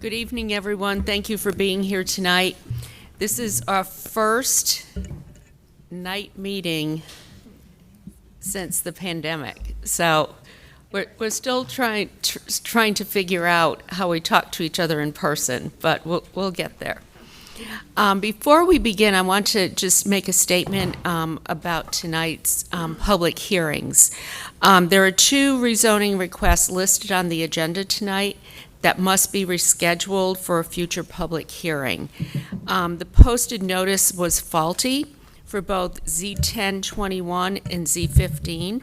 Good evening, everyone. Thank you for being here tonight. This is our first night meeting since the pandemic. So we're still trying to figure out how we talk to each other in person, but we'll get there. Before we begin, I want to just make a statement about tonight's public hearings. There are 2 rezoning requests listed on the agenda tonight that must be rescheduled for a future public hearing. The posted notice was faulty for both Z1021 and Z15.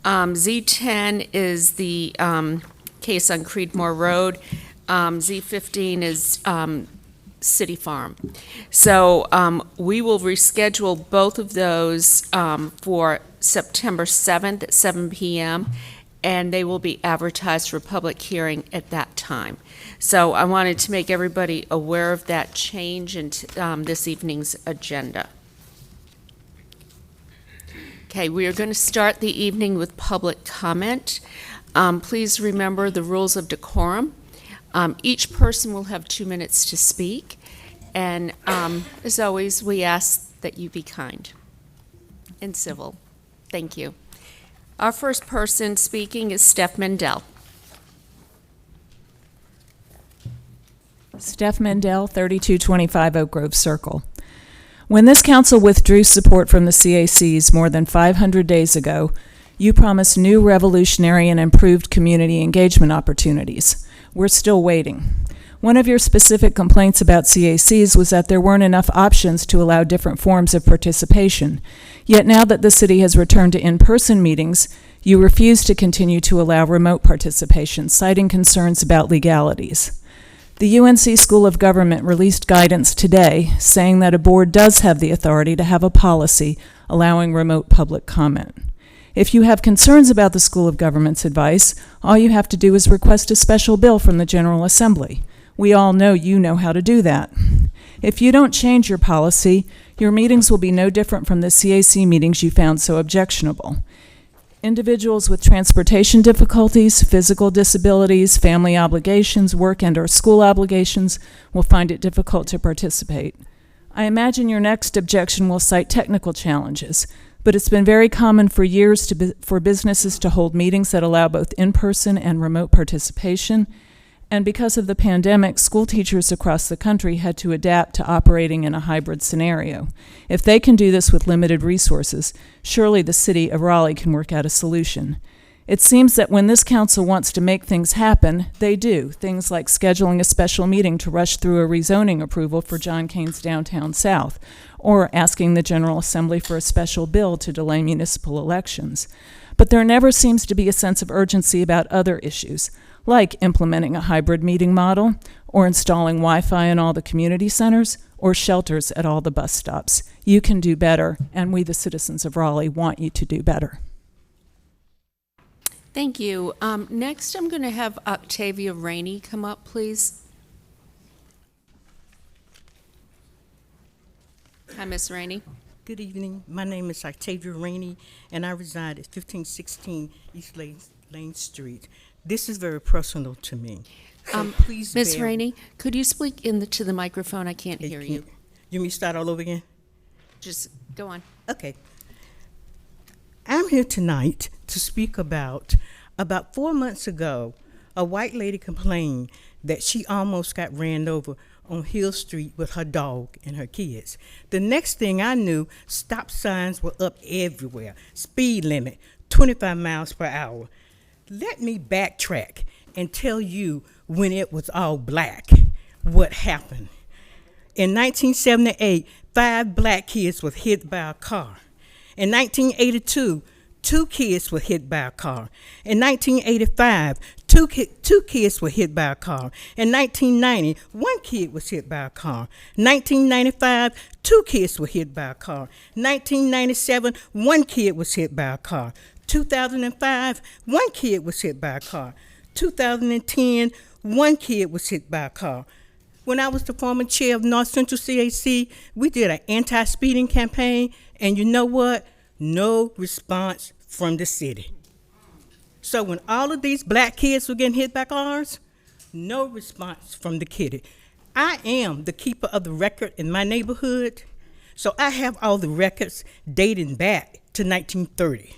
Z10 is the case on Creedmoor Road. Z15 is City Farm. So we will reschedule both of those for September 7th at 7 p.m. and they will be advertised for public hearing at that time. So I wanted to make everybody aware of that change in this evening's agenda. Okay, we are going to start the evening with public comment. Please remember the rules of decorum. Each person will have 2 minutes to speak, and as always, we ask that you be kind and civil. Thank you. Our first person speaking is Steph Mendel. Steph Mendel, 3225 Oak Grove Circle. When this council withdrew support from the CACs more than 500 days ago, you promised new revolutionary and improved community engagement opportunities. We're still waiting. One of your specific complaints about CACs was that there weren't enough options to allow different forms of participation. Yet now that the city has returned to in-person meetings, you refuse to continue to allow remote participation, citing concerns about legalities. The UNC School of Government released guidance today saying that a board does have the authority to have a policy allowing remote public comment. If you have concerns about the School of Government's advice, all you have to do is request a special bill from the General Assembly. We all know you know how to do that. If you don't change your policy, your meetings will be no different from the CAC meetings you found so objectionable. Individuals with transportation difficulties, physical disabilities, family obligations, work and/or school obligations will find it difficult to participate. I imagine your next objection will cite technical challenges, but it's been very common for years for businesses to hold meetings that allow both in-person and remote participation. And because of the pandemic, school teachers across the country had to adapt to operating in a hybrid scenario. If they can do this with limited resources, surely the city of Raleigh can work out a solution. It seems that when this council wants to make things happen, they do. Things like scheduling a special meeting to rush through a rezoning approval for John Kane's Downtown South, or asking the General Assembly for a special bill to delay municipal elections. But there never seems to be a sense of urgency about other issues, like implementing a hybrid meeting model, or installing Wi-Fi in all the community centers, or shelters at all the bus stops. You can do better, and we, the citizens of Raleigh, want you to do better. Thank you. Next, I'm going to have Octavia Rainey come up, please. Hi, Miss Rainey. Good evening. My name is Octavia Rainey, and I reside at 1516 East Lane Street. This is very personal to me. So please, Miss Rainey, could you speak to the microphone? I can't hear you. You want me to start all over again? Just go on. Okay. I'm here tonight to speak about 4 months ago, a white lady complained that she almost got ran over on Hill Street with her dog and her kids. The next thing I knew, stop signs were up everywhere. Speed limit, 25 miles per hour. Let me backtrack and tell you when it was all black, what happened. In 1978, 5 black kids were hit by a car. In 1982, 2 kids were hit by a car. In 1985, two kids were hit by a car. In 1990, 1 kid was hit by a car. 1995, 2 kids were hit by a car. 1997, 1 kid was hit by a car. 2005, 1 kid was hit by a car. 2010, 1 kid was hit by a car. When I was the former chair of North Central CAC, we did an anti-speeding campaign, and you know what? No response from the city. So when all of these black kids were getting hit by cars, no response from the kitty. I am the keeper of the record in my neighborhood, so I have all the records dating back to 1930.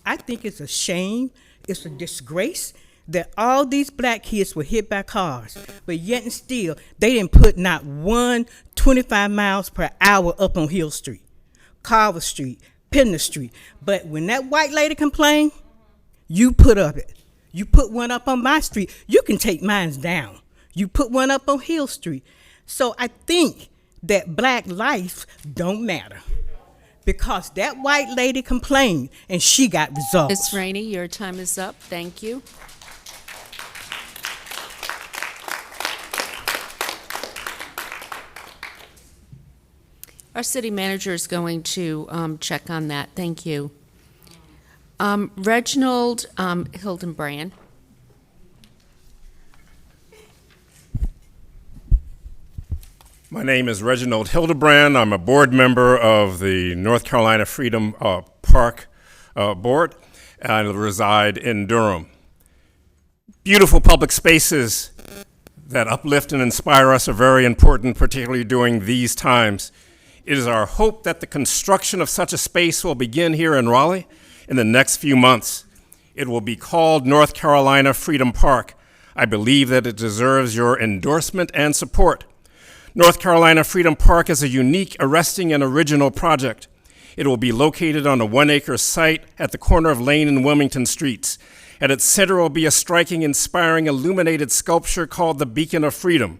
I think it's a shame, it's a disgrace that all these black kids were hit by cars, but yet and still, they didn't put not one 25 miles per hour up on Hill Street, Carver Street, Pender Street. But when that white lady complained, you put up it. You put one up on my street, you can take mine down. You put one up on Hill Street. So I think that black lives don't matter, because that white lady complained and she got results. Ms. Rainey, your time is up. Thank you. Our city manager is going to check on that. Thank you. Reginald Hildenbrand. My name is Reginald Hildebrand. I'm a board member of the North Carolina Freedom Park Board, and I reside in Durham. Beautiful public spaces that uplift and inspire us are very important, particularly during these times. It is our hope that the construction of such a space will begin here in Raleigh in the next few months. It will be called North Carolina Freedom Park. I believe that it deserves your endorsement and support. North Carolina Freedom Park is a unique, arresting, and original project. It will be located on a 1-acre site at the corner of Lane and Wilmington Streets. At its center will be a striking, inspiring, illuminated sculpture called the Beacon of Freedom.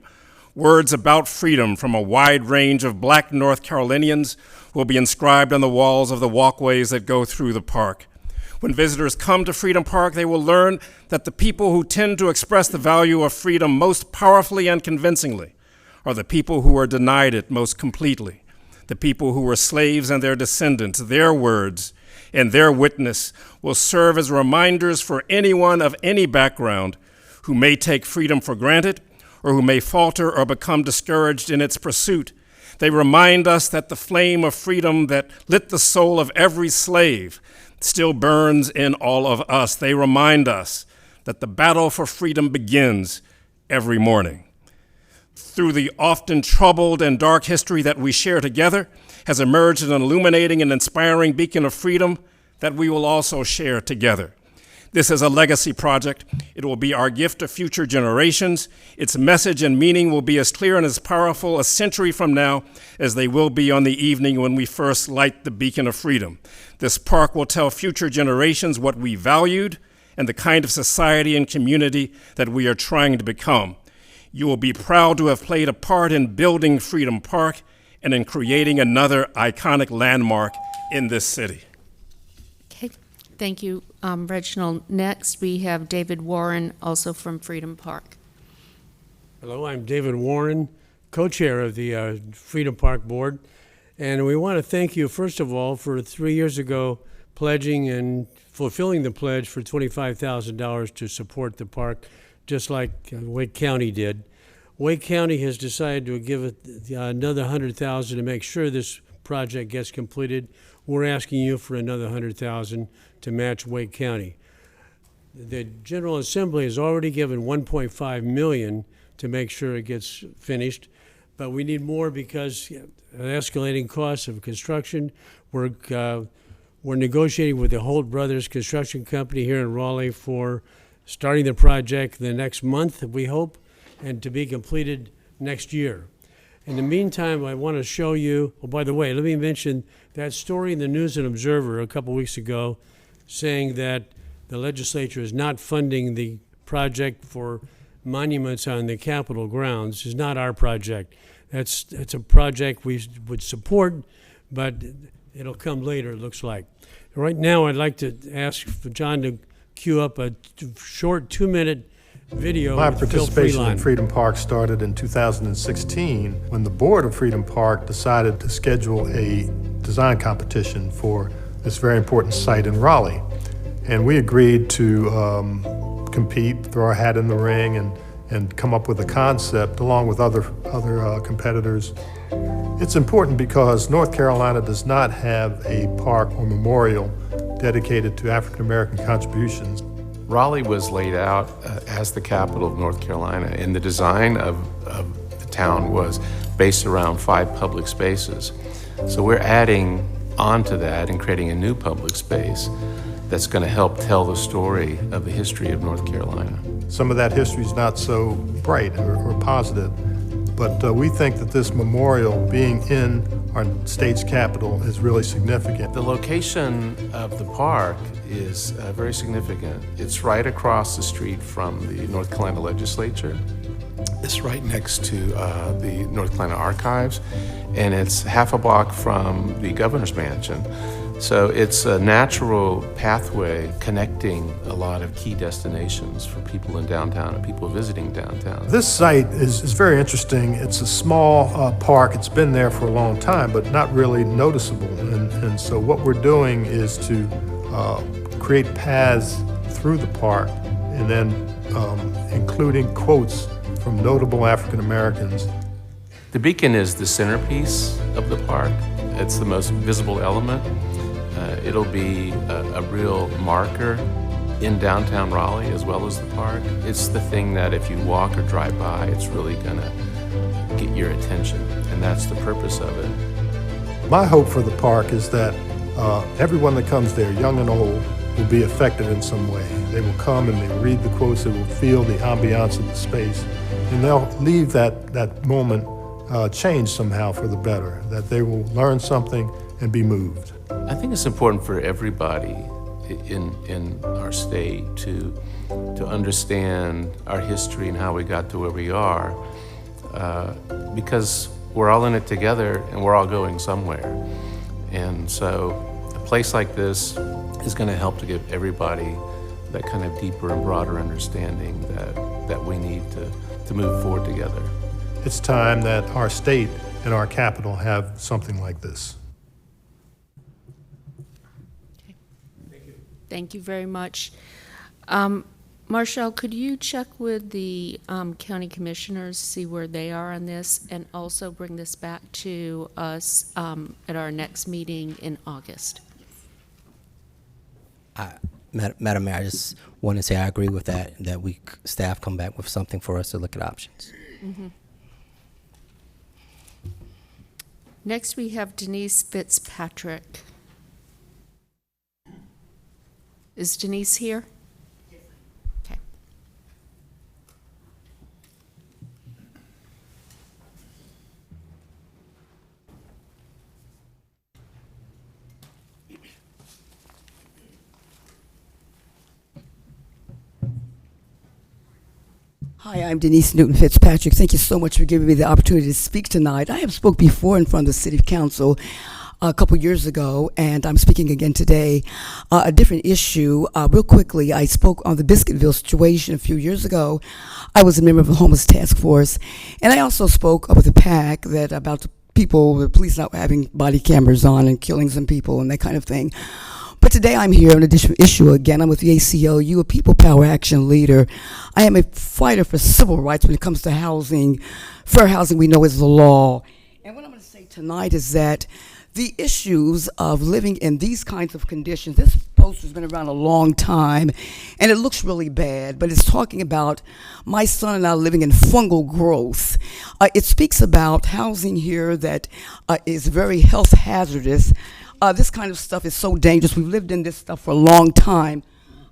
Words about freedom from a wide range of black North Carolinians will be inscribed on the walls of the walkways that go through the park. When visitors come to Freedom Park, they will learn that the people who tend to express the value of freedom most powerfully and convincingly are the people who are denied it most completely, the people who were slaves and their descendants. Their words and their witness will serve as reminders for anyone of any background who may take freedom for granted or who may falter or become discouraged in its pursuit. They remind us that the flame of freedom that lit the soul of every slave still burns in all of us. They remind us that the battle for freedom begins every morning. Through the often troubled and dark history that we share together has emerged an illuminating and inspiring beacon of freedom that we will also share together. This is a legacy project. It will be our gift to future generations. Its message and meaning will be as clear and as powerful a century from now as they will be on the evening when we first light the beacon of freedom. This park will tell future generations what we valued and the kind of society and community that we are trying to become. You will be proud to have played a part in building Freedom Park and in creating another iconic landmark in this city. Okay, thank you, Reginald. Next, we have David Warren, also from Freedom Park. Hello, I'm David Warren, co-chair of the Freedom Park Board, and we want to thank you, first of all, for 3 years ago pledging and fulfilling the pledge for $25,000 to support the park, just like Wake County did. Wake County has decided to give it another $100,000 to make sure this project gets completed. We're asking you for another $100,000 to match Wake County. The General Assembly has already given $1.5 million to make sure it gets finished, but we need more because of escalating costs of construction. We're negotiating with the Holt Brothers Construction Company here in Raleigh for starting the project the next month, we hope, and to be completed next year. In the meantime, I want to show you, oh, by the way, let me mention that story in the News and Observer a couple weeks ago saying that the legislature is not funding the project for monuments on the Capitol grounds. Is not our project. That's a project we would support, but it'll come later, it looks like. Right now, I'd like to ask for John to cue up a short 2-minute video. My with Phil participation Freeline. in Freedom Park started in 2016 when the board of Freedom Park decided to schedule a design competition for this very important site in Raleigh. And we agreed to compete, throw our hat in the ring, and come up with a concept along with other competitors. It's important because North Carolina does not have a park or memorial dedicated to African American contributions. Raleigh was laid out as the capital of North Carolina, and the design of the town was based around 5 public spaces. So we're adding onto that and creating a new public space that's going to help tell the story of the history of North Carolina. Some of that history is not so bright or positive, but we think that this memorial being in our state's capital is really significant. The location of the park is very significant. It's right across the street from the North Carolina legislature. It's right next to the North Carolina Archives, and it's half a block from the governor's mansion. So it's a natural pathway connecting a lot of key destinations for people in downtown and people visiting downtown. This site is very interesting. It's a small park. It's been there for a long time, but not really noticeable. And so what we're doing is to create paths through the park and then including quotes from notable African Americans. The beacon is the centerpiece of the park. It's the most visible element. It'll be a real marker in downtown Raleigh as well as the park. It's the thing that if you walk or drive by, it's really gonna get your attention, and that's the purpose of it. My hope for the park is that everyone that comes there, young and old, will be affected in some way. They will come and they read the quotes, they will feel the ambiance of the space, and they'll leave that moment changed somehow for the better, that they will learn something and be moved. I think it's important for everybody in our state to understand our history and how we got to where we are, because we're all in it together and we're all going somewhere. And so a place like this is going to help to give everybody that kind of deeper and broader understanding that we need to move forward together. It's time that our state and our capital have something like this. Thank you very much. Marshall, could you check with the county commissioners, see where they are on this, and also bring this back to us at our next meeting in August? Madam Mayor, I just want to say I agree with that staff come back with something for us to look at options. Mm-hmm. Next, we have Denise Fitzpatrick. Is Denise here? Okay. Hi, I'm Denise Newton Fitzpatrick. Thank you so much for giving me the opportunity to speak tonight. I have spoke before in front of the City Council a couple years ago, and I'm speaking again today. A different issue. Real quickly, I spoke on the Biscuitville situation a few years ago. I was a member of the Homeless Task Force, and I also spoke with the PAC that about the people, the police not having body cameras on and killing some people and that kind of thing. But today I'm here on a different issue again. I'm with the ACLU, a People Power Action leader. I am a fighter for civil rights when it comes to housing. Fair housing, we know, is the law. And what I'm going to say tonight is that the issues of living in these kinds of conditions, this poster's been around a long time, and it looks really bad, but it's talking about my son and I living in fungal growth. It speaks about housing here that is very health hazardous. This kind of stuff is so dangerous. We've lived in this stuff for a long time.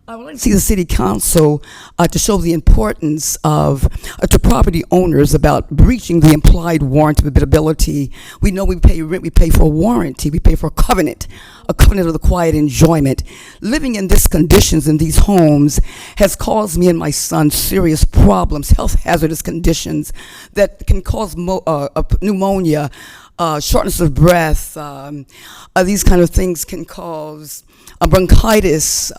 I would like to see the City Council to show the importance of to property owners about breaching the implied warrant of habitability. We know we pay rent, we pay for a warranty, we pay for a covenant of the quiet enjoyment. Living in these conditions in these homes has caused me and my son serious problems, health hazardous conditions that can cause pneumonia, shortness of breath. These kind of things can cause bronchitis.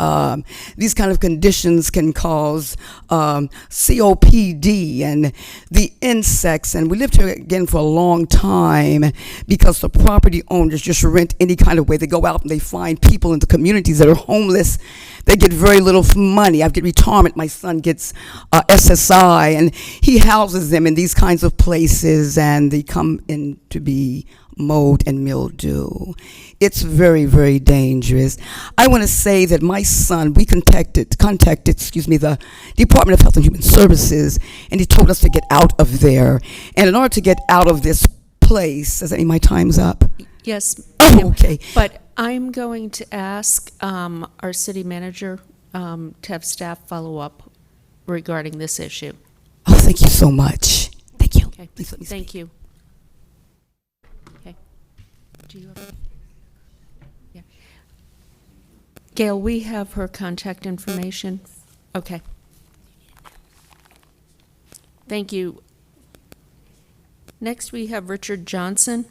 These kind of conditions can cause COPD and the insects. And we lived here again for a long time because the property owners just rent any kind of way. They go out and they find people in the communities that are homeless. They get very little money. I get retirement. My son gets SSI, and he houses them in these kinds of places, and they come in to be the mold and mildew. It's very, very dangerous. I want to say that my son, we contacted, the Department of Health and Human Services, and he told us to get out of there. And in order to get out of this place, does that mean my time's up? Yes. Oh, ma'am. okay. But I'm going to ask our city manager to have staff follow up regarding this issue. Oh, thank you so much. Thank you. Okay. Please let me Thank you. Okay. Do you have a? Yeah. Gail, we have her contact information. Okay. Thank you. Next, we have Richard Johnson.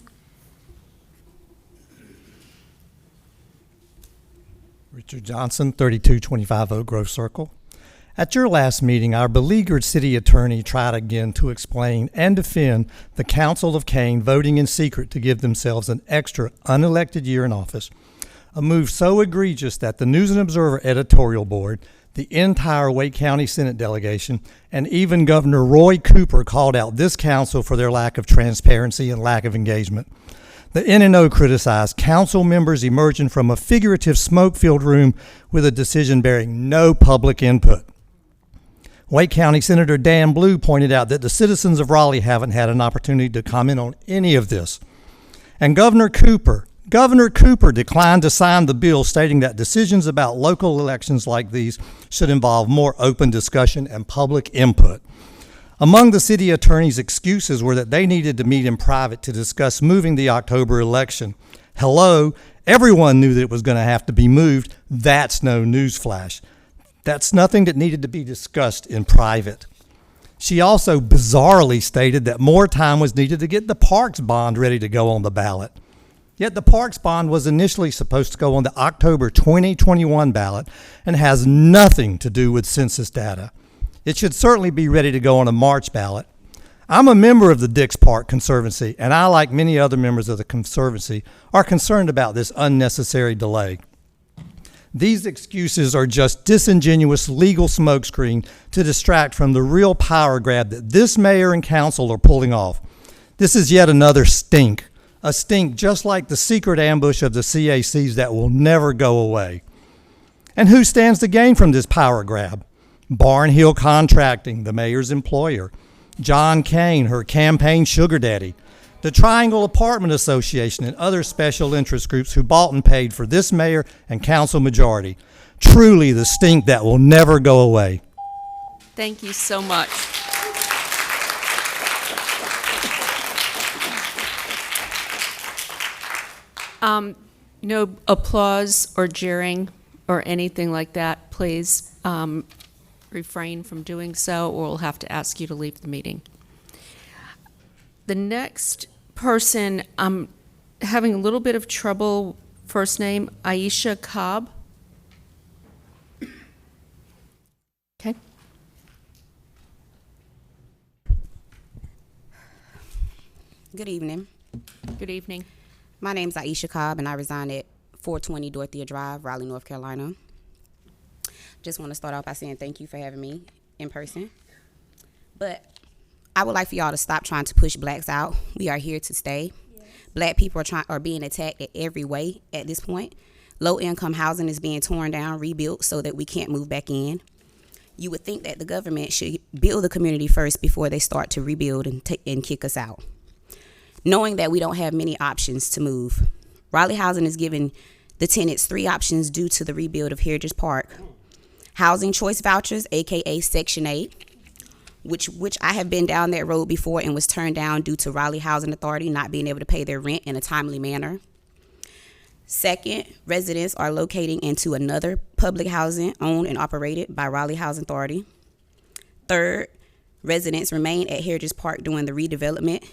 Richard Johnson, 3225 Oak Grove Circle. At your last meeting, our beleaguered city attorney tried again to explain and defend the Council of Kane voting in secret to give themselves an extra unelected year in office, a move so egregious that the News and Observer editorial board, the entire Wake County Senate delegation, and even Governor Roy Cooper called out this council for their lack of transparency and lack of engagement. The N&O criticized council members emerging from a figurative smoke-filled room with a decision bearing no public input. Wake County Senator Dan Blue pointed out that the citizens of Raleigh haven't had an opportunity to comment on any of this. And Governor Cooper declined to sign the bill, stating that decisions about local elections like these should involve more open discussion and public input. Among the city attorney's excuses were that they needed to meet in private to discuss moving the October election. Hello, everyone knew that it was going to have to be moved. That's no newsflash. That's nothing that needed to be discussed in private. She also bizarrely stated that more time was needed to get the parks bond ready to go on the ballot. Yet the parks bond was initially supposed to go on the October 2021 ballot and has nothing to do with census data. It should certainly be ready to go on a March ballot. I'm a member of the Dix Park Conservancy, and I, like many other members of the Conservancy, are concerned about this unnecessary delay. These excuses are just disingenuous legal smokescreen to distract from the real power grab that this mayor and council are pulling off. This is yet another stink, a stink just like the secret ambush of the CACs that will never go away. And who stands to gain from this power grab? Barnhill Contracting, the mayor's employer. John Kane, her campaign sugar daddy. The Triangle Apartment Association and other special interest groups who bought and paid for this mayor and council majority. Truly the stink that will never go away. Thank you so much. No applause or jeering or anything like that. Please refrain from doing so, or we'll have to ask you to leave the meeting. The next person, I'm having a little bit of trouble, first name, Aisha Cobb. Okay. Good evening. Good evening. My name's Aisha Cobb, and I reside at 420 Dorothea Drive, Raleigh, North Carolina. Just want to start off by saying thank you for having me in person. But I would like for y'all to stop trying to push blacks out. We are here to stay. Yeah. Black people are being attacked at every way at this point. Low-income housing is being torn down, rebuilt so that we can't move back in. You would think that the government should build the community first before they start to rebuild and kick us out. Knowing that we don't have many options to move. Raleigh Housing is giving the tenants 3 options due to the rebuild of Heritage Park. Housing choice vouchers, aka Section 8, which I have been down that road before and was turned down due to Raleigh Housing Authority not being able to pay their rent in a timely manner. Second, residents are locating into another public housing owned and operated by Raleigh Housing Authority. Third, residents remain at Heritage Park during the redevelopment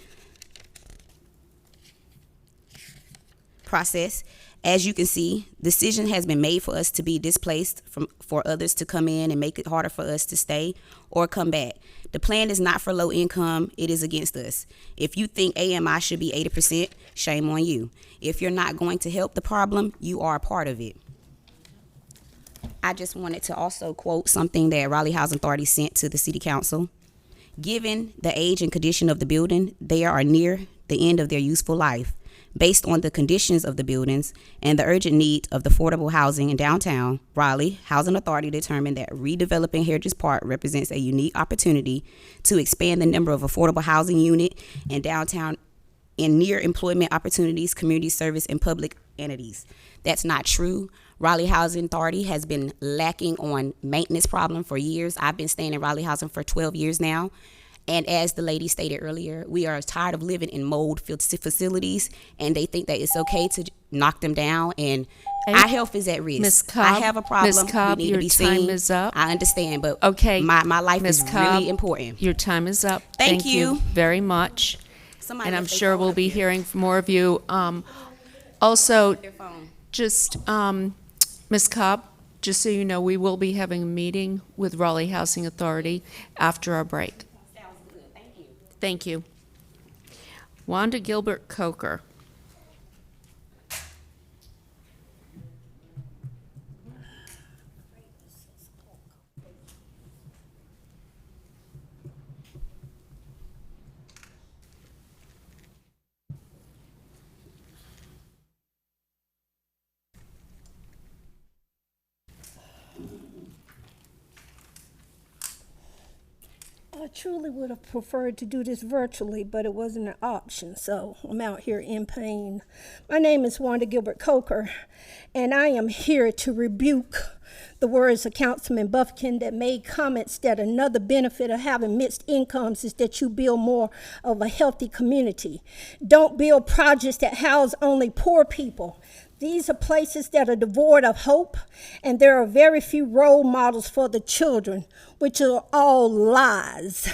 process. As you can see, decision has been made for us to be displaced for others to come in and make it harder for us to stay or come back. The plan is not for low income, it is against us. If you think AMI should be 80%, shame on you. If you're not going to help the problem, you are a part of it. I just wanted to also quote something that Raleigh Housing Authority sent to the City Council. Given the age and condition of the building, they are near the end of their useful life. Based on the conditions of the buildings and the urgent need of the affordable housing in downtown Raleigh, Housing Authority determined that redeveloping Heritage Park represents a unique opportunity to expand the number of affordable housing unit in downtown and near employment opportunities, community service, and public entities. That's not true. Raleigh Housing Authority has been lacking on maintenance problem for years. I've been staying in Raleigh Housing for 12 years now. And as the lady stated earlier, we are tired of living in mold facilities, and they think that it's okay to knock them down, and our health is at risk. Ms. Cobb, I have a problem. Ms. Cobb, we need your to be time seen. is up. I understand, but Okay. my life Ms. is Cobb, really important. Your time is up. Thank you. very much. Somebody And I'm left their sure phone we'll up be here. hearing from more of you. Also, Their phone. just, Ms. Cobb, just so you know, we will be having a meeting with Raleigh Housing Authority after our break. Sounds good. Thank you. Thank you. Wanda Gilbert Coker. I truly would have preferred to do this virtually, but it wasn't an option, so I'm out here in pain. My name is Wanda Gilbert Coker, and I am here to rebuke the words of Councilman Buffkin that made comments that another benefit of having mixed incomes is that you build more of a healthy community. Don't build projects that house only poor people. These are places that are devoid of hope, and there are very few role models for the children, which are all lies.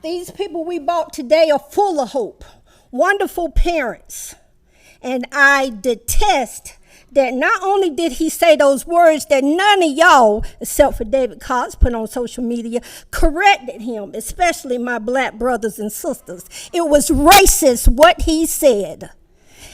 These people we bought today are full of hope, wonderful parents, and I detest that not only did he say those words that none of y'all, except for David Cox, put on social media, corrected him, especially my black brothers and sisters. It was racist what he said.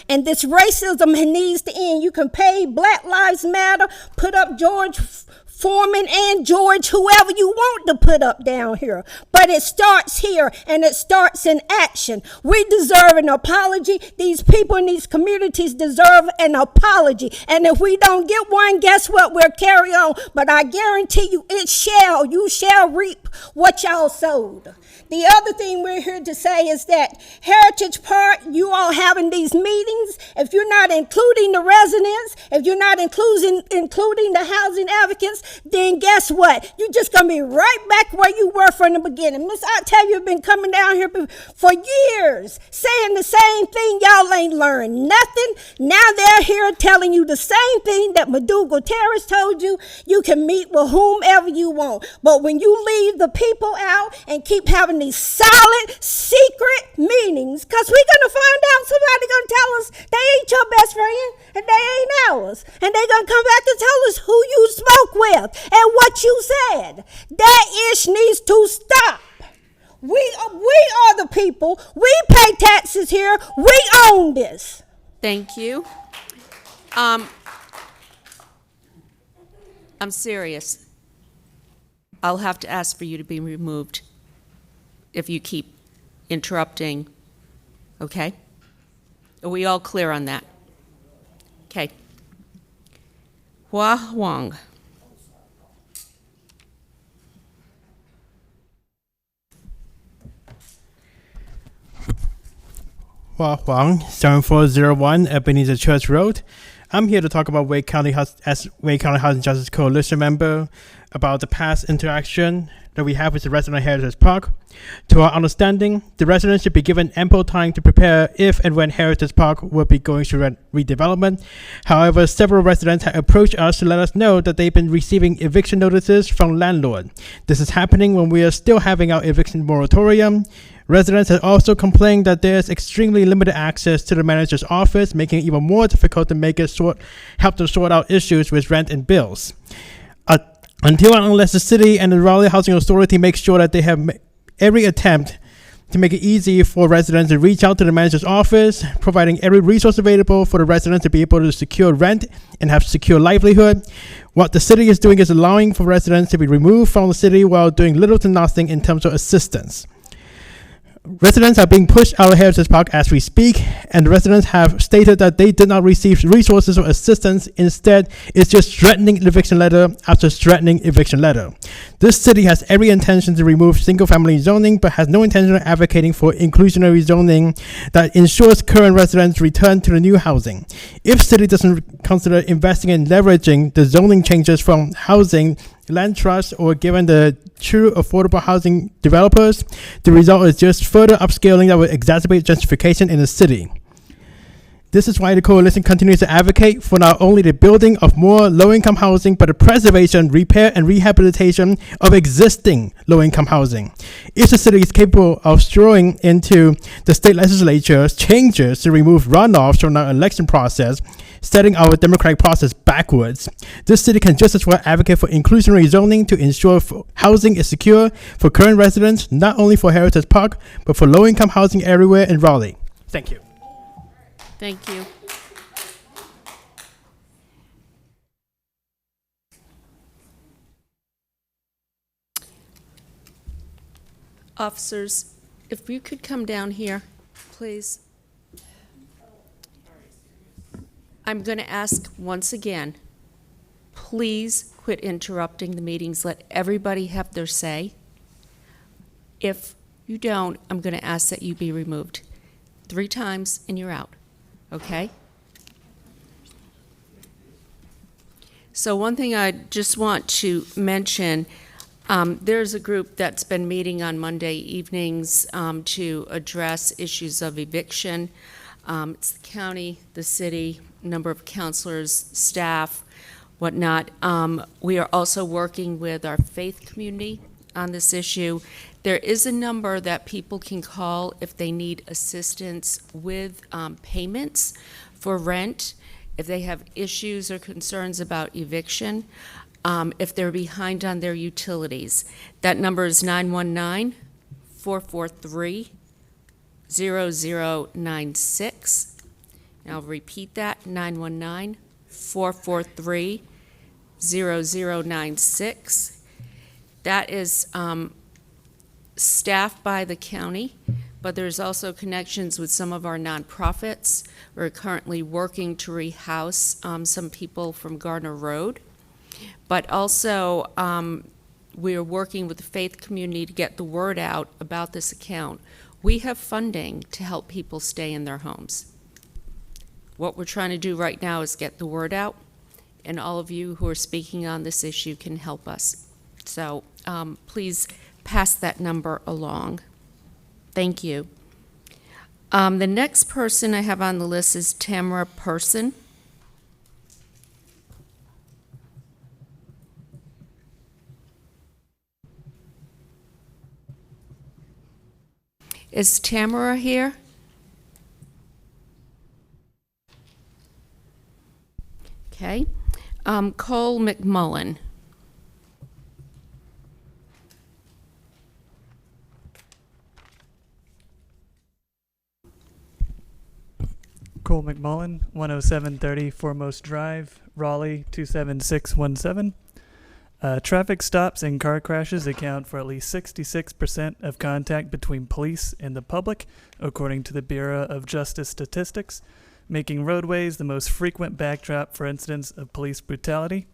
And this racism needs to end. You can pay Black Lives Matter, put up George Foreman and George, whoever you want to put up down here. But it starts here, and it starts in action. We deserve an apology. These people in these communities deserve an apology. And if we don't get one, guess what? We'll carry on. But I guarantee you, you shall reap what y'all sowed. The other thing we're here to say is that Heritage Park, you all having these meetings, if you're not including the residents, if you're not including the housing advocates, then guess what? You're just going to be right back where you were from the beginning. Miss Octavia been coming down here for years saying the same thing. Y'all ain't learned nothing. Now they're here telling you the same thing that Madugal Terrace told you. You can meet with whomever you want. But when you leave the people out and keep having these solid, secret meetings, because we're going to find out somebody going to tell us they ain't your best friend and they ain't ours. And they're going to come back and tell us who you spoke with and what you said. That ish needs to stop. We are the people. We pay taxes here. We own this. Thank you. I'm serious. I'll have to ask for you to be removed if you keep interrupting. Okay? Are we all clear on that? Okay. Hua Huang. Hua Huang, 7401 Ebenezer Church Road. I'm here to talk about Wake County Housing Justice Coalition member about the past interaction that we have with the resident of Heritage Park. To our understanding, the residents should be given ample time to prepare if and when Heritage Park will be going through redevelopment. However, several residents have approached us to let us know that they've been receiving eviction notices from landlord. This is happening when we are still having our eviction moratorium. Residents have also complained that there's extremely limited access to the manager's office, making it even more difficult to help them sort out issues with rent and bills. Until and unless the city and the Raleigh Housing Authority make sure that they have every attempt to make it easy for residents to reach out to the manager's office, providing every resource available for the residents to be able to secure rent and have secure livelihood. What the city is doing is allowing for residents to be removed from the city while doing little to nothing in terms of assistance. Residents are being pushed out of Heritage Park as we speak, and the residents have stated that they did not receive resources or assistance. Instead, it's just threatening eviction letter after threatening eviction letter. This city has every intention to remove single-family zoning, but has no intention of advocating for inclusionary zoning that ensures current residents return to the new housing. If city doesn't consider investing in leveraging the zoning changes from housing land trust or given the true affordable housing developers, the result is just further upscaling that will exacerbate gentrification in the city. This is why the coalition continues to advocate for not only the building of more low-income housing, but the preservation, repair, and rehabilitation of existing low-income housing. If the city is capable of throwing into the state legislature changes to remove runoffs from our election process, setting our democratic process backwards, this city can just as well advocate for inclusionary zoning to ensure housing is secure for current residents, not only for Heritage Park, but for low-income housing everywhere in Raleigh. Thank you. Thank you. Officers, if you could come down here, please. I'm going to ask once again, please quit interrupting the meetings. Let everybody have their say. If you don't, I'm going to ask that you be removed 3 times and you're out. Okay? So one thing I just want to mention, there's a group that's been meeting on Monday evenings to address issues of eviction. It's the county, the city, number of counselors, staff, whatnot. We are also working with our faith community on this issue. There is a number that people can call if they need assistance with payments for rent, if they have issues or concerns about eviction, if they're behind on their utilities. That number is 919-443-0096. And I'll repeat that, 919-443-0096. That is staffed by the county, but there's also connections with some of our nonprofits. We're currently working to rehouse some people from Gardner Road, but also we're working with the faith community to get the word out about this account. We have funding to help people stay in their homes. What we're trying to do right now is get the word out, and all of you who are speaking on this issue can help us. So please pass that number along. Thank you. The next person I have on the list is Tamara Person. Is Tamara here? Okay. Cole McMullen. Cole McMullen, 10730 Foremost Drive, Raleigh, 27617. Traffic stops and car crashes account for at least 66% of contact between police and the public, according to the Bureau of Justice Statistics, making roadways the most frequent backdrop for incidents of police brutality.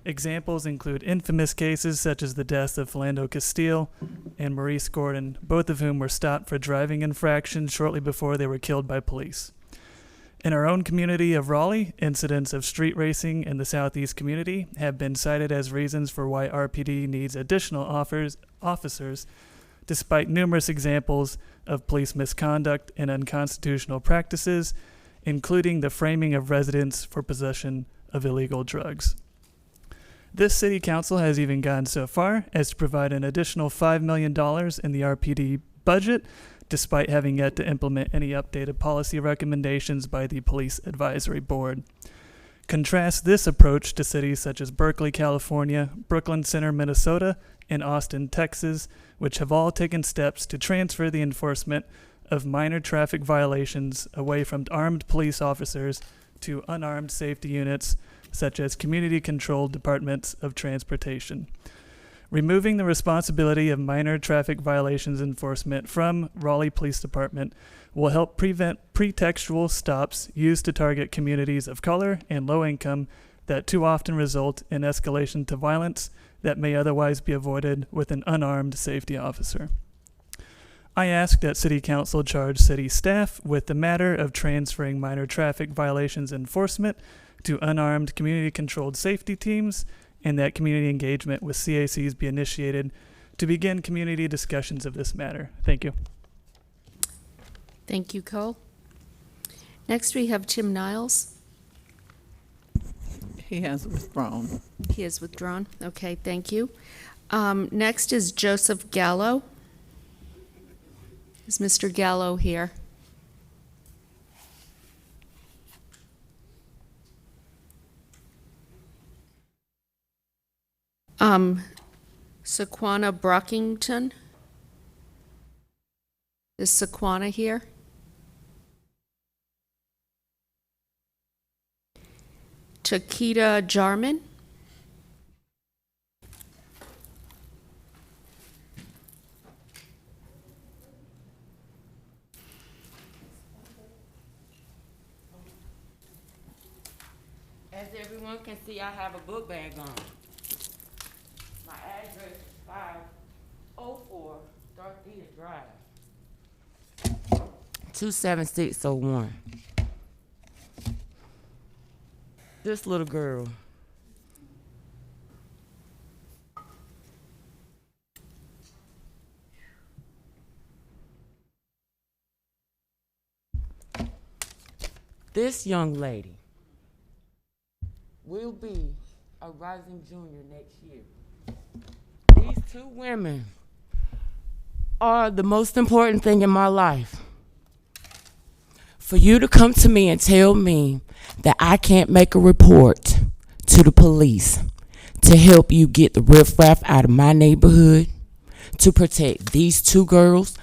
Examples include infamous cases such as the deaths of Philando Castile and Maurice Gordon, both of whom were stopped for driving infractions shortly before they were killed by police. In our own community of Raleigh, incidents of street racing in the southeast community have been cited as reasons for why RPD needs additional officers, despite numerous examples of police misconduct and unconstitutional practices, including the framing of residents for possession of illegal drugs. This city council has even gone so far as to provide an additional $5 million in the RPD budget, despite having yet to implement any updated policy recommendations by the Police Advisory Board. Contrast this approach to cities such as Berkeley, California, Brooklyn Center, Minnesota, and Austin, Texas, which have all taken steps to transfer the enforcement of minor traffic violations away from armed police officers to unarmed safety units such as community-controlled departments of transportation. Removing the responsibility of minor traffic violations enforcement from Raleigh Police Department will help prevent pretextual stops used to target communities of color and low income that too often result in escalation to violence that may otherwise be avoided with an unarmed safety officer. I ask that City Council charge city staff with the matter of transferring minor traffic violations enforcement to unarmed community-controlled safety teams, and that community engagement with CACs be initiated to begin community discussions of this matter. Thank you. Thank you, Cole. Next, we have Tim Niles. He has withdrawn. He has withdrawn. Okay, thank you. Next is Joseph Gallo. Is Mr. Gallo here? Sequana Brockington. Is Sequana here? Chiquita Jarman. As everyone can see, I have a book bag on. My address is 504 Dorothea Drive, 27601. This little girl. This young lady will be a rising junior next year. These two women are the most important thing in my life. For you to come to me and tell me that I can't make a report to the police to help you get the riffraff out of my neighborhood, to protect these two girls.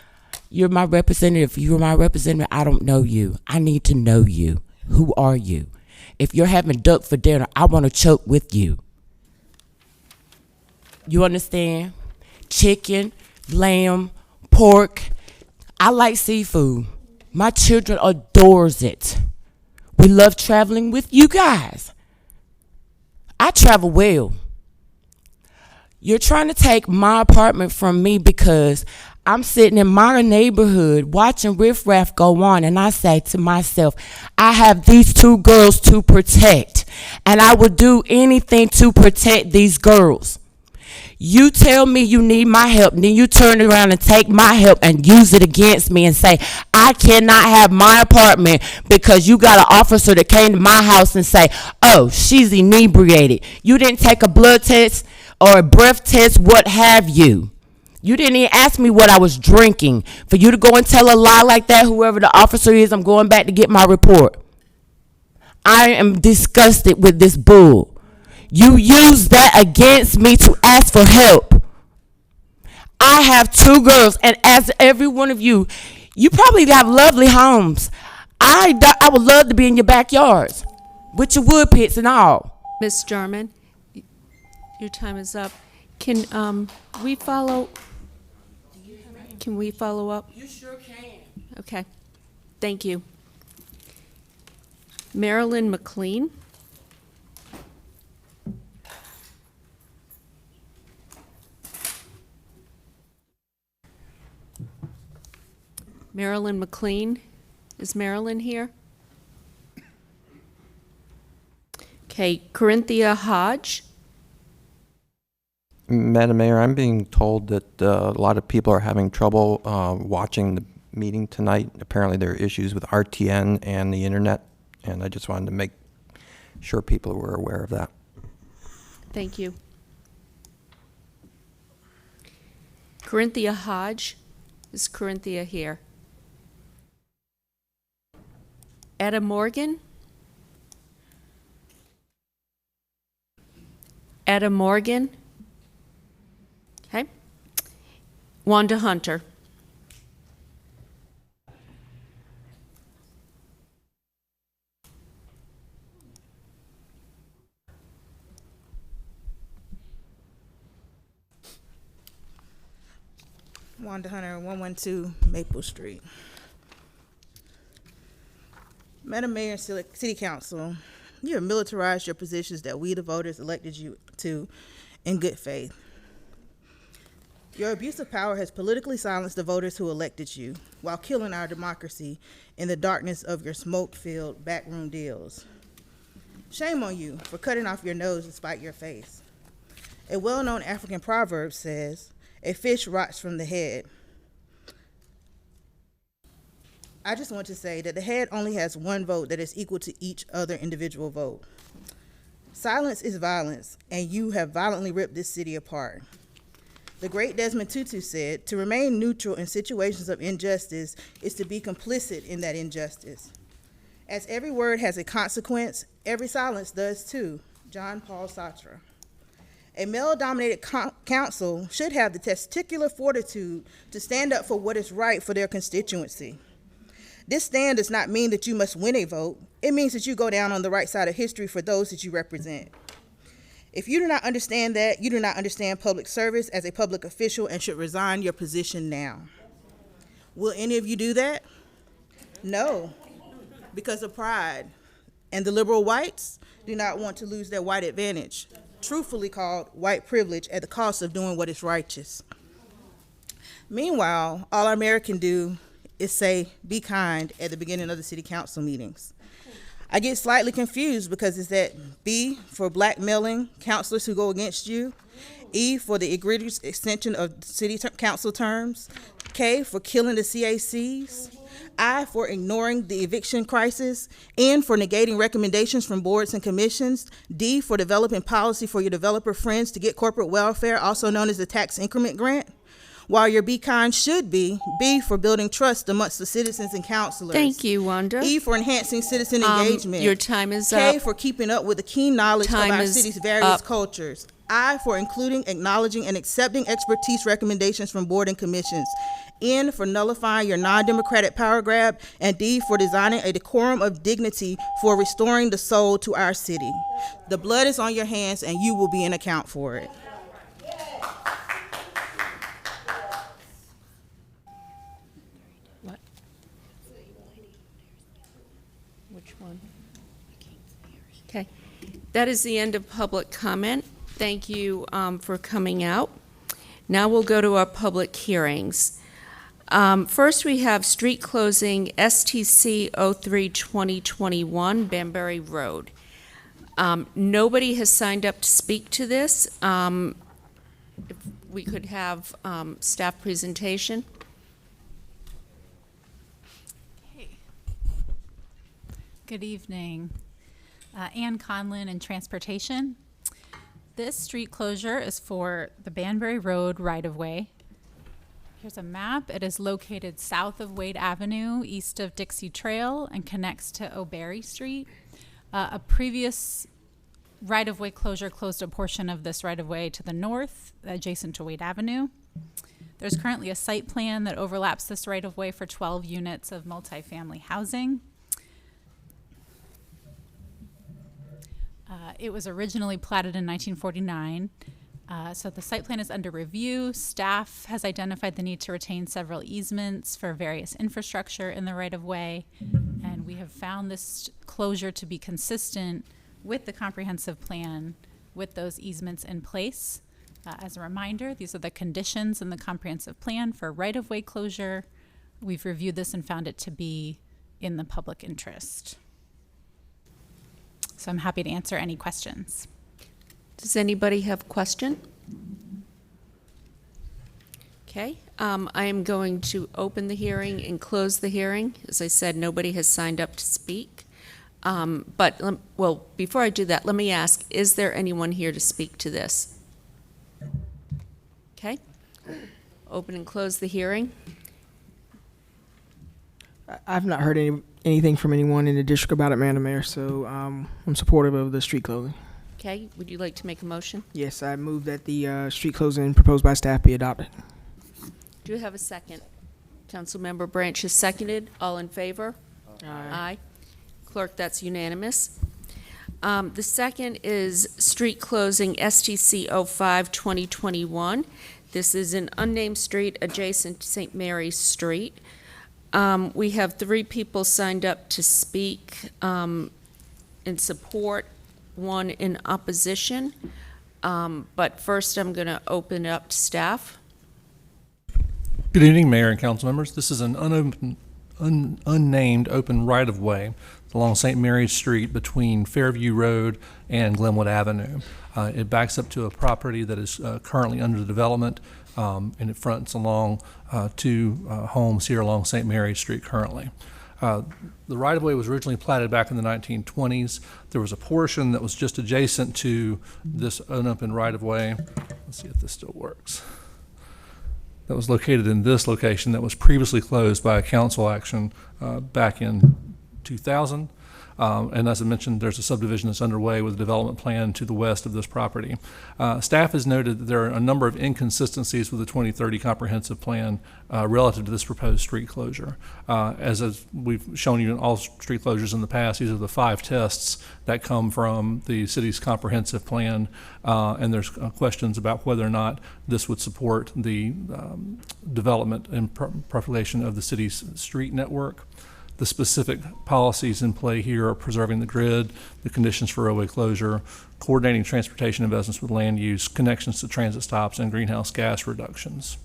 You're my representative. You're my representative. I don't know you. I need to know you. Who are you? If you're having duck for dinner, I want to choke with you. You understand? Chicken, lamb, pork. I like seafood. My children adores it. We love traveling with you guys. I travel well. You're trying to take my apartment from me because I'm sitting in my neighborhood watching riffraff go on, and I say to myself, I have these two girls to protect, and I would do anything to protect these girls. You tell me you need my help, and then you turn around and take my help and use it against me and say, I cannot have my apartment because you got an officer that came to my house and say, oh, she's inebriated. You didn't take a blood test or a breath test, what have you. You didn't even ask me what I was drinking. For you to go and tell a lie like that, whoever the officer is, I'm going back to get my report. I am disgusted with this bull. You use that against me to ask for help. I have two girls, and as every one of you, you probably have lovely homes. I would love to be in your backyards with your wood pits and all. Ms. Jarman, your time is up. Can we follow? Can we follow up? You sure can. Okay. Thank you. Marilyn McLean. Marilyn McLean. Is Marilyn here? Okay. Corinthia Hodge. Madam Mayor, I'm being told that a lot of people are having trouble watching the meeting tonight. Apparently there are issues with RTN and the internet, and I just wanted to make sure people were aware of that. Thank you. Corinthia Hodge. Is Corinthia here? Etta Morgan. Etta Morgan. Okay. Wanda Hunter. Wanda Hunter, 112 Maple Street. Madam Mayor and City Council, you have militarized your positions that we, the voters, elected you to in good faith. Your abuse of power has politically silenced the voters who elected you while killing our democracy in the darkness of your smoke-filled backroom deals. Shame on you for cutting off your nose to spite your face. A well-known African proverb says, "A fish rots from the head." I just want to say that the head only has one vote that is equal to each other individual vote. Silence is violence, and you have violently ripped this city apart. The great Desmond Tutu said, "To remain neutral in situations of injustice is to be complicit in that injustice. As every word has a consequence, every silence does too." John Paul Sartre. A male-dominated council should have the testicular fortitude to stand up for what is right for their constituency. This stand does not mean that you must win a vote. It means that you go down on the right side of history for those that you represent. If you do not understand that, you do not understand public service as a public official and should resign your position now. Will any of you do that? No, because of pride. And the liberal whites do not want to lose their white advantage, truthfully called white privilege, at the cost of doing what is righteous. Meanwhile, all our mayor can do is say, "Be kind," at the beginning of the city council meetings. I get slightly confused because it's that B for blackmailing councilors who go against you, E for the egregious extension of city council terms, K for killing the CACs, I for ignoring the eviction crisis, N for negating recommendations from boards and commissions, D for developing policy for your developer friends to get corporate welfare, also known as the tax increment grant, while your be kind should be B for building trust amongst the citizens and councilors. Thank you, Wanda. E for enhancing citizen engagement. Your time is K up. for keeping up with the keen knowledge of our city's various cultures. I for including, acknowledging, and accepting expertise recommendations from board and commissions. N for nullifying your non-democratic power grab, and D for designing a decorum of dignity for restoring the soul to our city. The blood is on your hands and you will be in account for it. What? Which one? Okay. That is the end of public comment. Thank you for coming out. Now we'll go to our public hearings. First, we have street closing STC 03-2021 Banbury Road. Nobody has signed up to speak to this. If we could have staff presentation. Good evening. Ann Conlin in Transportation. This street closure is for the Banbury Road right-of-way. Here's a map. It is located south of Wade Avenue, east of Dixie Trail, and connects to O'Barry Street. A previous right-of-way closure closed a portion of this right-of-way to the north, adjacent to Wade Avenue. There's currently a site plan that overlaps this right-of-way for 12 units of multifamily housing. It was originally platted in 1949. So the site plan is under review. Staff has identified the need to retain several easements for various infrastructure in the right-of-way, and we have found this closure to be consistent with the comprehensive plan with those easements in place. As a reminder, these are the conditions in the comprehensive plan for right-of-way closure. We've reviewed this and found it to be in the public interest. So I'm happy to answer any questions. Does anybody have a question? Okay, I am going to open the hearing and close the hearing. As I said, nobody has signed up to speak. Well, before I do that, let me ask, is there anyone here to speak to this? Okay, open and close the hearing. I've not heard anything from anyone in the district about it, Madam Mayor, so I'm supportive of the street closing. Okay, would you like to make a motion? Yes, I move that the street closing proposed by staff be adopted. Do you have a second? Councilmember Branch is seconded. All in favor? Aye. Clerk, that's unanimous. The second is street closing STC 05-2021. This is an unnamed street adjacent to St. Mary's Street. We have 3 people signed up to speak in support, 1 in opposition. But first, I'm going to open it up to staff. Good evening, Mayor and council members. This is an unnamed open right-of-way along St. Mary's Street between Fairview Road and Glenwood Avenue. It backs up to a property that is currently under development, and it fronts along 2 homes here along St. Mary's Street currently. The right-of-way was originally platted back in the 1920s. There was a portion that was just adjacent to this unopened right-of-way. Let's see if this still works. That was located in this location that was previously closed by a council action back in 2000. And as I mentioned, there's a subdivision that's underway with a development plan to the west of this property. Staff has noted that there are a number of inconsistencies with the 2030 comprehensive plan relative to this proposed street closure. As we've shown you in all street closures in the past, these are the 5 tests that come from the city's comprehensive plan, and there's questions about whether or not this would support the development and propagation of the city's street network. The specific policies in play here are preserving the grid, the conditions for roadway closure, coordinating transportation investments with land use, connections to transit stops, and greenhouse gas reductions.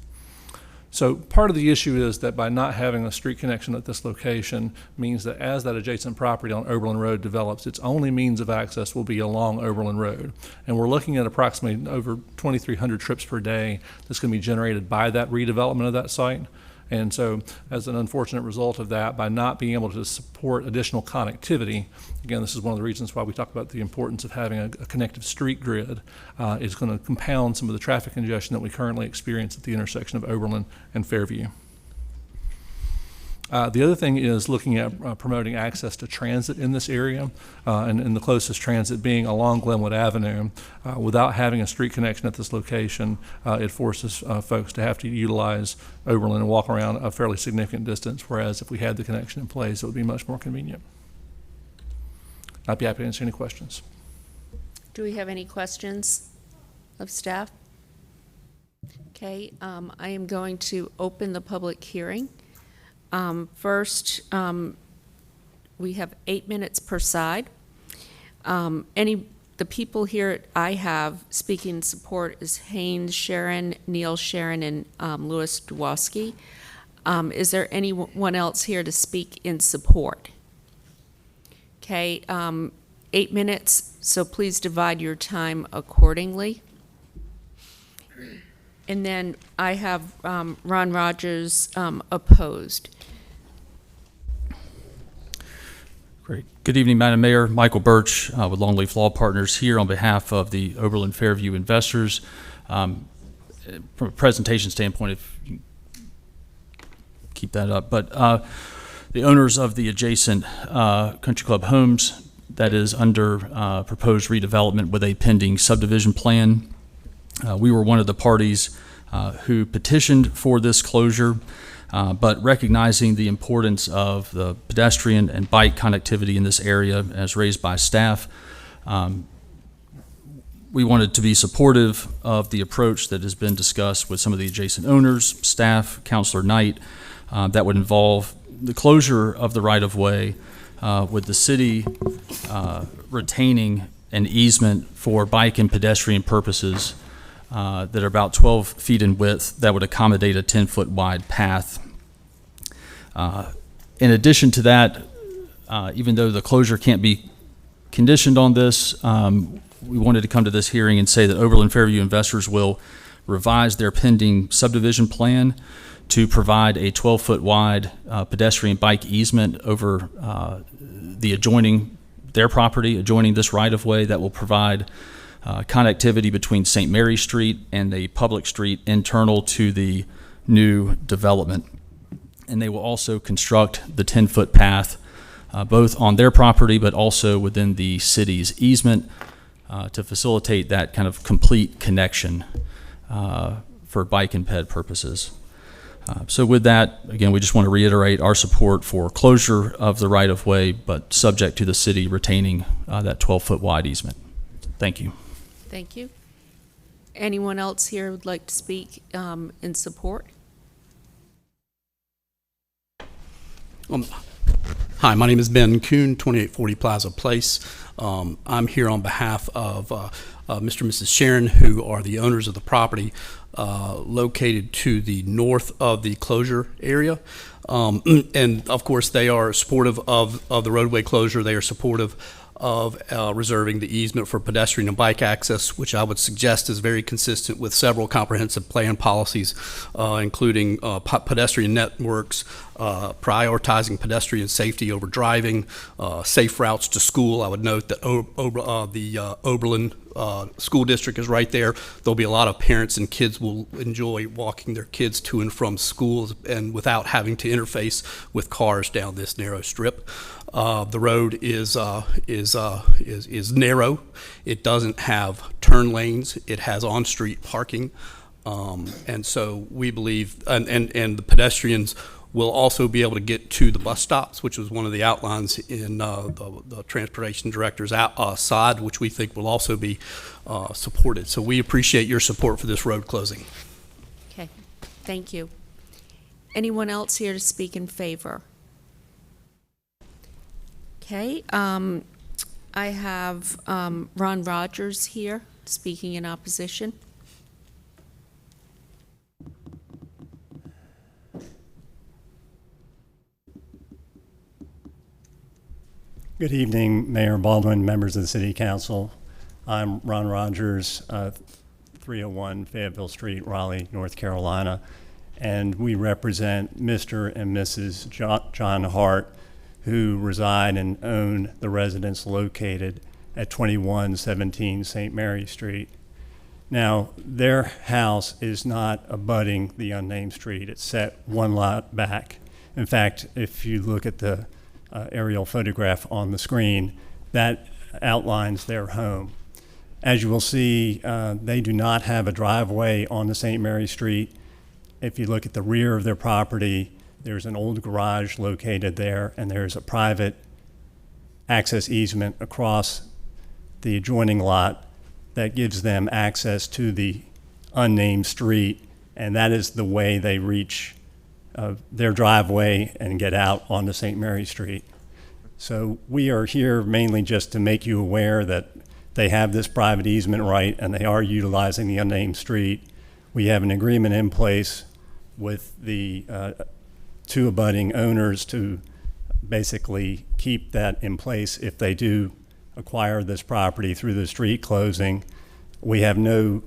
So part of the issue is that by not having a street connection at this location means that as that adjacent property on Oberlin Road develops, its only means of access will be along Oberlin Road. And we're looking at approximately over 2,300 trips per day that's going to be generated by that redevelopment of that site. And so as an unfortunate result of that, by not being able to support additional connectivity, again, this is one of the reasons why we talk about the importance of having a connective street grid, is going to compound some of the traffic congestion that we currently experience at the intersection of Oberlin and Fairview. The other thing is looking at promoting access to transit in this area, and the closest transit being along Glenwood Avenue. Without having a street connection at this location, it forces folks to have to utilize Oberlin and walk around a fairly significant distance, whereas if we had the connection in place, it would be much more convenient. I'd be happy to answer any questions. Do we have any questions of staff? Okay, I am going to open the public hearing. First, we have 8 minutes per side. The people here I have speaking in support is Haynes Sharon, Neil Sharon, and Louis Dwoski. Is there anyone else here to speak in support? Okay, 8 minutes, so please divide your time accordingly. And then I have Ron Rogers opposed. Great. Good evening, Madam Mayor. Michael Birch with Longleaf Law Partners here on behalf of the Oberlin Fairview investors. From a presentation standpoint, if you keep that up, but the owners of the adjacent Country Club Homes that is under proposed redevelopment with a pending subdivision plan. We were one of the parties who petitioned for this closure, but recognizing the importance of the pedestrian and bike connectivity in this area as raised by staff, we wanted to be supportive of the approach that has been discussed with some of the adjacent owners, staff, Councilor Knight, that would involve the closure of the right-of-way with the city retaining an easement for bike and pedestrian purposes that are about 12 feet in width that would accommodate a 10-foot wide path. In addition to that, even though the closure can't be conditioned on this, we wanted to come to this hearing and say that Oberlin Fairview investors will revise their pending subdivision plan to provide a 12-foot wide pedestrian bike easement over their property adjoining this right-of-way that will provide connectivity between St. Mary's Street and a public street internal to the new development. And they will also construct the 10-foot path both on their property but also within the city's easement to facilitate that kind of complete connection for bike and ped purposes. So with that, again, we just want to reiterate our support for closure of the right-of-way, but subject to the city retaining that 12-foot wide easement. Thank you. Thank you. Anyone else here would like to speak in support? Hi, my name is Ben Kuhn, 2840 Plaza Place. I'm here on behalf of Mr. and Mrs. Sharon, who are the owners of the property located to the north of the closure area. And of course, they are supportive of the roadway closure. They are supportive of reserving the easement for pedestrian and bike access, which I would suggest is very consistent with several comprehensive plan policies, including pedestrian networks, prioritizing pedestrian safety over driving, safe routes to school. I would note that the Oberlin school district is right there. There'll be a lot of parents and kids will enjoy walking their kids to and from schools and without having to interface with cars down this narrow strip. The road is narrow. It doesn't have turn lanes. It has on-street parking, and so we believe, and the pedestrians will also be able to get to the bus stops, which was one of the outlines in the transportation director's side, which we think will also be supported. So we appreciate your support for this road closing. Okay, thank you. Anyone else here to speak in favor? Okay, I have Ron Rogers here speaking in opposition. Good evening, Mayor Baldwin, members of the City Council. I'm Ron Rogers, 301 Fayetteville Street, Raleigh, North Carolina, and we represent Mr. and Mrs. John Hart, who reside and own the residence located at 2117 St. Mary Street. Now, their house is not abutting the unnamed street. It's set one lot back. In fact, if you look at the aerial photograph on the screen, that outlines their home. As you will see, they do not have a driveway on the St. Mary Street. If you look at the rear of their property, there's an old garage located there, and there's a private access easement across the adjoining lot that gives them access to the unnamed street, and that is the way they reach their driveway and get out onto St. Mary Street. So we are here mainly just to make you aware that they have this private easement right and they are utilizing the unnamed street. We have an agreement in place with the two abutting owners to basically keep that in place if they do acquire this property through the street closing. We have no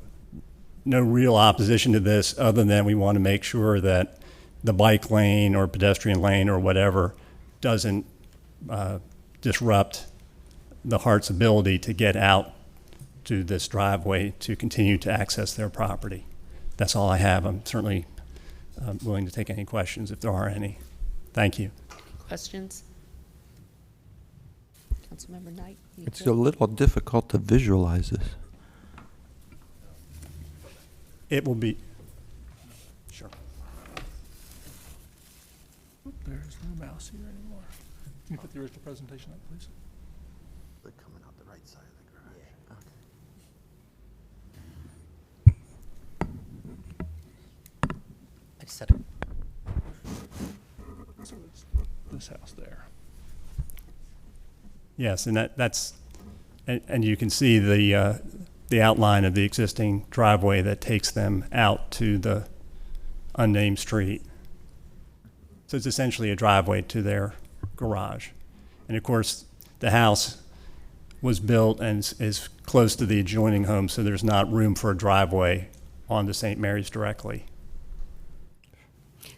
real opposition to this other than we want to make sure that the bike lane or pedestrian lane or whatever doesn't disrupt the Hart's ability to get out to this driveway to continue to access their property. That's all I have. I'm certainly willing to take any questions if there are any. Thank you. Questions? Councilmember Knight? It's a little difficult to visualize this. It will be, sure. There's no mouse here anymore. Can you put the original presentation up, please? They're coming out the right side of the garage. Okay. I just said it. So it's this house there. Yes, and that's, and you can see the outline of the existing driveway that takes them out to the unnamed street. So it's essentially a driveway to their garage. And of course, the house was built and is close to the adjoining home, so there's not room for a driveway onto St. Mary's directly.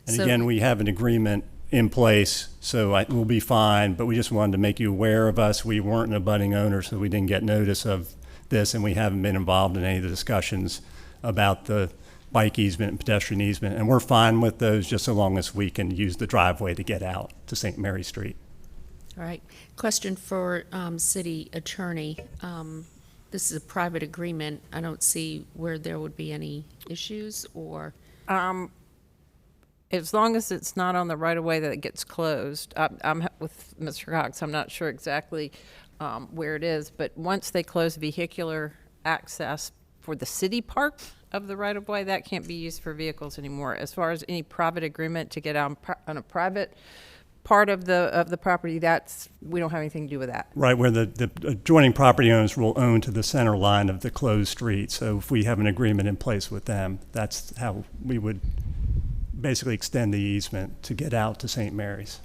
And again, we have an agreement in place, so we'll be fine, but we just wanted to make you aware of us. We weren't an abutting owner, so we didn't get notice of this, and we haven't been involved in any of the discussions about the bike easement and pedestrian easement, and we're fine with those just so long as we can use the driveway to get out to St. Mary Street. All right. Question for City Attorney. this is a private agreement, I don't see where there would be any issues or. As long as it's not on the right of way that it gets closed. I'm with Mr. Cox. I'm not sure exactly where it is, but once they close vehicular access for the city park of the right of way, that can't be used for vehicles anymore. As far as any private agreement to get on a private part of the property, we don't have anything to do with that. Right, where the adjoining property owners will own to the center line of the closed street. So if we have an agreement in place with them, that's how we would basically extend the easement to get out to St. Mary's.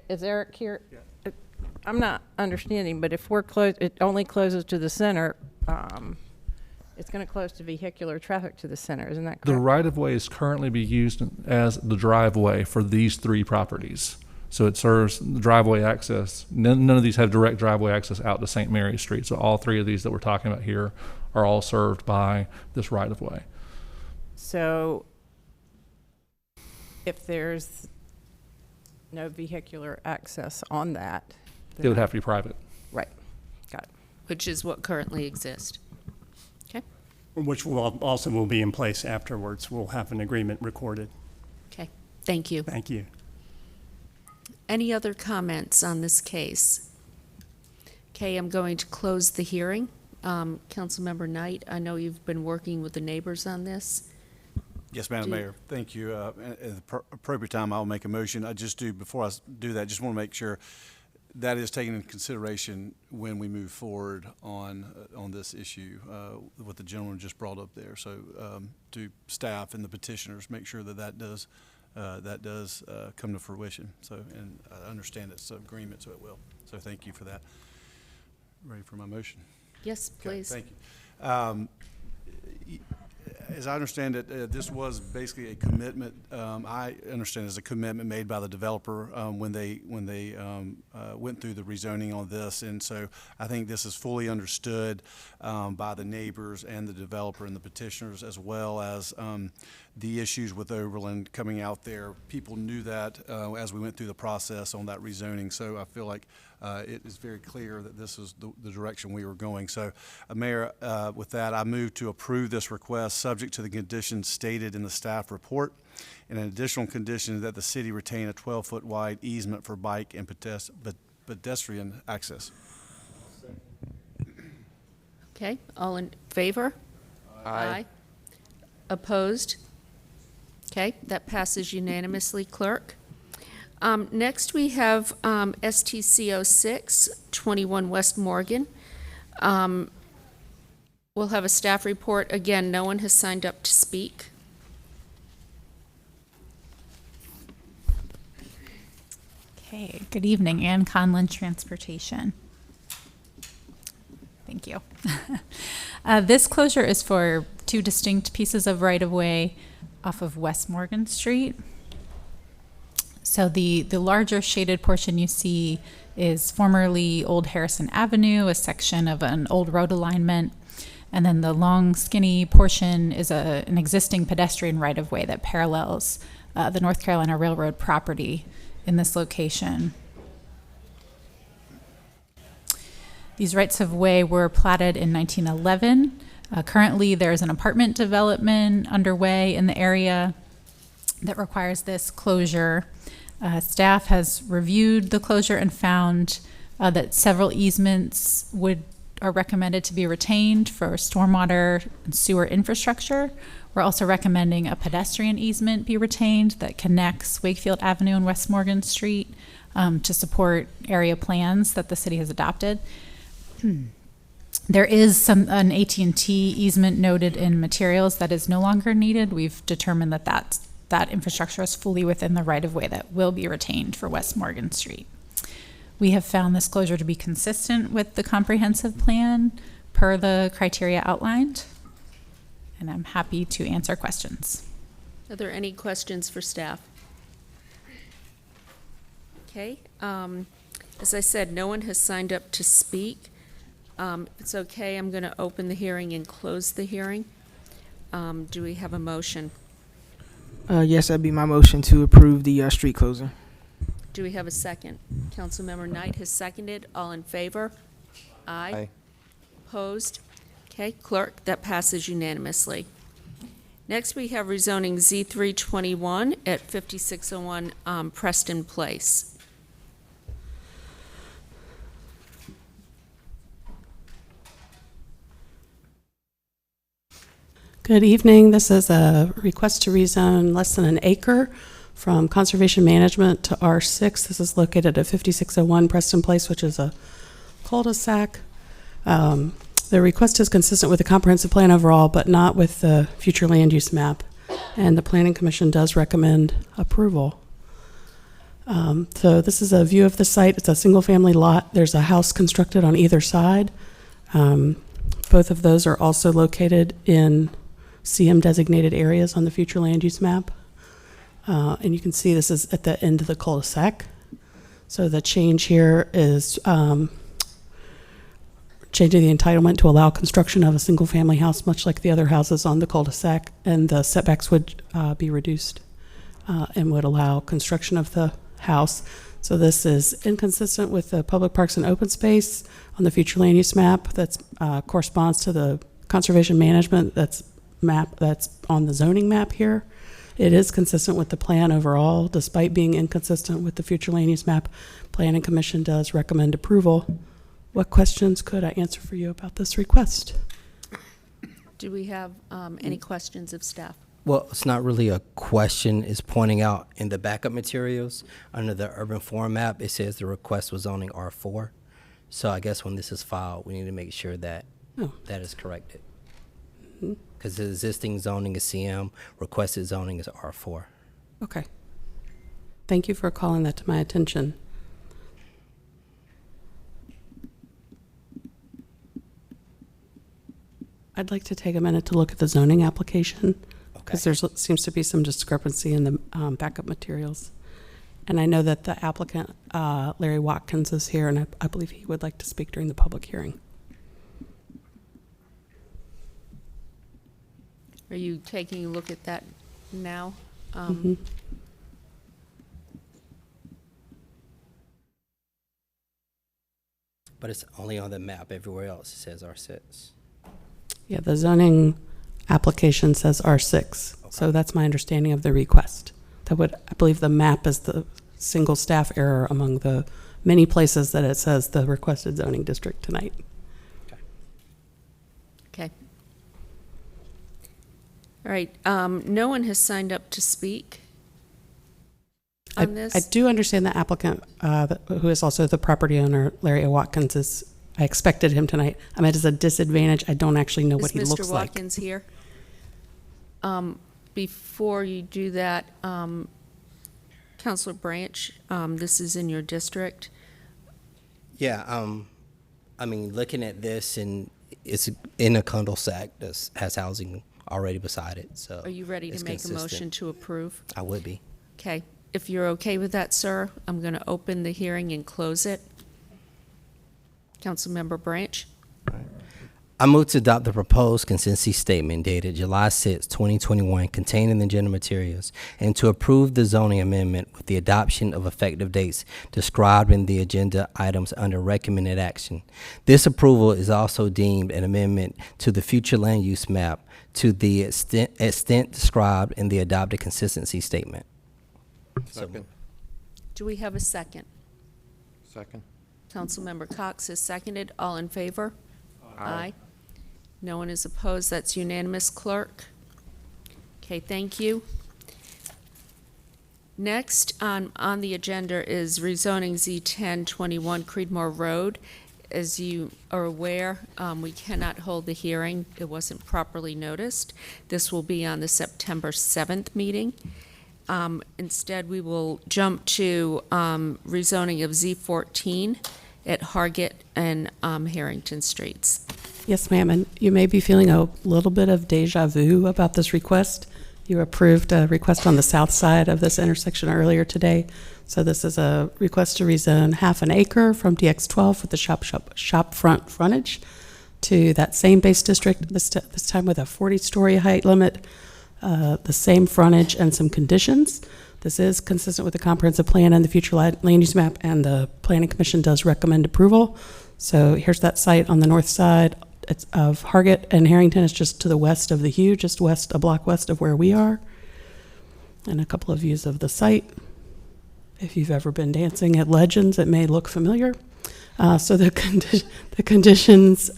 Is Eric here? Yeah. I'm not understanding, but if we're closed, it only closes to the center. It's going to close to vehicular traffic to the center, isn't that correct? The right-of-way is currently be used as the driveway for these 3 properties. So it serves the driveway access. None of these have direct driveway access out to St. Mary's Street. So all 3 of these that we're talking about here are all served by this right-of-way. So if there's no vehicular access on that, it would have to be private. Right. Got it. Which is what currently exists. Okay. Which will be in place afterwards. We'll have an agreement recorded. Okay. Thank you. Thank you. Any other comments on this case? Okay, I'm going to close the hearing. Councilmember Knight, I know you've been working with the neighbors on this. Yes, Madam Mayor. Thank you. At the appropriate time, I'll make a motion. Before I do that, just want to make sure that is taken into consideration when we move forward on this issue, what the gentleman just brought up there. So to staff and the petitioners, make sure that does come to fruition. So, and I understand it's an agreement, so it will. So thank you for that. Ready for my motion? Yes, please. Okay, thank you. As I understand it, this was basically a commitment. I understand it's a commitment made by the developer when they went through the rezoning on this, and so I think this is fully understood by the neighbors and the developer and the petitioners, as well as the issues with Overland coming out there. People knew that as we went through the process on that rezoning, so I feel like it is very clear that this is the direction we were going. So, Mayor, with that, I move to approve this request subject to the conditions stated in the staff report, and an additional condition that the city retain a 12-foot wide easement for bike and pedestrian access. Okay, all in favor? Aye. Opposed? Okay, that passes unanimously, Clerk. Next, we have STC 06, 21 West Morgan. We'll have a staff report. Again, no one has signed up to speak. Okay, good evening. Ann Conlon, Transportation. Thank you. This closure is for 2 distinct pieces of right-of-way off of West Morgan Street. So the larger shaded portion you see is formerly Old Harrison Avenue, a section of an old road alignment. And then the long, skinny portion is an existing pedestrian right-of-way that parallels the North Carolina Railroad property in this location. These rights-of-way were platted in 1911. Currently, there's an apartment development underway in the area that requires this closure. Staff has reviewed the closure and found that several easements are recommended to be retained for stormwater and sewer infrastructure. We're also recommending a pedestrian easement be retained that connects Wakefield Avenue and West Morgan Street to support area plans that the city has adopted. There is an AT&T easement noted in materials that is no longer needed. We've determined that infrastructure is fully within the right-of-way that will be retained for West Morgan Street. We have found this closure to be consistent with the comprehensive plan per the criteria outlined, and I'm happy to answer questions. Are there any questions for staff? Okay. As I said, no one has signed up to speak. If it's okay, I'm going to open the hearing and close the hearing. Do we have a motion? Yes, that'd be my motion to approve the street closure. Do we have a second? Councilmember Knight has seconded. All in favor? Aye. Aye. Opposed? Okay, clerk, that passes unanimously. Next, we have rezoning Z321 at 5601 Preston Place. Good evening. This is a request to rezone less than an acre from conservation management to R6. This is located at 5601 Preston Place, which is a cul-de-sac. The request is consistent with the comprehensive plan overall, but not with the future land use map. And the Planning Commission does recommend approval. So this is a view of the site. It's a single-family lot. There's a house constructed on either side. Both of those are also located in CM designated areas on the future land use map. And you can see this is at the end of the cul-de-sac. So the change here is changing the entitlement to allow construction of a single family house, much like the other houses on the cul-de-sac, and the setbacks would be reduced and would allow construction of the house. So this is inconsistent with the public parks and open space on the future land use map that corresponds to the conservation management that's on the zoning map here. It is consistent with the plan overall, despite being inconsistent with the future land use map. Planning Commission does recommend approval. What questions could I answer for you about this request? Do we have any questions of staff? Well, it's not really a question. It's pointing out in the backup materials under the urban form map, it says the request was zoning R4. So I guess when this is filed, we need to make sure that that is corrected. Because the existing zoning is CM, requested zoning is R4. Okay. Thank you for calling that to my attention. I'd like to take a minute to look at the zoning application because there seems to be some discrepancy in the backup materials. And I know that the applicant, Larry Watkins, is here, and I believe he would like to speak during the public hearing. Are you taking a look at that now? But it's only on the map. Everywhere else it says R6. Yeah, the zoning application says R6. So that's my understanding of the request. I believe the map is the single staff error among the many places that it says the requested zoning district tonight. Okay. All right. No one has signed up to speak on this. I do understand the applicant, who is also the property owner, Larry Watkins, I expected him tonight. I'm at a disadvantage. I don't actually know what he looks Mr. like. Watkins here? Before you do that, Councilor Branch, this is in your district. Yeah, I mean, looking at this, and it's in a cul-de-sac that has housing already beside it. So are you ready to make a motion to approve? I would be. Okay. If you're okay with that, sir, I'm going to open the hearing and close it. Councilmember Branch. I move to adopt the proposed consensus statement dated July 6, 2021, contained in the agenda materials, and to approve the zoning amendment with the adoption of effective dates described in the agenda items under recommended action. This approval is also deemed an amendment to the future land use map to the extent described in the adopted consistency statement. Second. Do we have a second? Second. Councilmember Cox is seconded. All in favor? Aye. No one is opposed. That's unanimous, clerk. Okay, thank you. Next on the agenda is rezoning Z1021 Creedmoor Road. As you are aware, we cannot hold the hearing. It wasn't properly noticed. This will be on the September 7th meeting. Instead, we will jump to rezoning of Z14 at Hargett and Harrington Streets. Yes, ma'am, and you may be feeling a little bit of deja vu about this request. You approved a request on the south side of this intersection earlier today. So this is a request to rezone half an acre from DX12 with the shop front frontage to that same base district, this time with a 40-story height limit, the same frontage and some conditions. This is consistent with the comprehensive plan and the future land use map, and the Planning Commission does recommend approval. So here's that site on the north side of Hargett, and Harrington is just to the west of the Hugh, just west, a block west of where we are. And a couple of views of the site. If you've ever been dancing at Legends, it may look familiar. So the conditions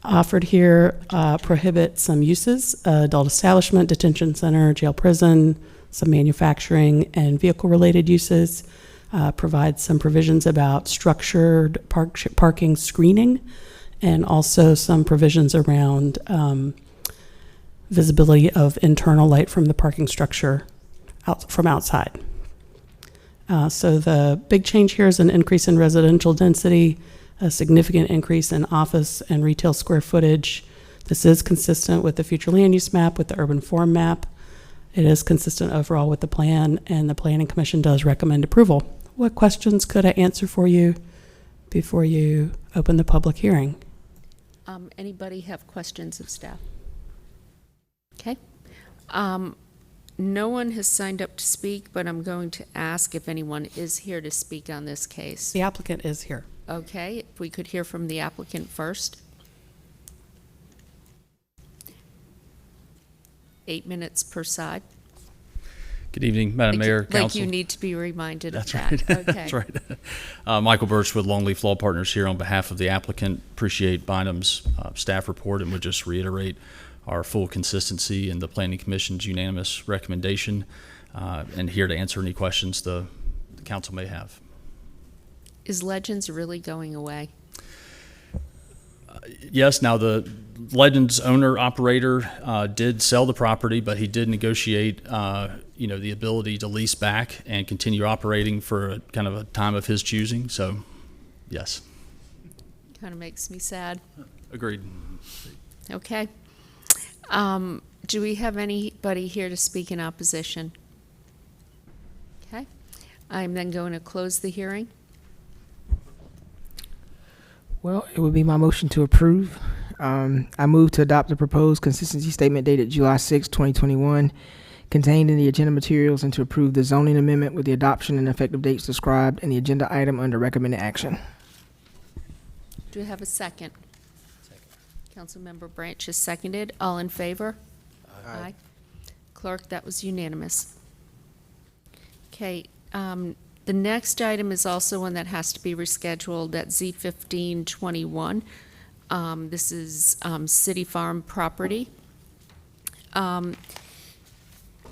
offered here prohibit some uses: adult establishment, detention center, jail, prison, some manufacturing and vehicle-related uses. Provide some provisions about structured parking screening, and also some provisions around visibility of internal light from the parking structure from outside. So the big change here is an increase in residential density, a significant increase in office and retail square footage. This is consistent with the future land use map, with the urban form map. It is consistent overall with the plan, and the Planning Commission does recommend approval. What questions could I answer for you before you open the public hearing? Anybody have questions of staff? Okay. No one has signed up to speak, but I'm going to ask if anyone is here to speak on this case. The applicant is here. Okay, if we could hear from the applicant first. 8 minutes per side. Good evening, Madam Mayor, Council. Like you need to be reminded of that. Right. Okay. That's right. Michael Birch with Longleaf Law Partners here on behalf of the applicant. Appreciate Bynum's staff report, and would just reiterate our full consistency in the Planning Commission's unanimous recommendation, and here to answer any questions the council may have. Is Legends really going away? Yes. Now, the Legends owner-operator did sell the property, but he did negotiate the ability to lease back and continue operating for a kind of a time of his choosing. So, yes. Kind of makes me sad. Agreed. Okay. Do we have anybody here to speak in opposition? Okay. I'm then going to close the hearing. Well, it would be my motion to approve. I move to adopt the proposed consistency statement dated July 6, 2021, contained in the agenda materials, and to approve the zoning amendment with the adoption and effective dates described in the agenda item under recommended action. Do we have a second? Councilmember Branch is seconded. All in favor? Aye. Clerk, that was unanimous. Okay, the next item is also one that has to be rescheduled at Z1521. This is City Farm property.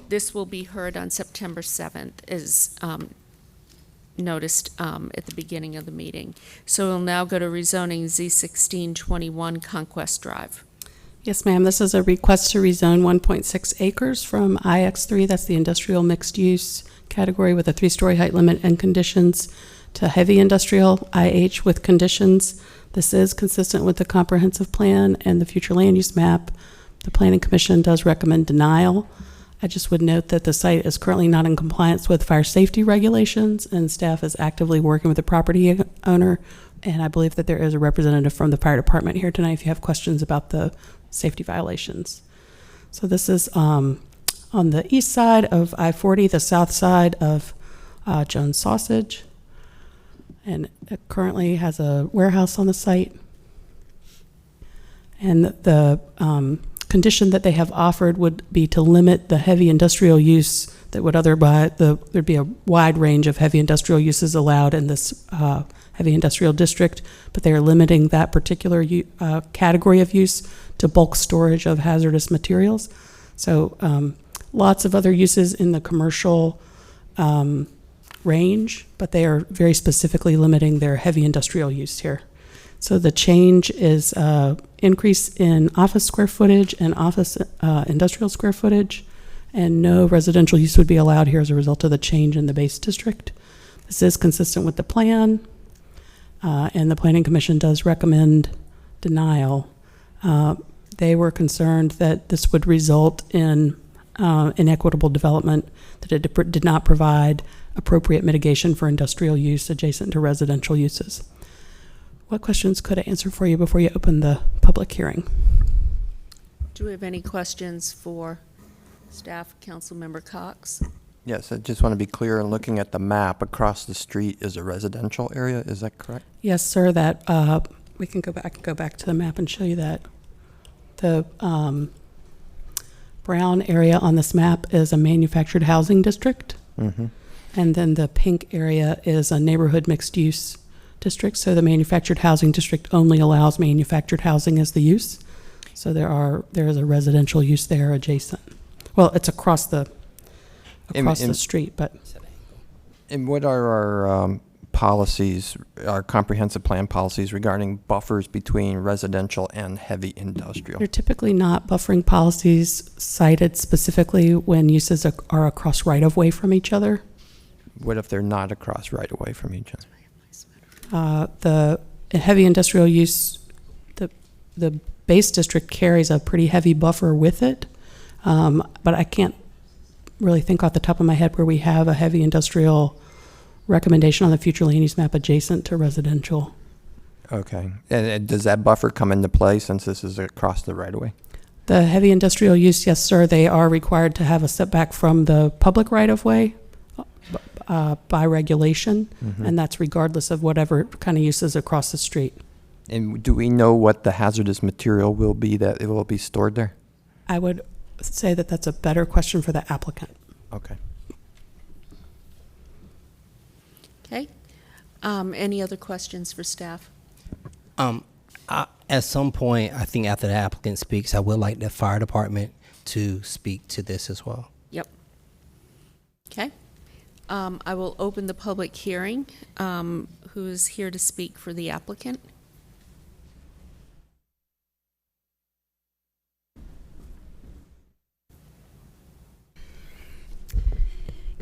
This will be heard on September 7th, as noticed at the beginning of the meeting. So we'll now go to rezoning Z1621 Conquest Drive. Yes, ma'am. This is a request to rezone 1.6 acres from IX3, that's the industrial mixed use category with a 3-story height limit and conditions, to heavy industrial IH with conditions. This is consistent with the comprehensive plan and the future land use map. The Planning Commission does recommend denial. I just would note that the site is currently not in compliance with fire safety regulations, and staff is actively working with the property owner. And I believe that there is a representative from the fire department here tonight if you have questions about the safety violations. So this is on the east side of I-40, the south side of Jones Sausage. And it currently has a warehouse on the site. And the condition that they have offered would be to limit the heavy industrial use that would there'd be a wide range of heavy industrial uses allowed in this heavy industrial district, but they are limiting that particular category of use to bulk storage of hazardous materials. So lots of other uses in the commercial range, but they are very specifically limiting their heavy industrial use here. So the change is increase in office square footage and office industrial square footage, and no residential use would be allowed here as a result of the change in the base district. This is consistent with the plan, and the Planning Commission does recommend denial. They were concerned that this would result in inequitable development, that it did not provide appropriate mitigation for industrial use adjacent to residential uses. What questions could I answer for you before you open the public hearing? Do we have any questions for staff? Councilmember Cox? Yes, I just want to be clear, in looking at the map, across the street is a residential area, is that correct? Yes, sir, that, we can go back to the map and show you that. The brown area on this map is a manufactured housing district. Mm-hmm. And then the pink area is a neighborhood mixed-use district. So the manufactured housing district only allows manufactured housing as the use. So there is a residential use there adjacent. Well, it's across the street, but. And what are our policies, our comprehensive plan policies regarding buffers between residential and heavy industrial? They're typically not buffering policies cited specifically when uses are across right-of-way from each other. What if they're not across right away from each other? The heavy industrial use, the base district carries a pretty heavy buffer with it, but I can't really think off the top of my head where we have a heavy industrial recommendation on the future land use map adjacent to residential. Okay. And does that buffer come into play since this is across the right of way? The heavy industrial use, yes, sir, they are required to have a setback from the public right-of-way by regulation, and that's regardless of whatever kind of use is across the street. And do we know what the hazardous material will be that it will be stored there? I would say that that's a better question for the applicant. Okay. Okay. Any other questions for staff? At some point, I think after the applicant speaks, I would like the fire department to speak to this as well. Yep. Okay. I will open the public hearing. Who is here to speak for the applicant?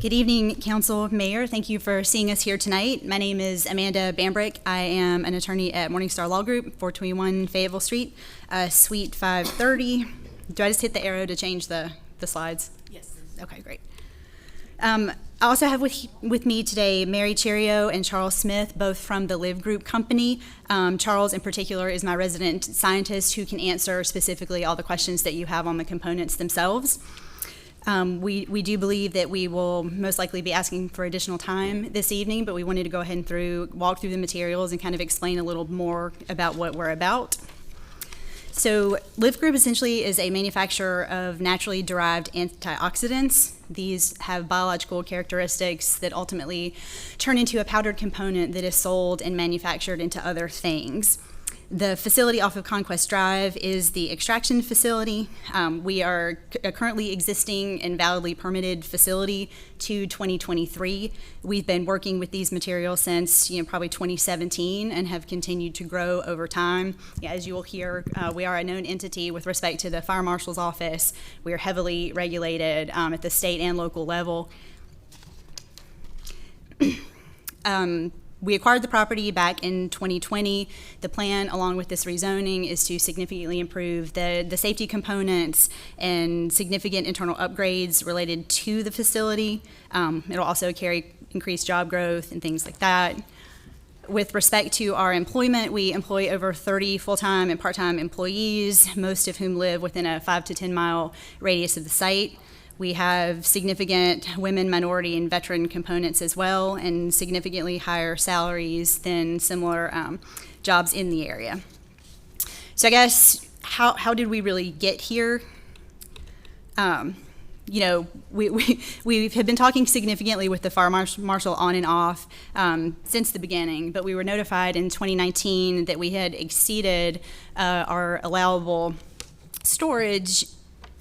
Good evening, Council, Mayor. Thank you for seeing us here tonight. My name is Amanda Bambrick. I am an attorney at Morningstar Law Group, 421 Fayetteville Street, Suite 530. Do I just hit the arrow to change the slides? Yes. Okay, great. I also have with me today Mary Cherio and Charles Smith, both from the Live Group company. Charles in particular is my resident scientist who can answer specifically all the questions that you have on the components themselves. We do believe that we will most likely be asking for additional time this evening, but we wanted to go ahead and walk through the materials and kind of explain a little more about what we're about. So Live Group essentially is a manufacturer of naturally derived antioxidants. These have biological characteristics that ultimately turn into a powdered component that is sold and manufactured into other things. The facility off of Conquest Drive is the extraction facility. We are a currently existing and validly permitted facility to 2023. We've been working with these materials since probably 2017 and have continued to grow over time. As you will hear, we are a known entity with respect to the Fire Marshal's office. We are heavily regulated at the state and local level. We acquired the property back in 2020. The plan, along with this rezoning, is to significantly improve the safety components and significant internal upgrades related to the facility. It'll also carry increased job growth and things like that. With respect to our employment, we employ over 30 full-time and part-time employees, most of whom live within a 5 to 10 mile radius of the site. We have significant women, minority, and veteran components as well, and significantly higher salaries than similar jobs in the area. So I guess, how did we really get here? We have been talking significantly with the Fire Marshal on and off since the beginning, but we were notified in 2019 that we had exceeded our allowable storage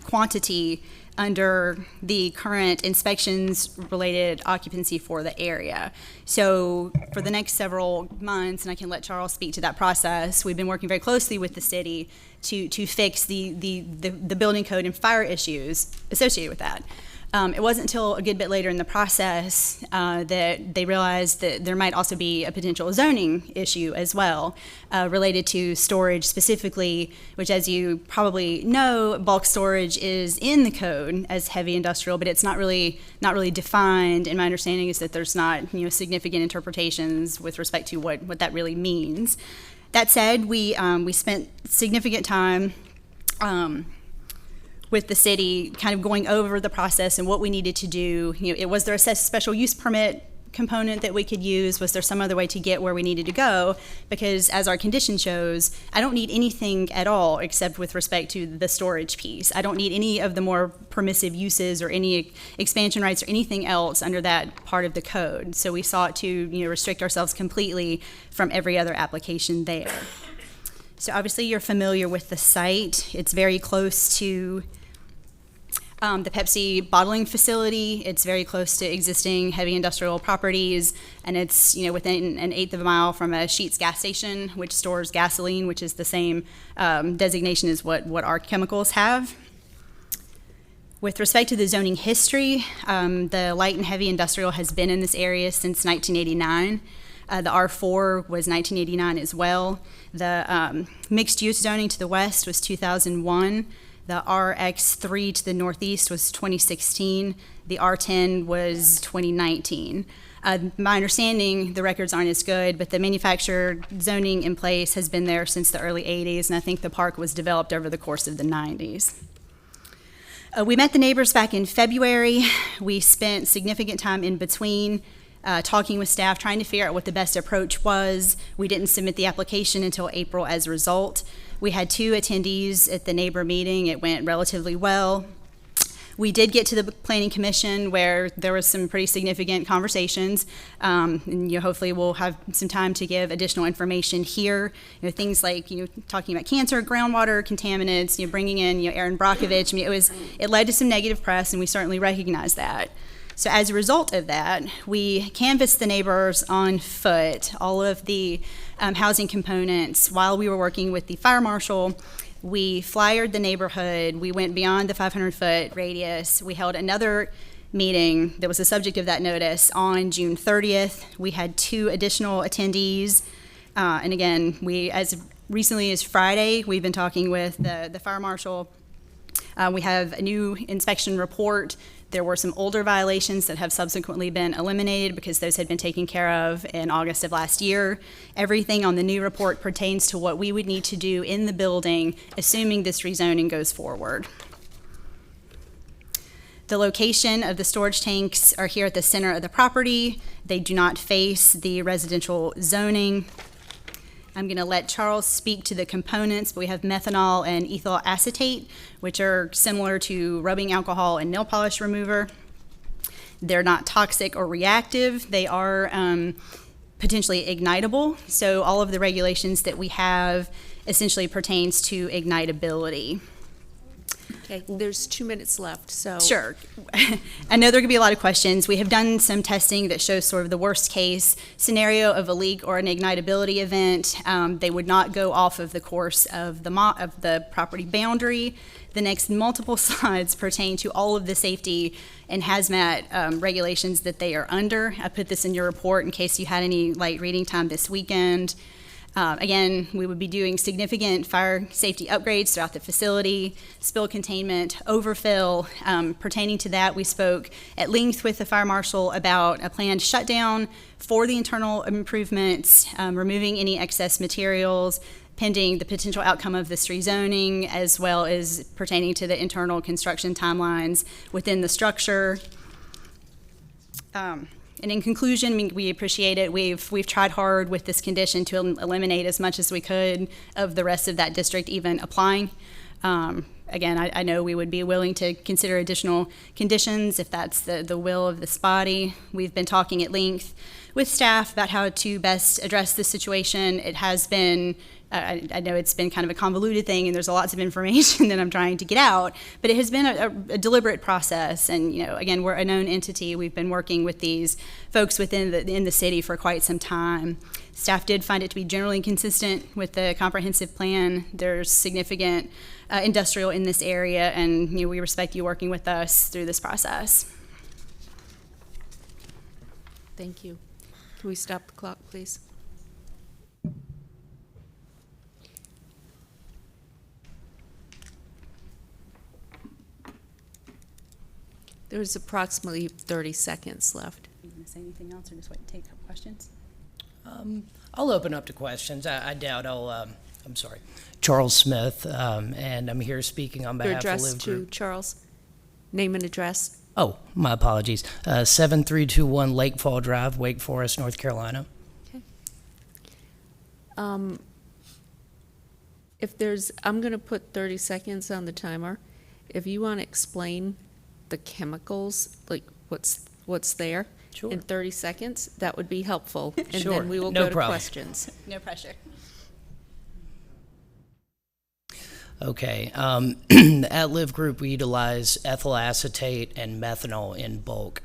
quantity under the current inspections-related occupancy for the area. So for the next several months, and I can let Charles speak to that process, we've been working very closely with the city to fix the building code and fire issues associated with that. It wasn't until a good bit later in the process that they realized that there might also be a potential zoning issue as well related to storage specifically, which, as you probably know, bulk storage is in the code as heavy industrial, but it's not really defined. And my understanding is that there's not significant interpretations with respect to what that really means. That said, we spent significant time with the city, kind of going over the process and what we needed to do. Was there a special use permit component that we could use? Was there some other way to get where we needed to go? Because as our condition shows, I don't need anything at all except with respect to the storage piece. I don't need any of the more permissive uses or any expansion rights or anything else under that part of the code. So we sought to restrict ourselves completely from every other application there. So obviously you're familiar with the site. It's very close to the Pepsi bottling facility. It's very close to existing heavy industrial properties, and it's within an eighth of a mile from a Sheetz gas station, which stores gasoline, which is the same designation as what our chemicals have. With respect to the zoning history, the light and heavy industrial has been in this area since 1989. The R4 was 1989 as well. The mixed-use zoning to the west was 2001. The RX3 to the northeast was 2016. The R10 was 2019. My understanding, the records aren't as good, but the manufactured zoning in place has been there since the early 80s, and I think the park was developed over the course of the 90s. We met the neighbors back in February. We spent significant time in between talking with staff, trying to figure out what the best approach was. We didn't submit the application until April as a result. We had 2 attendees at the neighbor meeting. It went relatively well. We did get to the Planning Commission where there was some pretty significant conversations, and hopefully we'll have some time to give additional information here. Things like talking about cancer, groundwater contaminants, bringing in Aaron Brockovich. It led to some negative press, and we certainly recognize that. So as a result of that, we canvassed the neighbors on foot, all of the housing components, while we were working with the fire marshal. We flyered the neighborhood. We went beyond the 500-foot radius. We held another meeting that was the subject of that notice on June 30th. We had 2 additional attendees. And again, as recently as Friday, we've been talking with the fire marshal. We have a new inspection report. There were some older violations that have subsequently been eliminated because those had been taken care of in August of last year. Everything on the new report pertains to what we would need to do in the building, assuming this rezoning goes forward. The location of the storage tanks are here at the center of the property. They do not face the residential zoning. I'm going to let Charles speak to the components, but we have methanol and ethyl acetate, which are similar to rubbing alcohol and nail polish remover. They're not toxic or reactive. They are potentially ignitable. So all of the regulations that we have essentially pertains to ignitability. Okay, there's 2 minutes left, so. Sure. I know there are going to be a lot of questions. We have done some testing that shows sort of the worst case scenario of a leak or an ignitability event. They would not go off of the course of the property boundary. The next multiple slides pertain to all of the safety and hazmat regulations that they are under. I put this in your report in case you had any light reading time this weekend. Again, we would be doing significant fire safety upgrades throughout the facility, spill containment, overfill. Pertaining to that, we spoke at length with the fire marshal about a planned shutdown for the internal improvements, removing any excess materials, pending the potential outcome of this rezoning, as well as pertaining to the internal construction timelines within the structure. And in conclusion, we appreciate it. We've tried hard with this condition to eliminate as much as we could of the rest of that district even applying. Again, I know we would be willing to consider additional conditions if that's the will of this body. We've been talking at length with staff about how to best address this situation. It has been, I know it's been kind of a convoluted thing and there's lots of information that I'm trying to get out, but it has been a deliberate process. And, again, we're a known entity. We've been working with these folks in the city for quite some time. Staff did find it to be generally consistent with the comprehensive plan. There's significant industrial in this area, and we respect you working with us through this process. Thank you. Can we stop the clock, please? There's approximately 30 seconds left. Are you going to say anything else or just wait and take questions? I'll open up to questions. I doubt I'll I'm sorry, Charles Smith, and I'm here speaking on Your behalf of address Live to Group. Charles? Name and address? Oh, my apologies. 7321 Lake Fall Drive, Wake Forest, North Carolina. If there's, I'm going to put 30 seconds on the timer. If you want to explain the chemicals, like what's there in 30 seconds, that would be helpful. And Sure. then we will No go to problem. questions. No pressure. Okay. At Live Group, we utilize ethyl acetate and methanol in bulk.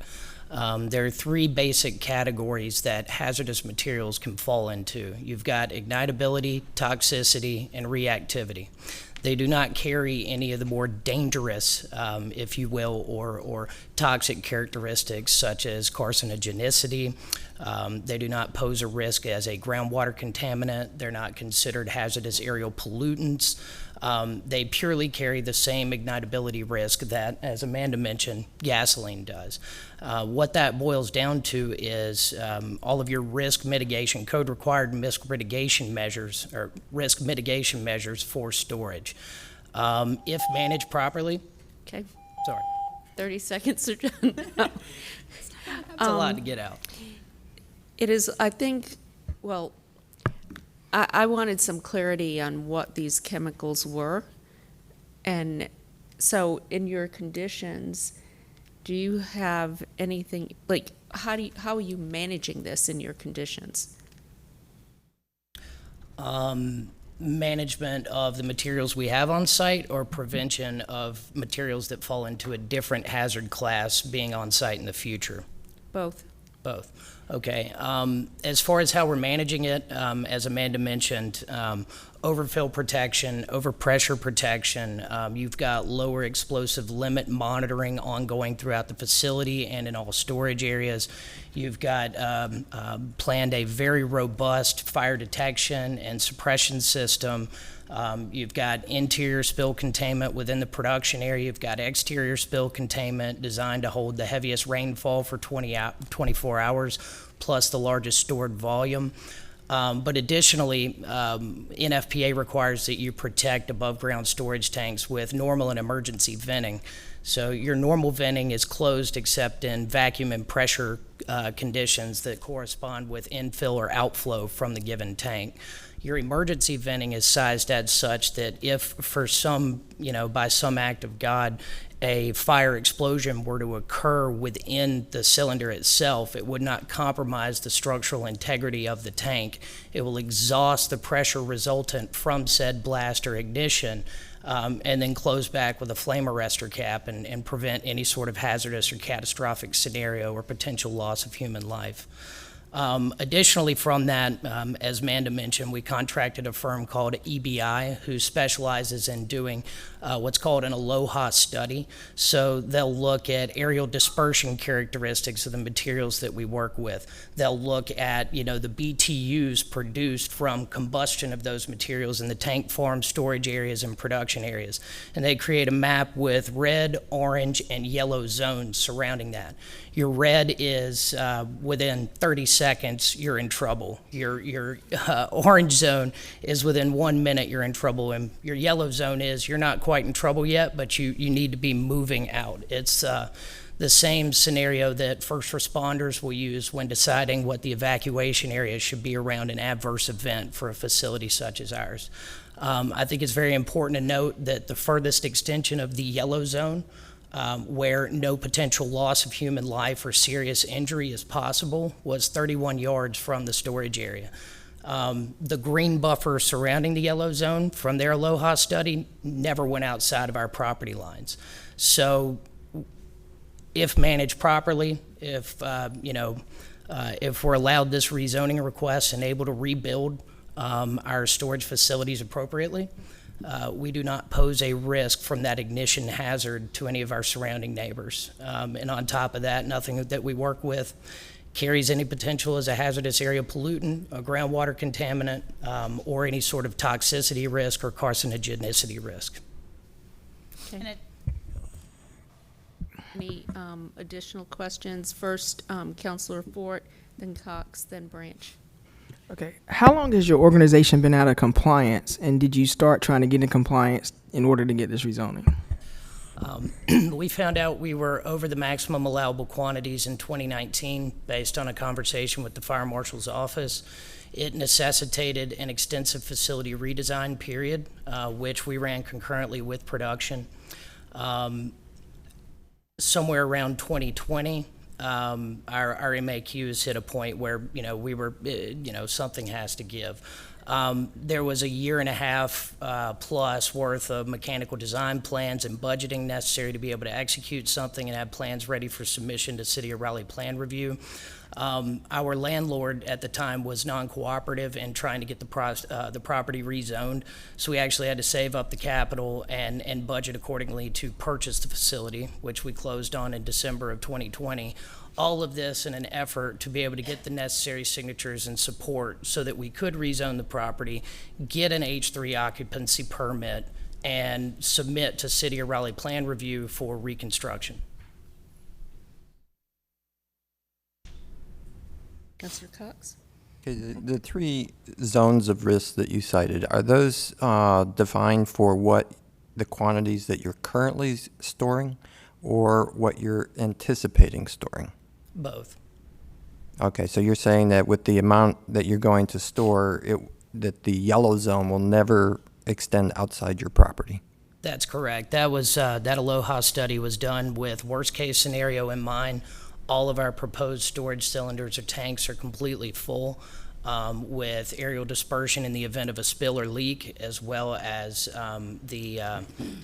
There are three basic categories that hazardous materials can fall into. You've got ignitability, toxicity, and reactivity. They do not carry any of the more dangerous, if you will, or toxic characteristics such as carcinogenicity. They do not pose a risk as a groundwater contaminant. They're not considered hazardous aerial pollutants. They purely carry the same ignitability risk that, as Amanda mentioned, gasoline does. What that boils down to is all of your risk mitigation, code-required risk mitigation measures, or risk mitigation measures for storage. If managed properly. Okay. Sorry. 30 seconds are done. That's a lot to get out. It is, I think, well, I wanted some clarity on what these chemicals were. And so in your conditions, do you have anything, like, how are you managing this in your conditions? Management of the materials we have on site, or prevention of materials that fall into a different hazard class being on site in the future? Both. Both. Okay. As far as how we're managing it, as Amanda mentioned, overfill protection, overpressure protection, you've got lower explosive limit monitoring ongoing throughout the facility and in all storage areas. You've got planned a very robust fire detection and suppression system. You've got interior spill containment within the production area. You've got exterior spill containment designed to hold the heaviest rainfall for 24 hours, plus the largest stored volume. But additionally, NFPA requires that you protect above ground storage tanks with normal and emergency venting. So your normal venting is closed except in vacuum and pressure conditions that correspond with infill or outflow from the given tank. Your emergency venting is sized as such that if for some, by some act of God, a fire explosion were to occur within the cylinder itself, it would not compromise the structural integrity of the tank. It will exhaust the pressure resultant from said blast or ignition, and then close back with a flame arrestor cap and prevent any sort of hazardous or catastrophic scenario or potential loss of human life. Additionally from that, as Amanda mentioned, we contracted a firm called EBI who specializes in doing what's called an Aloha study. So they'll look at aerial dispersion characteristics of the materials that we work with. They'll look at, the BTUs produced from combustion of those materials in the tank farm, storage areas, and production areas. And they create a map with red, orange, and yellow zones surrounding that. Your red is within 30 seconds, you're in trouble. Your orange zone is within 1 minute, you're in trouble. And your yellow zone is you're not quite in trouble yet, but you need to be moving out. It's the same scenario that first responders will use when deciding what the evacuation area should be around an adverse event for a facility such as ours. I think it's very important to note that the furthest extension of the yellow zone, where no potential loss of human life or serious injury is possible, was 31 yards from the storage area. The green buffer surrounding the yellow zone from their Aloha study never went outside of our property lines. So if managed properly, if we're allowed this rezoning request and able to rebuild our storage facilities appropriately, we do not pose a risk from that ignition hazard to any of our surrounding neighbors. And on top of that, nothing that we work with carries any potential as a hazardous area pollutant, a groundwater contaminant, or any sort of toxicity risk or carcinogenicity risk. Okay. Any additional questions? First, Councilor Fort, then Cox, then Branch. Okay. How long has your organization been out of compliance, and did you start trying to get in compliance in order to get this rezoning? We found out we were over the maximum allowable quantities in 2019 based on a conversation with the fire marshal's office. It necessitated an extensive facility redesign period, which we ran concurrently with production. Somewhere around 2020, our MAQs hit a point where, we were, something has to give. There was a year and a half plus worth of mechanical design plans and budgeting necessary to be able to execute something and have plans ready for submission to City of Raleigh Plan Review. Our landlord at the time was non-cooperative in trying to get the property rezoned, so we actually had to save up the capital and budget accordingly to purchase the facility, which we closed on in December of 2020. All of this in an effort to be able to get the necessary signatures and support so that we could rezone the property, get an H3 occupancy permit, and submit to City of Raleigh Plan Review for reconstruction. Councilor Cox? Okay, the three zones of risk that you cited, are those defined for what the quantities that you're currently storing or what you're anticipating storing? Both. Okay, so you're saying that with the amount that you're going to store, that the yellow zone will never extend outside your property? That's correct. That was that Aloha study was done with worst case scenario in mind. All of our proposed storage cylinders or tanks are completely full with aerial dispersion in the event of a spill or leak, as well as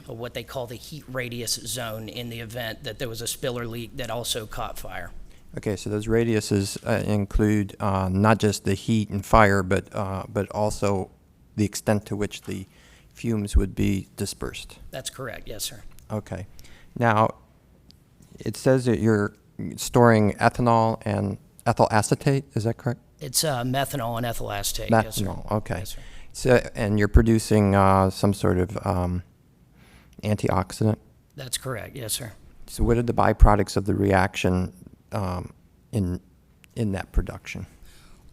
what they call the heat radius zone in the event that there was a spill or leak that also caught fire. Okay, so those radiuses include not just the heat and fire, but also the extent to which the fumes would be dispersed. That's correct, yes, sir. Okay. Now, it says that you're storing ethanol and ethyl acetate, is that correct? It's methanol and ethyl acetate, yes, sir. Methanol, okay. Yes, sir. So, and you're producing some sort of antioxidant? That's correct, yes, sir. So what are the byproducts of the reaction in that production?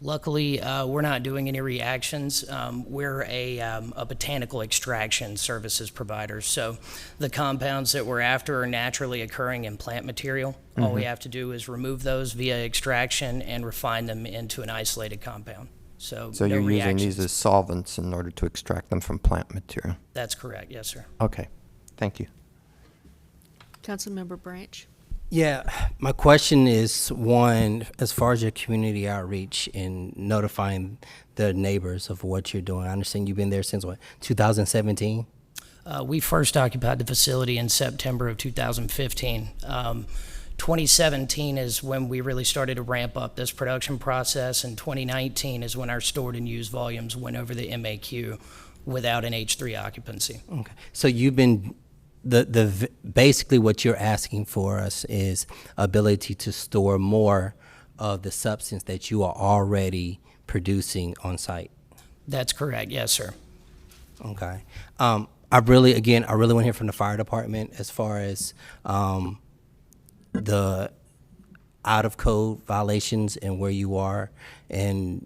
Luckily, we're not doing any reactions. We're a botanical extraction services provider, so the compounds that we're after are naturally occurring in plant material. All we have to do is remove those via extraction and refine them into an isolated compound. So no you're using reactions. these as solvents in order to extract them from plant material? That's correct, yes, sir. Okay, thank you. Councilmember Branch? Yeah, my question is, one, as far as your community outreach and notifying the neighbors of what you're doing. I understand you've been there since, what, 2017? We first occupied the facility in September of 2015. 2017 is when we really started to ramp up this production process, and 2019 is when our stored and used volumes went over the MAQ without an H3 occupancy. Okay, so you've been... basically what you're asking for us is ability to store more of the substance that you are already producing on site. That's correct, yes, sir. Okay. I really want to hear from the fire department as far as the out of code violations and where you are, and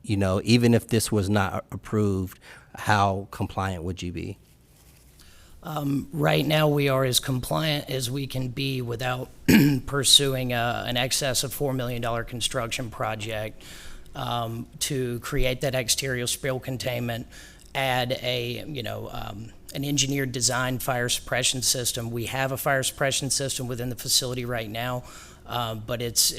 even if this was not approved, how compliant would you be? Right now, we are as compliant as we can be without pursuing an excess of $4 million construction project to create that exterior spill containment, add an engineered design fire suppression system. We have a fire suppression system within the facility right now, but it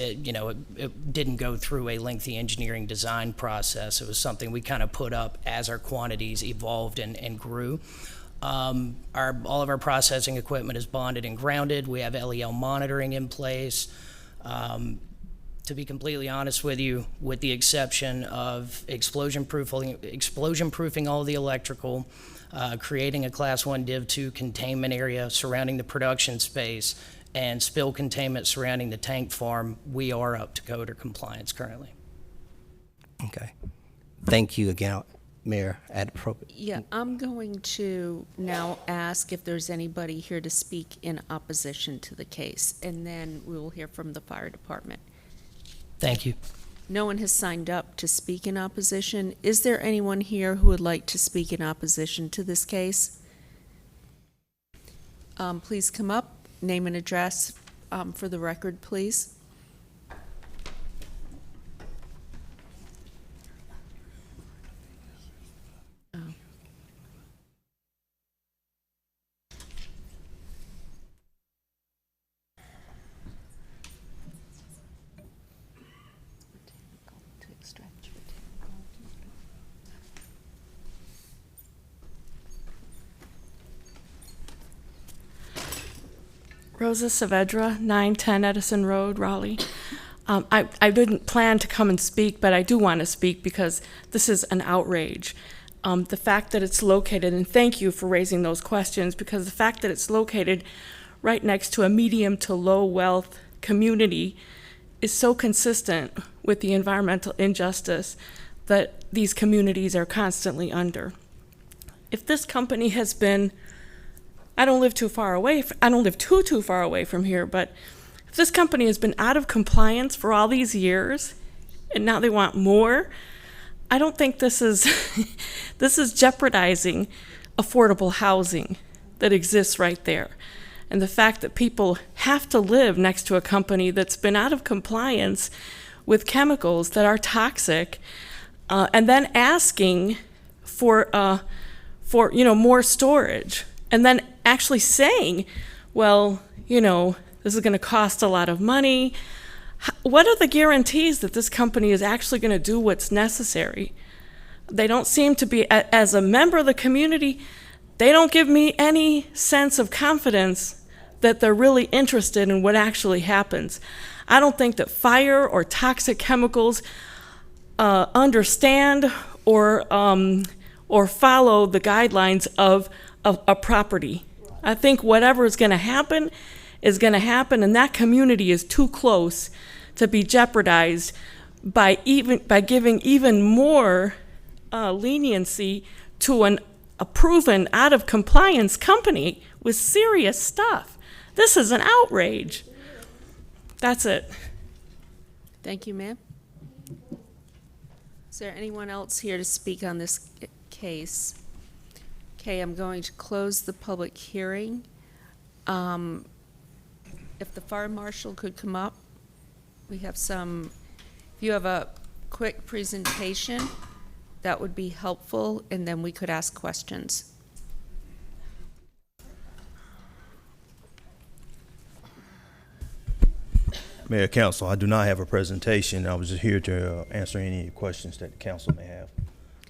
didn't go through a lengthy engineering design process. It was something we kind of put up as our quantities evolved and grew. All of our processing equipment is bonded and grounded. We have LEL monitoring in place. To be completely honest with you, with the exception of explosion proofing all of the electrical, creating a Class 1 Div 2 containment area surrounding the production space, and spill containment surrounding the tank farm, we are up to code or compliance currently. Okay. Thank you again, Mayor. Yeah, I'm going to now ask if there's anybody here to speak in opposition to the case, and then we will hear from the fire department. Thank you. No one has signed up to speak in opposition. Is there anyone here who would like to speak in opposition to this case? Please come up, name and address for the record, please. Rosa Saavedra, 910 Edison Road, Raleigh. I didn't plan to come and speak, but I do want to speak because this is an outrage. The fact that it's located, and thank you for raising those questions, because the fact that it's located right next to a medium to low wealth community is so consistent with the environmental injustice that these communities are constantly under. If this company has been, I don't live too far away from here, but if this company has been out of compliance for all these years and now they want more, I don't think this is this is jeopardizing affordable housing that exists right there. And the fact that people have to live next to a company that's been out of compliance with chemicals that are toxic, and then asking for more storage, and then actually saying, well, this is going to cost a lot of money. What are the guarantees that this company is actually going to do what's necessary? They don't seem to be, as a member of the community, they don't give me any sense of confidence that they're really interested in what actually happens. I don't think that fire or toxic chemicals understand or follow the guidelines of a property. I think whatever is going to happen is going to happen, and that community is too close to be jeopardized by giving even more leniency to a proven out of compliance company with serious stuff. This is an outrage. That's it. Thank you, ma'am. Is there anyone else here to speak on this case? Okay, I'm going to close the public hearing. If the fire marshal could come up, we have some, if you have a quick presentation, that would be helpful, and then we could ask questions. Mayor, Council, I do not have a presentation. I was just here to answer any questions that the council may have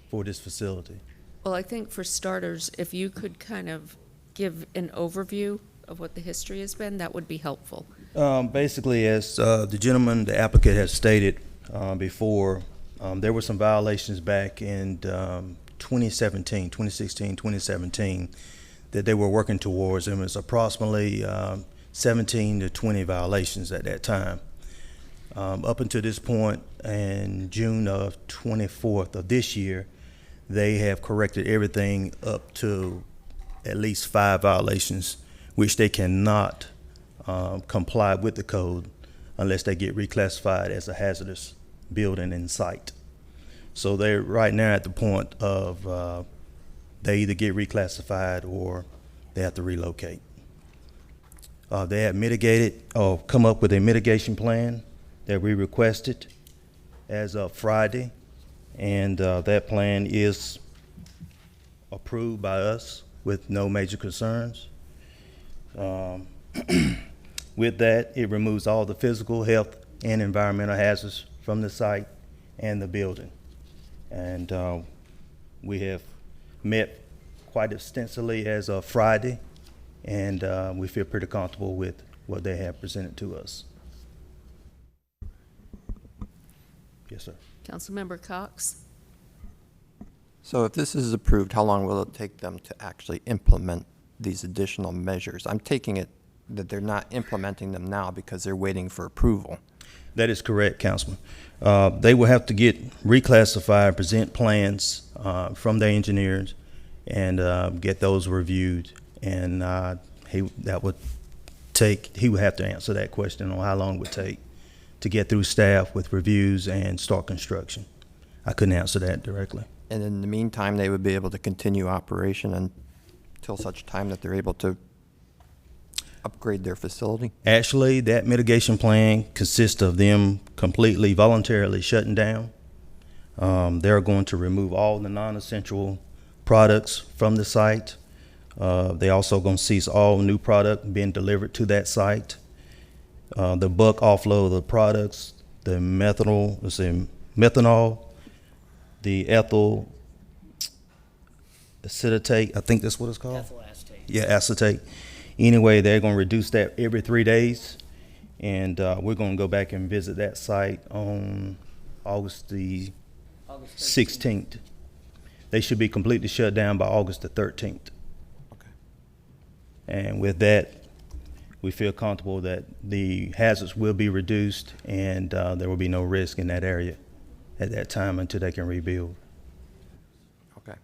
for this facility. Well, I think for starters, if you could kind of give an overview of what the history has been, that would be helpful. Basically, as the gentleman, the applicant, has stated before, there were some violations back in 2016, 2017, that they were working towards. It was approximately 17 to 20 violations at that time. Up until this point, in June of 24th of this year, they have corrected everything up to at least 5 violations, which they cannot comply with the code unless they get reclassified as a hazardous building and site. So they're right now at the point of they either get reclassified or they have to relocate. They have mitigated or come up with a mitigation plan that we requested as of Friday, and that plan is approved by us with no major concerns. With that, it removes all the physical, health, and environmental hazards from the site and the building. And we have met quite extensively as of Friday, and we feel pretty comfortable with what they have presented to us. Yes, sir. Councilmember Cox. So if this is approved, how long will it take them to actually implement these additional measures? I'm taking it that they're not implementing them now because they're waiting for approval. That is correct, Councilman. They will have to get reclassified, present plans from their engineers, and get those reviewed. And he would have to answer that question on how long it would take to get through staff with reviews and start construction. I couldn't answer that directly. And in the meantime, they would be able to continue operation until such time that they're able to upgrade their facility? Actually, that mitigation plan consists of them completely voluntarily shutting down. They're going to remove all the non-essential products from the site. They also going to cease all new product being delivered to that site. The bulk offload of the products, the methanol, the ethyl acetate, I think that's what it's called. Ethyl acetate. Yeah, acetate. Anyway, they're going to reduce that every 3 days, and we're going to go back and visit that site on August the 16th. They should be completely shut down by August the 13th. Okay. And with that, we feel comfortable that the hazards will be reduced, and there will be no risk in that area at that time until they can rebuild. Okay.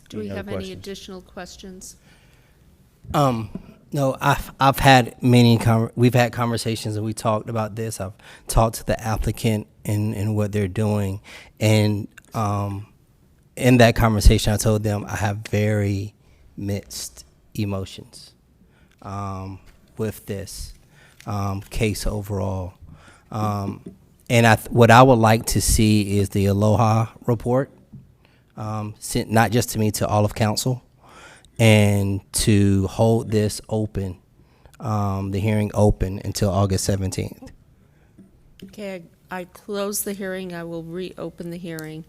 Do we Any other have any questions? additional questions? No, I've had we've had conversations and we talked about this. I've talked to the applicant and what they're doing, and in that conversation, I told them I have very mixed emotions with this case overall, and what I would like to see is the Aloha report, sent not just to me, to all of council, and to hold this open, the hearing open until August 17th. Okay, I close the hearing. I will reopen the hearing.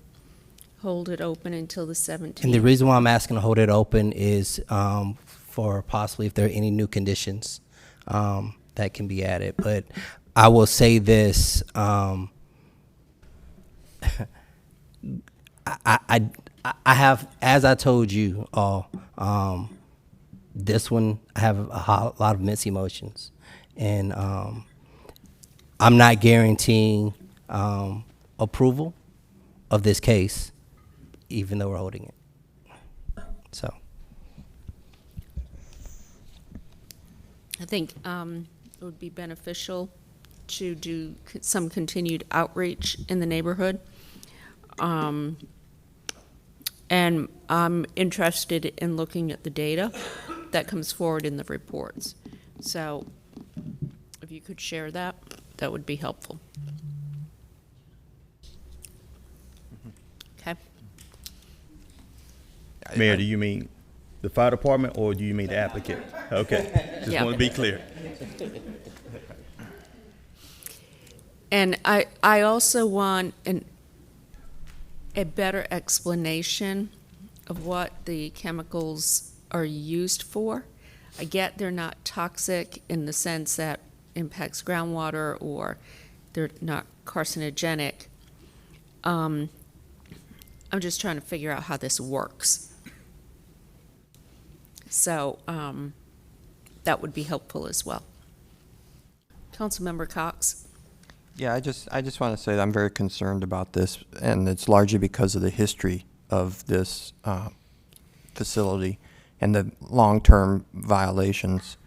Hold it open until the 17th. And the reason why I'm asking to hold it open is for possibly if there are any new conditions that can be added. But I will say this, I have, as I told you all, this one I have a lot of mixed emotions, and I'm not guaranteeing approval of this case, even though we're holding it. So I think it would be beneficial to do some continued outreach in the neighborhood. And I'm interested in looking at the data that comes forward in the reports. So if you could share that, that would be helpful. Okay. Mayor, do you mean the fire department or do you mean the applicant? Okay, just Yeah. want to be clear. And I also want a better explanation of what the chemicals are used for. I get they're not toxic in the sense that impacts groundwater or they're not carcinogenic. I'm just trying to figure out how this works. So that would be helpful as well. Councilmember Cox. Yeah, I just want to say that I'm very concerned about this, and it's largely because of the history of this facility and the long-term violations.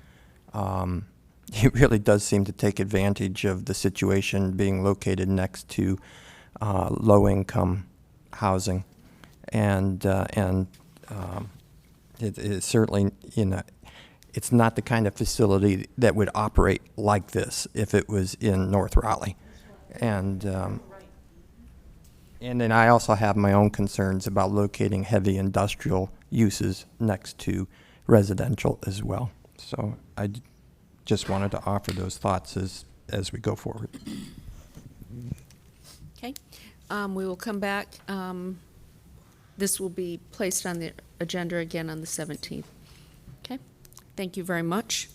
It really does seem to take advantage of the situation being located next to low-income housing, and it is certainly, it's not the kind of facility that would operate like this if it was in North Raleigh. And then I also have my own concerns about locating heavy industrial uses next to residential as well. So I just wanted to offer those thoughts as we go forward. Okay. We will come back. This will be placed on the agenda again on the 17th. Okay. Thank you very much.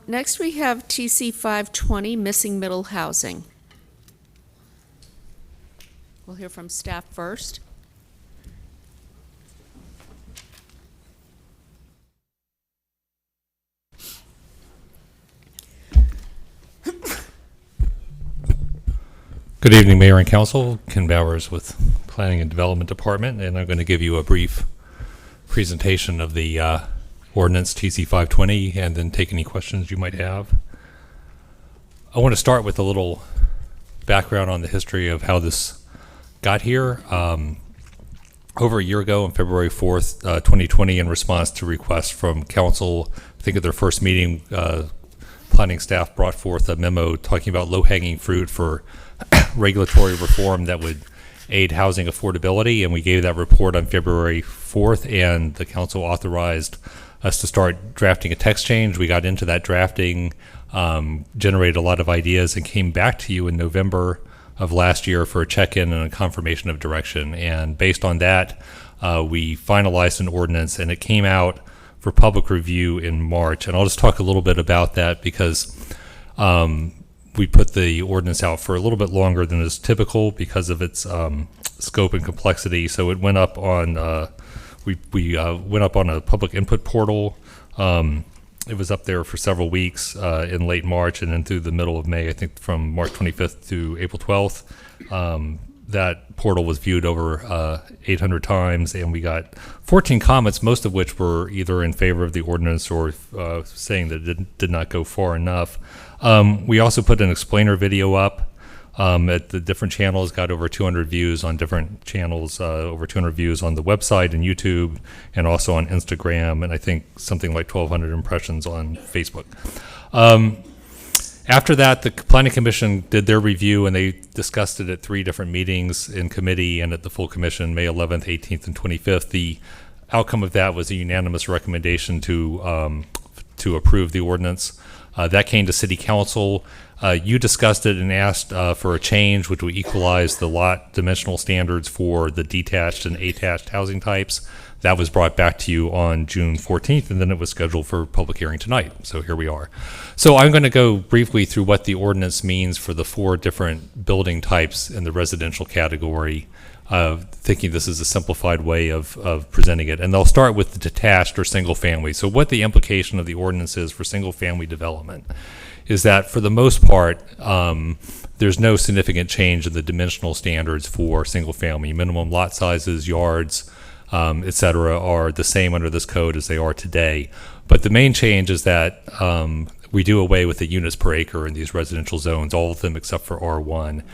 Next, we have TC 520, missing middle housing. We'll hear from staff first. Good evening, Mayor and Council. Ken Bowers with Planning and Development Department, and I'm going to give you a brief presentation of the ordinance TC 520 and then take any questions you might have. I want to start with a little background on the history of how this got here. Over a year ago, on February 4th, 2020, in response to requests from council, I think at their first meeting, planning staff brought forth a memo talking about low-hanging fruit for regulatory reform that would aid housing affordability, and we gave that report on February 4th, and the council authorized us to start drafting a text change. We got into that drafting, generated a lot of ideas, and came back to you in November of last year for a check-in and a confirmation of direction. And based on that, we finalized an ordinance, and it came out for public review in March. And I'll just talk a little bit about that because we put the ordinance out for a little bit longer than is typical because of its scope and complexity. So it went up on we went up on a public input portal. It was up there for several weeks in late March and then through the middle of May, I think from March 25th to April 12th. That portal was viewed over 800 times, and we got 14 comments, most of which were either in favor of the ordinance or saying that it did not go far enough. We also put an explainer video up at the different channels, got over 200 views on different channels, over 200 views on the website and YouTube, and also on Instagram, and I think something like 1,200 impressions on Facebook. After that, the Planning Commission did their review, and they discussed it at 3 different meetings in committee and at the full commission, May 11th, 18th, and 25th. The outcome of that was a unanimous recommendation to approve the ordinance. That came to City Council. You discussed it and asked for a change which would equalize the lot dimensional standards for the detached and attached housing types. That was brought back to you on June 14th, and then it was scheduled for public hearing tonight. So here we are. So I'm going to go briefly through what the ordinance means for the 4 different building types in the residential category, thinking this is a simplified way of presenting it. And they'll start with the detached or single family. So what the implication of the ordinance is for single family development is that for the most part, there's no significant change in the dimensional standards for single family. Minimum lot sizes, yards, et cetera, are the same under this code as they are today. But the main change is that we do away with the units per acre in these residential zones, all of them except for R1.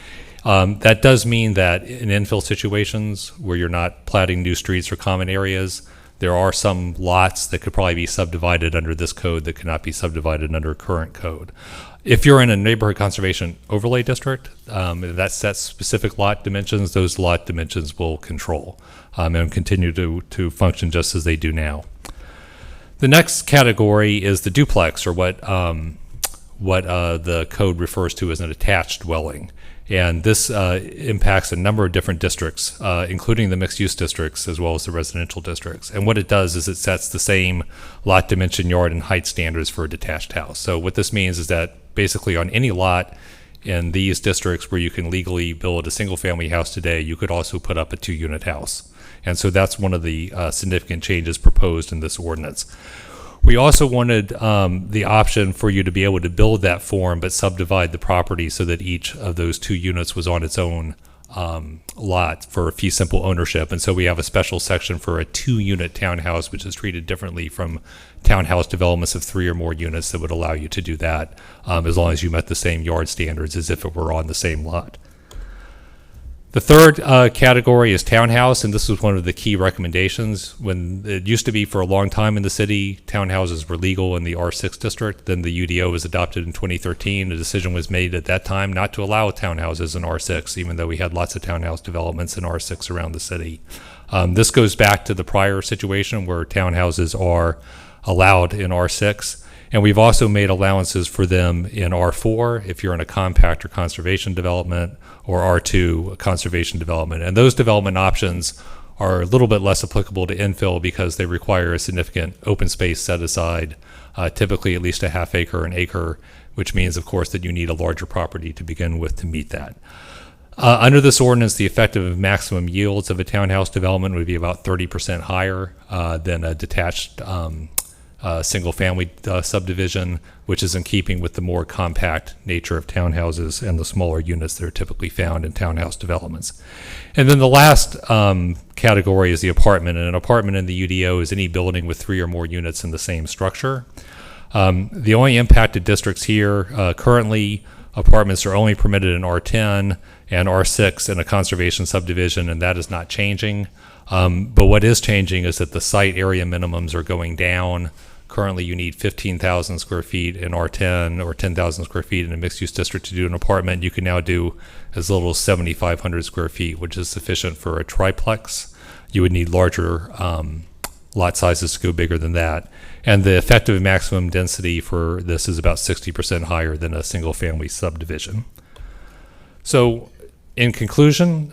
That does mean that in infill situations where you're not platting new streets or common areas, there are some lots that could probably be subdivided under this code that cannot be subdivided under current code. If you're in a neighborhood conservation overlay district that sets specific lot dimensions, those lot dimensions will control and continue to function just as they do now. The next category is the duplex, or what the code refers to as an attached dwelling. And this impacts a number of different districts, including the mixed-use districts as well as the residential districts. And what it does is it sets the same lot dimension, yard, and height standards for a detached house. So what this means is that basically on any lot in these districts where you can legally build a single-family house today, you could also put up a 2-unit house. And so that's one of the significant changes proposed in this ordinance. We also wanted the option for you to be able to build that form but subdivide the property so that each of those 2 units was on its own lot for a fee simple ownership. And so we have a special section for a 2-unit townhouse, which is treated differently from townhouse developments of 3 or more units that would allow you to do that as long as you met the same yard standards as if it were on the same lot. The third category is townhouse, and this was one of the key recommendations. When it used to be for a long time in the city, townhouses were legal in the R6 district. Then the UDO was adopted in 2013. A decision was made at that time not to allow townhouses in R6, even though we had lots of townhouse developments in R6 around the city. This goes back to the prior situation where townhouses are allowed in R6. And we've also made allowances for them in R4 if you're in a compact or conservation development, or R2, a conservation development. And those development options are a little bit less applicable to infill because they require a significant open space set aside, typically at least a half acre, an acre, which means, of course, that you need a larger property to begin with to meet that. Under this ordinance, the effective maximum yields of a townhouse development would be about 30% higher than a detached single-family subdivision, which is in keeping with the more compact nature of townhouses and the smaller units that are typically found in townhouse developments. And then the last category is the apartment, and an apartment in the UDO is any building with 3 or more units in the same structure. The only impacted districts here, currently apartments are only permitted in R10 and R6 in a conservation subdivision, and that is not changing. But what is changing is that the site area minimums are going down. Currently, you need 15,000 square feet in R10 or 10,000 square feet in a mixed-use district to do an apartment. You can now do as little as 7,500 square feet, which is sufficient for a triplex. You would need larger lot sizes to go bigger than that. And the effective maximum density for this is about 60% higher than a single-family subdivision. So, in conclusion,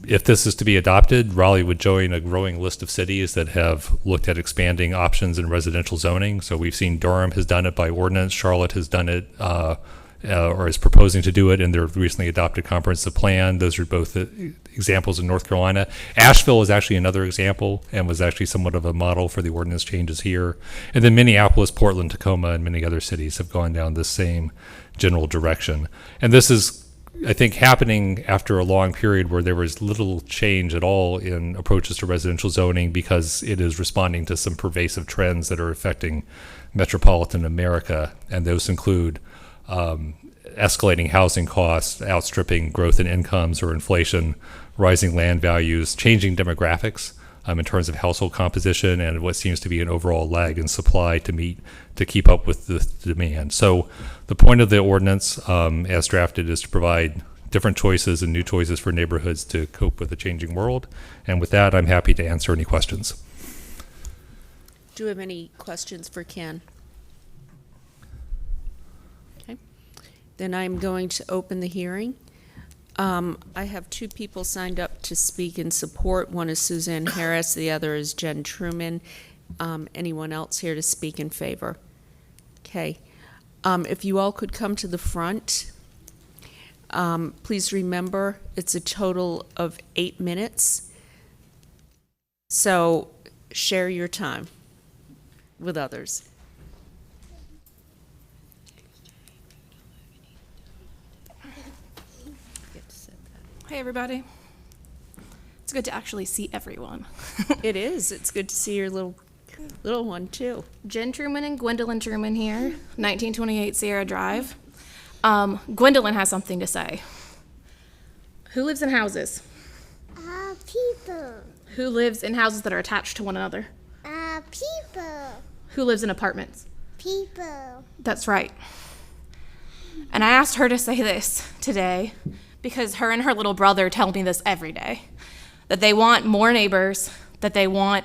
if this is to be adopted, Raleigh would join a growing list of cities that have looked at expanding options in residential zoning. So we've seen Durham has done it by ordinance, Charlotte has done it or is proposing to do it in their recently adopted comprehensive plan. Those are both examples in North Carolina. Asheville is actually another example and was actually somewhat of a model for the ordinance changes here. And then Minneapolis, Portland, Tacoma, and many other cities have gone down the same general direction. And this is, I think, happening after a long period where there was little change at all in approaches to residential zoning, because it is responding to some pervasive trends that are affecting metropolitan America, and those include escalating housing costs, outstripping growth in incomes or inflation, rising land values, changing demographics in terms of household composition, and what seems to be an overall lag in supply to keep up with the demand. So the point of the ordinance as drafted is to provide different choices and new choices for neighborhoods to cope with the changing world. And with that, I'm happy to answer any questions. Do you have any questions for Ken? Okay. Then I'm going to open the hearing. I have 2 people signed up to speak in support. One is Suzanne Harris, the other is Jen Truman. Anyone else here to speak in favor? Okay. If you all could come to the front. Please remember, it's a total of 8 minutes. So share your time with others. Hey everybody. It's good to actually see everyone. It is. It's good to see your little one too. Jen Truman and Gwendolyn Truman here, 1928 Sierra Drive. Gwendolyn has something to say. Who lives in houses? People. Who lives in houses that are attached to one another? People. Who lives in apartments? People. That's right. And I asked her to say this today because her and her little brother tell me this every day, that they want more neighbors, that they want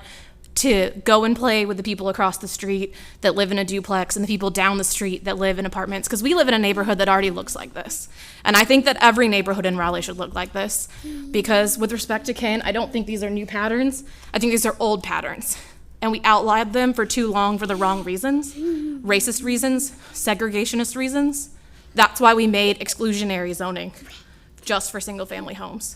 to go and play with the people across the street that live in a duplex and the people down the street that live in apartments, because we live in a neighborhood that already looks like this. And I think that every neighborhood in Raleigh should look like this, because with respect to Ken, I don't think these are new patterns. I think these are old patterns. And we outlawed them for too long for the wrong reasons, racist reasons, segregationist reasons. That's why we made exclusionary zoning just for single-family homes.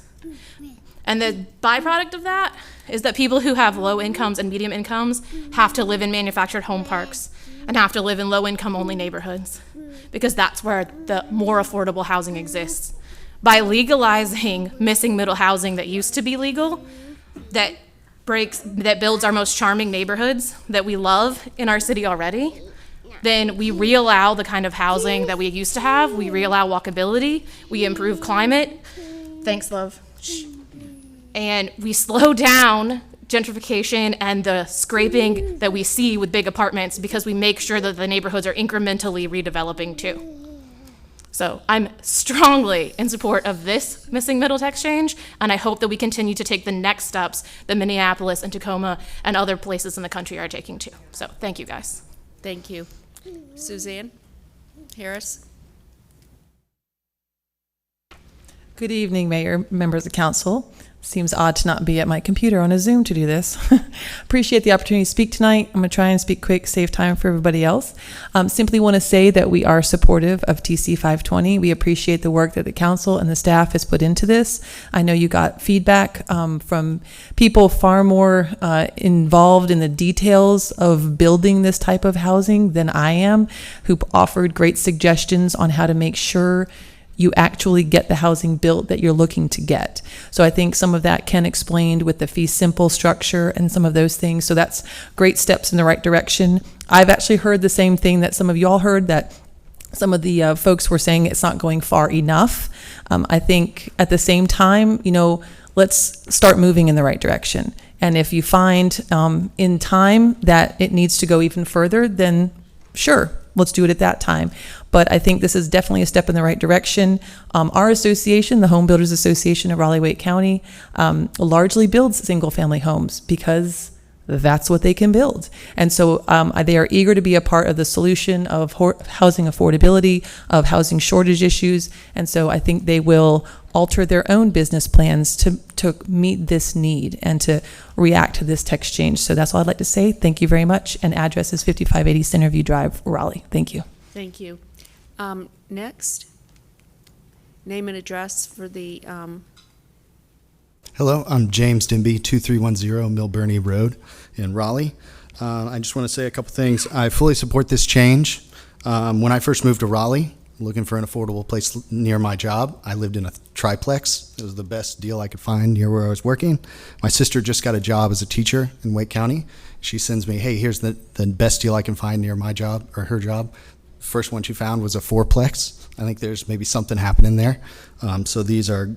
And the byproduct of that is that people who have low incomes and medium incomes have to live in manufactured home parks and have to live in low-income only neighborhoods, because that's where the more affordable housing exists. By legalizing missing middle housing that used to be legal, that builds our most charming neighborhoods that we love in our city already, then we reallow the kind of housing that we used to have. We reallow walkability. We improve climate. Thanks, love. And we slow down gentrification and the scraping that we see with big apartments, because we make sure that the neighborhoods are incrementally redeveloping too. So I'm strongly in support of this missing middle text change, and I hope that we continue to take the next steps that Minneapolis and Tacoma and other places in the country are taking too. So thank you, guys. Thank you. Suzanne Harris. Good evening, Mayor, members of council. Seems odd to not be at my computer on a Zoom to do this. Appreciate the opportunity to speak tonight. I'm going to try and speak quick, save time for everybody else. Simply want to say that we are supportive of TC 520. We appreciate the work that the council and the staff has put into this. I know you got feedback from people far more involved in the details of building this type of housing than I am, who offered great suggestions on how to make sure you actually get the housing built that you're looking to get. So I think some of that Ken explained with the fee simple structure and some of those things. So that's great steps in the right direction. I've actually heard the same thing that some of y'all heard, that some of the folks were saying it's not going far enough. I think at the same time, let's start moving in the right direction. And if you find in time that it needs to go even further, then sure, let's do it at that time. But I think this is definitely a step in the right direction. Our association, the Home Builders Association of Raleigh-Wake County, largely builds single-family homes because that's what they can build. And so they are eager to be a part of the solution of housing affordability, of housing shortage issues. And so I think they will alter their own business plans to meet this need and to react to this text change. So that's all I'd like to say. Thank you very much. And address is 5580 Centerview Drive, Raleigh. Thank you. Thank you. Next, name and address for the... Hello, I'm James Dimby, 2310 Milburnie Road in Raleigh. I just want to say a couple things. I fully support this change. When I first moved to Raleigh, looking for an affordable place near my job, I lived in a triplex. It was the best deal I could find near where I was working. My sister just got a job as a teacher in Wake County. She sends me, hey, here's the best deal I can find near my job or her job. First one she found was a fourplex. I think there's maybe something happening there. So these are,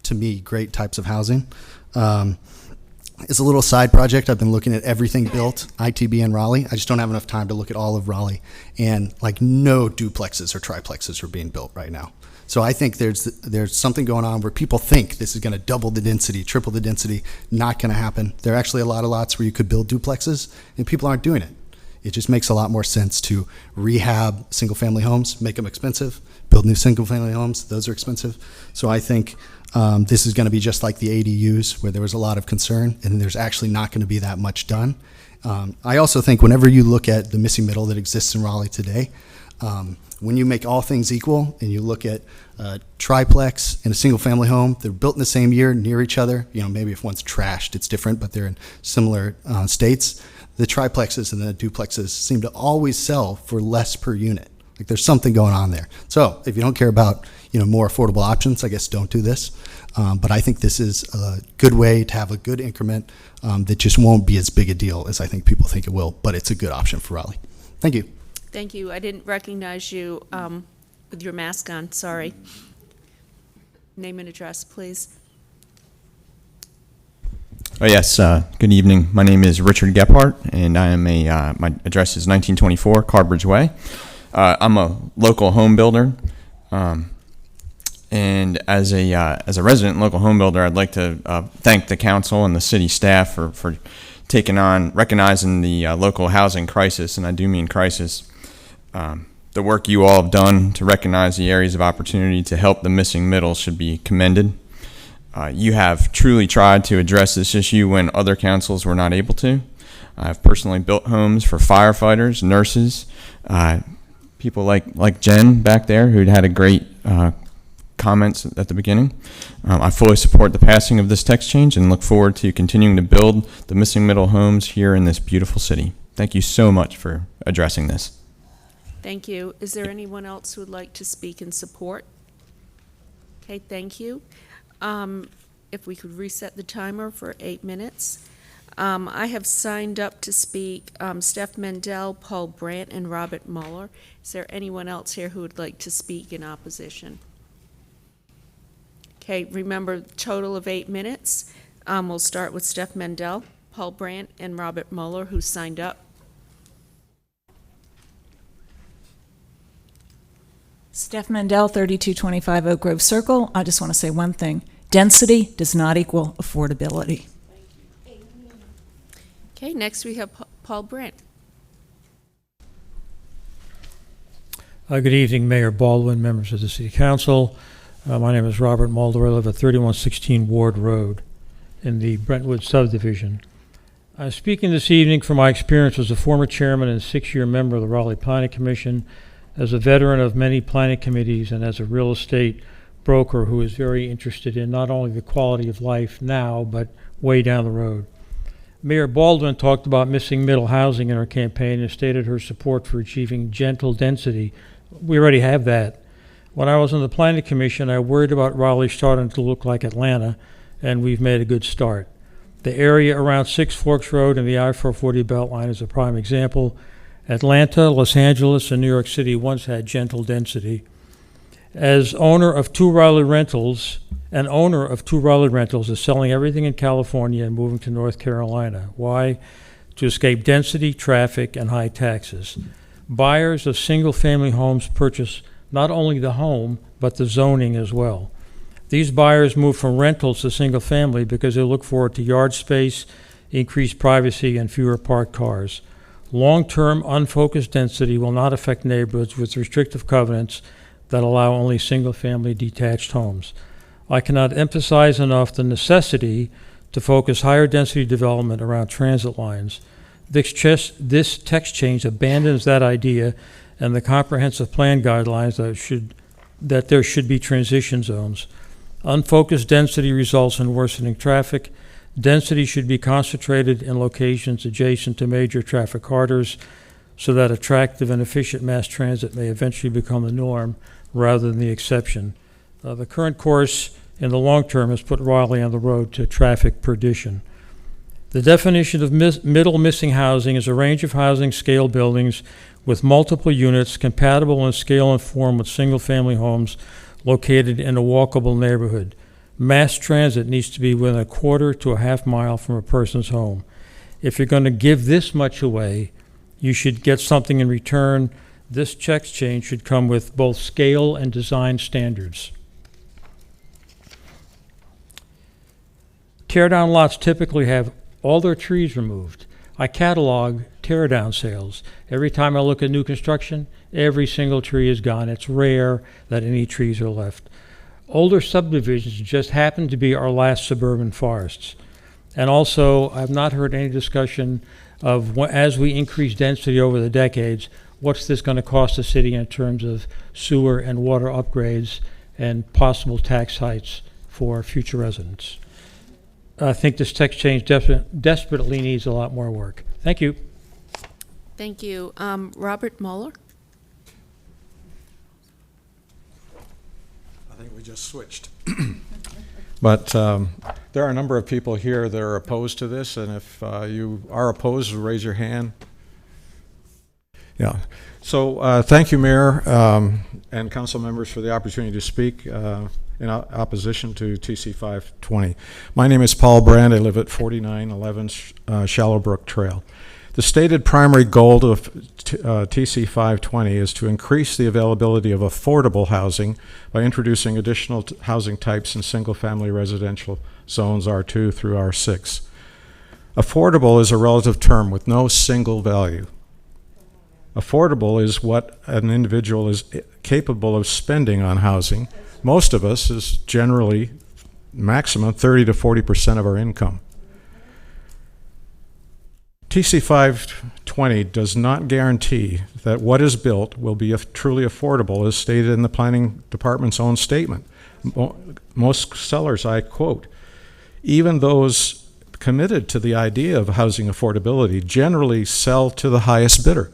to me, great types of housing. It's a little side project. I've been looking at everything built, ITB in Raleigh. I just don't have enough time to look at all of Raleigh. And no duplexes or triplexes are being built right now. So I think there's something going on where people think this is going to double the density, triple the density. Not going to happen. There are actually a lot of lots where you could build duplexes, and people aren't doing it. It just makes a lot more sense to rehab single-family homes, make them expensive, build new single-family homes. Those are expensive. So I think this is going to be just like the ADUs, where there was a lot of concern, and there's actually not going to be that much done. I also think whenever you look at the missing middle that exists in Raleigh today, when you make all things equal and you look at triplex and a single-family home, they're built in the same year, near each other. Maybe if one's trashed, it's different, but they're in similar states. The triplexes and the duplexes seem to always sell for less per unit. Like there's something going on there. So if you don't care about more affordable options, I guess don't do this. But I think this is a good way to have a good increment that just won't be as big a deal as I think people think it will. But it's a good option for Raleigh. Thank you. Thank you. I didn't recognize you with your mask on. Sorry. Name and address, please. Oh, yes. Good evening. My name is Richard Gephardt, and I am my address is 1924 Carbridge Way. I'm a local home builder, and as a resident local home builder, I'd like to thank the council and the city staff for taking on, recognizing the local housing crisis, and I do mean crisis. The work you all have done to recognize the areas of opportunity to help the missing middle should be commended. You have truly tried to address this issue when other councils were not able to. I've personally built homes for firefighters, nurses, people like Jen back there who'd had a great comments at the beginning. I fully support the passing of this text change and look forward to continuing to build the missing middle homes here in this beautiful city. Thank you so much for addressing this. Thank you. Is there anyone else who would like to speak in support? Okay, thank you. If we could reset the timer for 8 minutes. I have signed up to speak Steph Mendel, Paul Brandt, and Robert Mueller. Is there anyone else here who would like to speak in opposition? Okay, remember, total of 8 minutes. We'll start with Steph Mendel, Paul Brandt, and Robert Mueller, who signed up. Steph Mendel, 3225 Oak Grove Circle. I just want to say one thing. Density does not equal affordability. Okay, next we have Paul Brandt. Good evening, Mayor Baldwin, members of the City Council. My name is Robert Mulder. I live at 3116 Ward Road. in the Brentwood subdivision. I'm speaking this evening from my experience as a former chairman and 6-year member of the Raleigh Planning Commission, as a veteran of many planning committees, and as a real estate broker who is very interested in not only the quality of life now, but way down the road. Mayor Baldwin talked about missing middle housing in her campaign and stated her support for achieving gentle density. We already have that. When I was on the Planning Commission, I worried about Raleigh starting to look like Atlanta, and we've made a good start. The area around Six Forks Road and the I-440 Beltline is a prime example. Atlanta, Los Angeles, and New York City once had gentle density. As owner of two Raleigh rentals, is selling everything in California and moving to North Carolina. Why? To escape density, traffic, and high taxes. Buyers of single-family homes purchase not only the home, but the zoning as well. These buyers move from rentals to single-family because they look forward to yard space, increased privacy, and fewer parked cars. Long-term, unfocused density will not affect neighborhoods with restrictive covenants that allow only single-family detached homes. I cannot emphasize enough the necessity to focus higher density development around transit lines. This text change abandons that idea and the comprehensive plan guidelines that there should be transition zones. Unfocused density results in worsening traffic. Density should be concentrated in locations adjacent to major traffic corridors so that attractive and efficient mass transit may eventually become the norm rather than the exception. The current course in the long term has put Raleigh on the road to traffic perdition. The definition of middle missing housing is a range of housing scale buildings with multiple units compatible in scale and form with single-family homes located in a walkable neighborhood. Mass transit needs to be within a quarter to a half mile from a person's home. If you're going to give this much away, you should get something in return. This text change should come with both scale and design standards. Tear-down lots typically have all their trees removed. I catalog tear-down sales. Every time I look at new construction, every single tree is gone. It's rare that any trees are left. Older subdivisions just happen to be our last suburban forests. And also, I've not heard any discussion of, as we increase density over the decades, what's this going to cost the city in terms of sewer and water upgrades and possible tax hikes for future residents. I think this text change desperately needs a lot more work. Thank you. Thank you. Robert Mueller? I think we just switched. But there are a number of people here that are opposed to this, and if you are opposed, raise your hand. Yeah. So thank you, Mayor, and council members for the opportunity to speak in opposition to TC 520. My name is Paul Brand. I live at 4911 Shallowbrook Trail. The stated primary goal of TC 520 is to increase the availability of affordable housing by introducing additional housing types in single-family residential zones R2 through R6. Affordable is a relative term with no single value. Affordable is what an individual is capable of spending on housing. Most of us is generally maximum 30 to 40% of our income. TC 520 does not guarantee that what is built will be truly affordable, as stated in the planning department's own statement. Most sellers, I quote, even those committed to the idea of housing affordability generally sell to the highest bidder.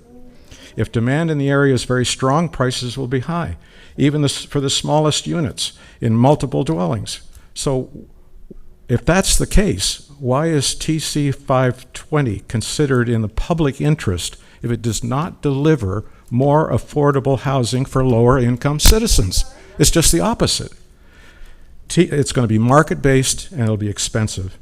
If demand in the area is very strong, prices will be high, even for the smallest units in multiple dwellings. So if that's the case, why is TC 520 considered in the public interest if it does not deliver more affordable housing for lower income citizens? It's just the opposite. It's going to be market-based and it'll be expensive.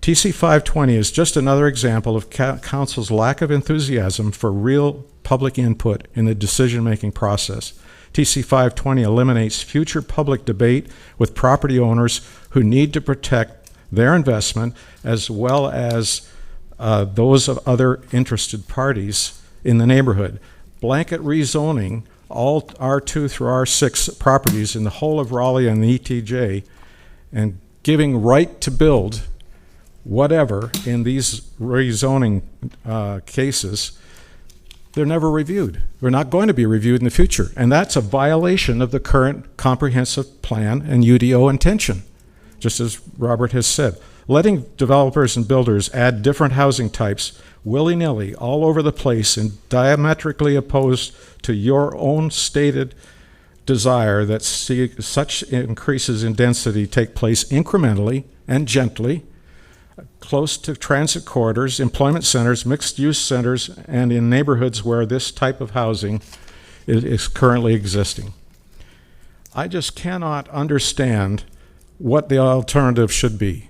TC 520 is just another example of Council's lack of enthusiasm for real public input in the decision-making process. TC 520 eliminates future public debate with property owners who need to protect their investment as well as those of other interested parties in the neighborhood. Blanket rezoning all R2 through R6 properties in the whole of Raleigh and the ETJ and giving right to build whatever in these rezoning cases, they're never reviewed. They're not going to be reviewed in the future. And that's a violation of the current comprehensive plan and UDO intention, just as Robert has said. Letting developers and builders add different housing types willy-nilly all over the place and diametrically opposed to your own stated desire that such increases in density take place incrementally and gently, close to transit corridors, employment centers, mixed-use centers, and in neighborhoods where this type of housing is currently existing. I just cannot understand what the alternative should be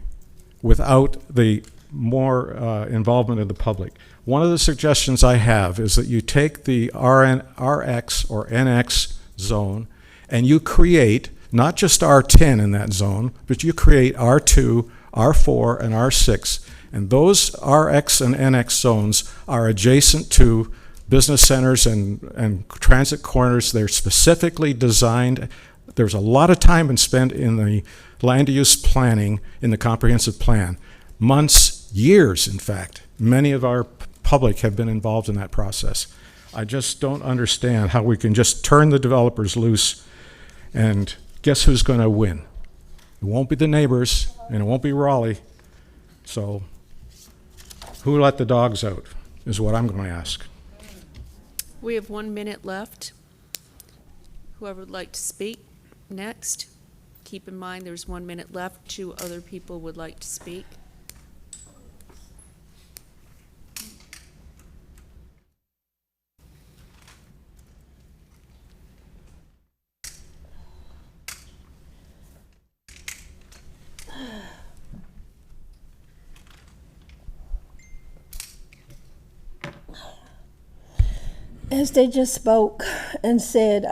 without the more involvement of the public. One of the suggestions I have is that you take the RX or NX zone and you create not just R10 in that zone, but you create R2, R4, and R6. And those RX and NX zones are adjacent to business centers and transit corridors. They're specifically designed. There's a lot of time been spent in the land use planning in the comprehensive plan. Months, years, in fact. Many of our public have been involved in that process. I just don't understand how we can just turn the developers loose and guess who's going to win? It won't be the neighbors and it won't be Raleigh. So who let the dogs out is what I'm going to ask. We have 1 minute left. Whoever would like to speak next, keep in mind there's 1 minute left. 2 other people would like to speak. As they just spoke and said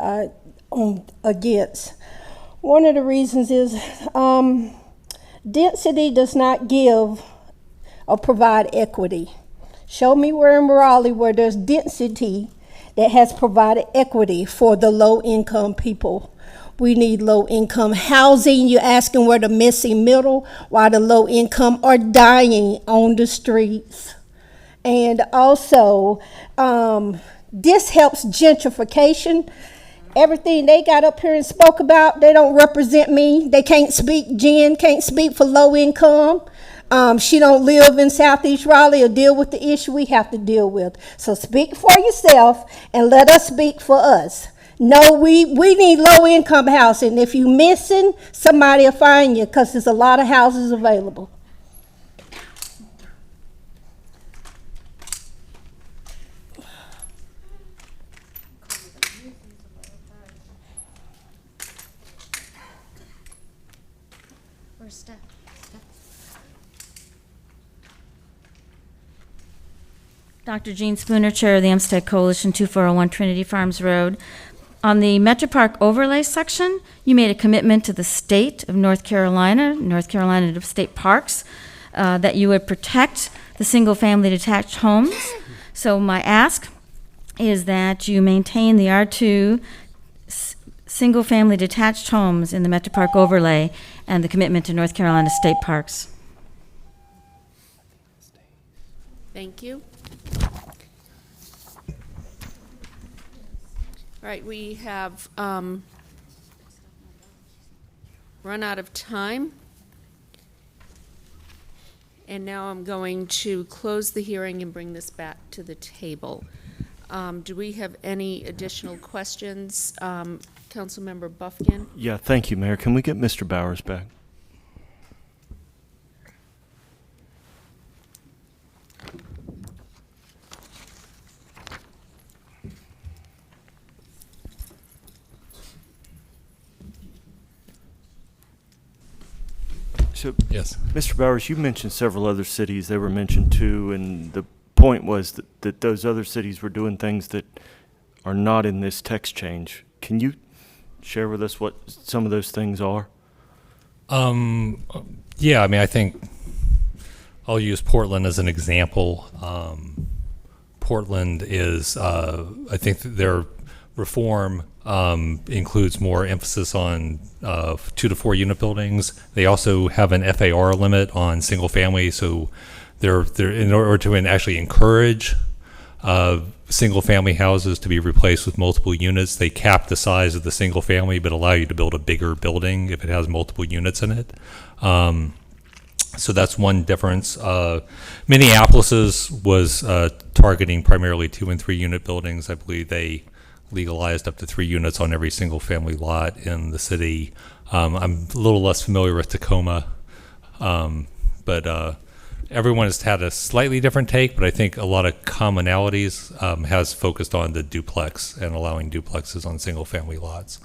against, one of the reasons is density does not give or provide equity. Show me where in Raleigh where there's density that has provided equity for the low-income people. We need low-income housing. You're asking where the missing middle, why the low-income are dying on the streets. And also, this helps gentrification. Everything they got up here and spoke about, they don't represent me. They can't speak, Jen can't speak for low income. She don't live in Southeast Raleigh or deal with the issue we have to deal with. So speak for yourself and let us speak for us. No, we need low income housing. If you missing, somebody will find you because there's a lot of houses available. Dr. Jean Spooner, Chair of the Amstead Coalition, 2401 Trinity Farms Road. On the Metro Park overlay section, you made a commitment to the state of North Carolina State Parks, that you would protect the single-family detached homes. So my ask is that you maintain the R2 single-family detached homes in the Metro Park overlay and the commitment to North Carolina State Parks. Thank you. All right, we have run out of time. And now I'm going to close the hearing and bring this back to the table. Do we have any additional questions? Councilmember Buffkin? Yeah, thank you, Mayor. Can we get Mr. Bowers back? So, yes, Mr. Bowers, you mentioned several other cities. They were mentioned too, and the point was that those other cities were doing things that are not in this text change. Can you share with us what some of those things are? Yeah, I mean, I think I'll use Portland as an example. Portland is, I think their reform includes more emphasis on 2 to 4 unit buildings. They also have an FAR limit on single family, so they're in order to actually encourage single family houses to be replaced with multiple units. They cap the size of the single family, but allow you to build a bigger building if it has multiple units in it. So that's one difference. Minneapolis's was targeting primarily 2 and 3 unit buildings. I believe they legalized up to 3 units on every single family lot in the city. I'm a little less familiar with Tacoma, but everyone has had a slightly different take, but I think a lot of commonalities has focused on the duplex and allowing duplexes on single family lots.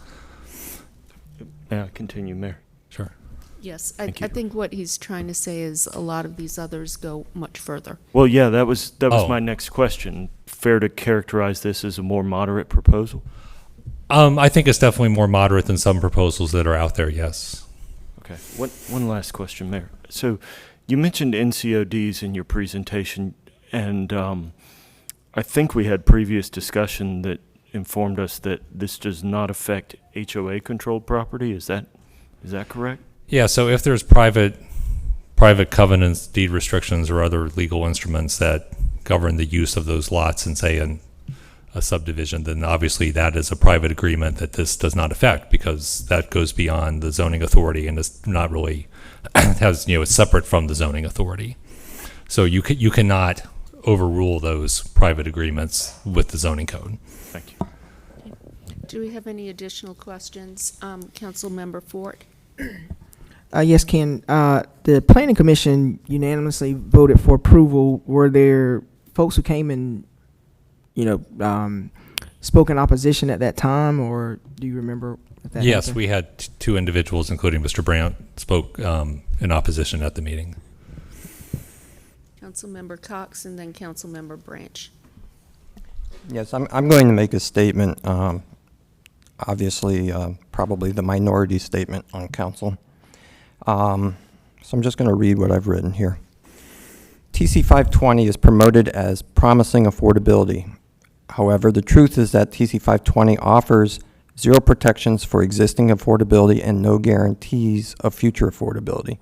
May I continue, Mayor? Sure. Yes, I think what he's trying to say is a lot of these others go much further. Well, yeah, that was my next question. Fair to characterize this as a more moderate proposal? I think it's definitely more moderate than some proposals that are out there, yes. Okay. One last question, Mayor. So you mentioned NCODs in your presentation, and I think we had previous discussion that informed us that this does not affect HOA-controlled property. Is that correct? Yeah, so if there's private covenants, deed restrictions, or other legal instruments that govern the use of those lots in, say, a subdivision, then obviously that is a private agreement that this does not affect, because that goes beyond the zoning authority and is not really it's separate from the zoning authority. So you cannot overrule those private agreements with the zoning code. Thank you. Do we have any additional questions? Council Member Fort? Yes, Ken. The Planning Commission unanimously voted for approval. Were there folks who came and, spoke in opposition at that time, or do you remember if that Yes, happened? we had 2 individuals, including Mr. Brandt, spoke in opposition at the meeting. Council Member Cox and then Council Member Branch. Yes, I'm going to make a statement, obviously probably the minority statement on council. So I'm just going to read what I've written here. TC 520 is promoted as promising affordability. However, the truth is that TC 520 offers 0 protections for existing affordability and no guarantees of future affordability.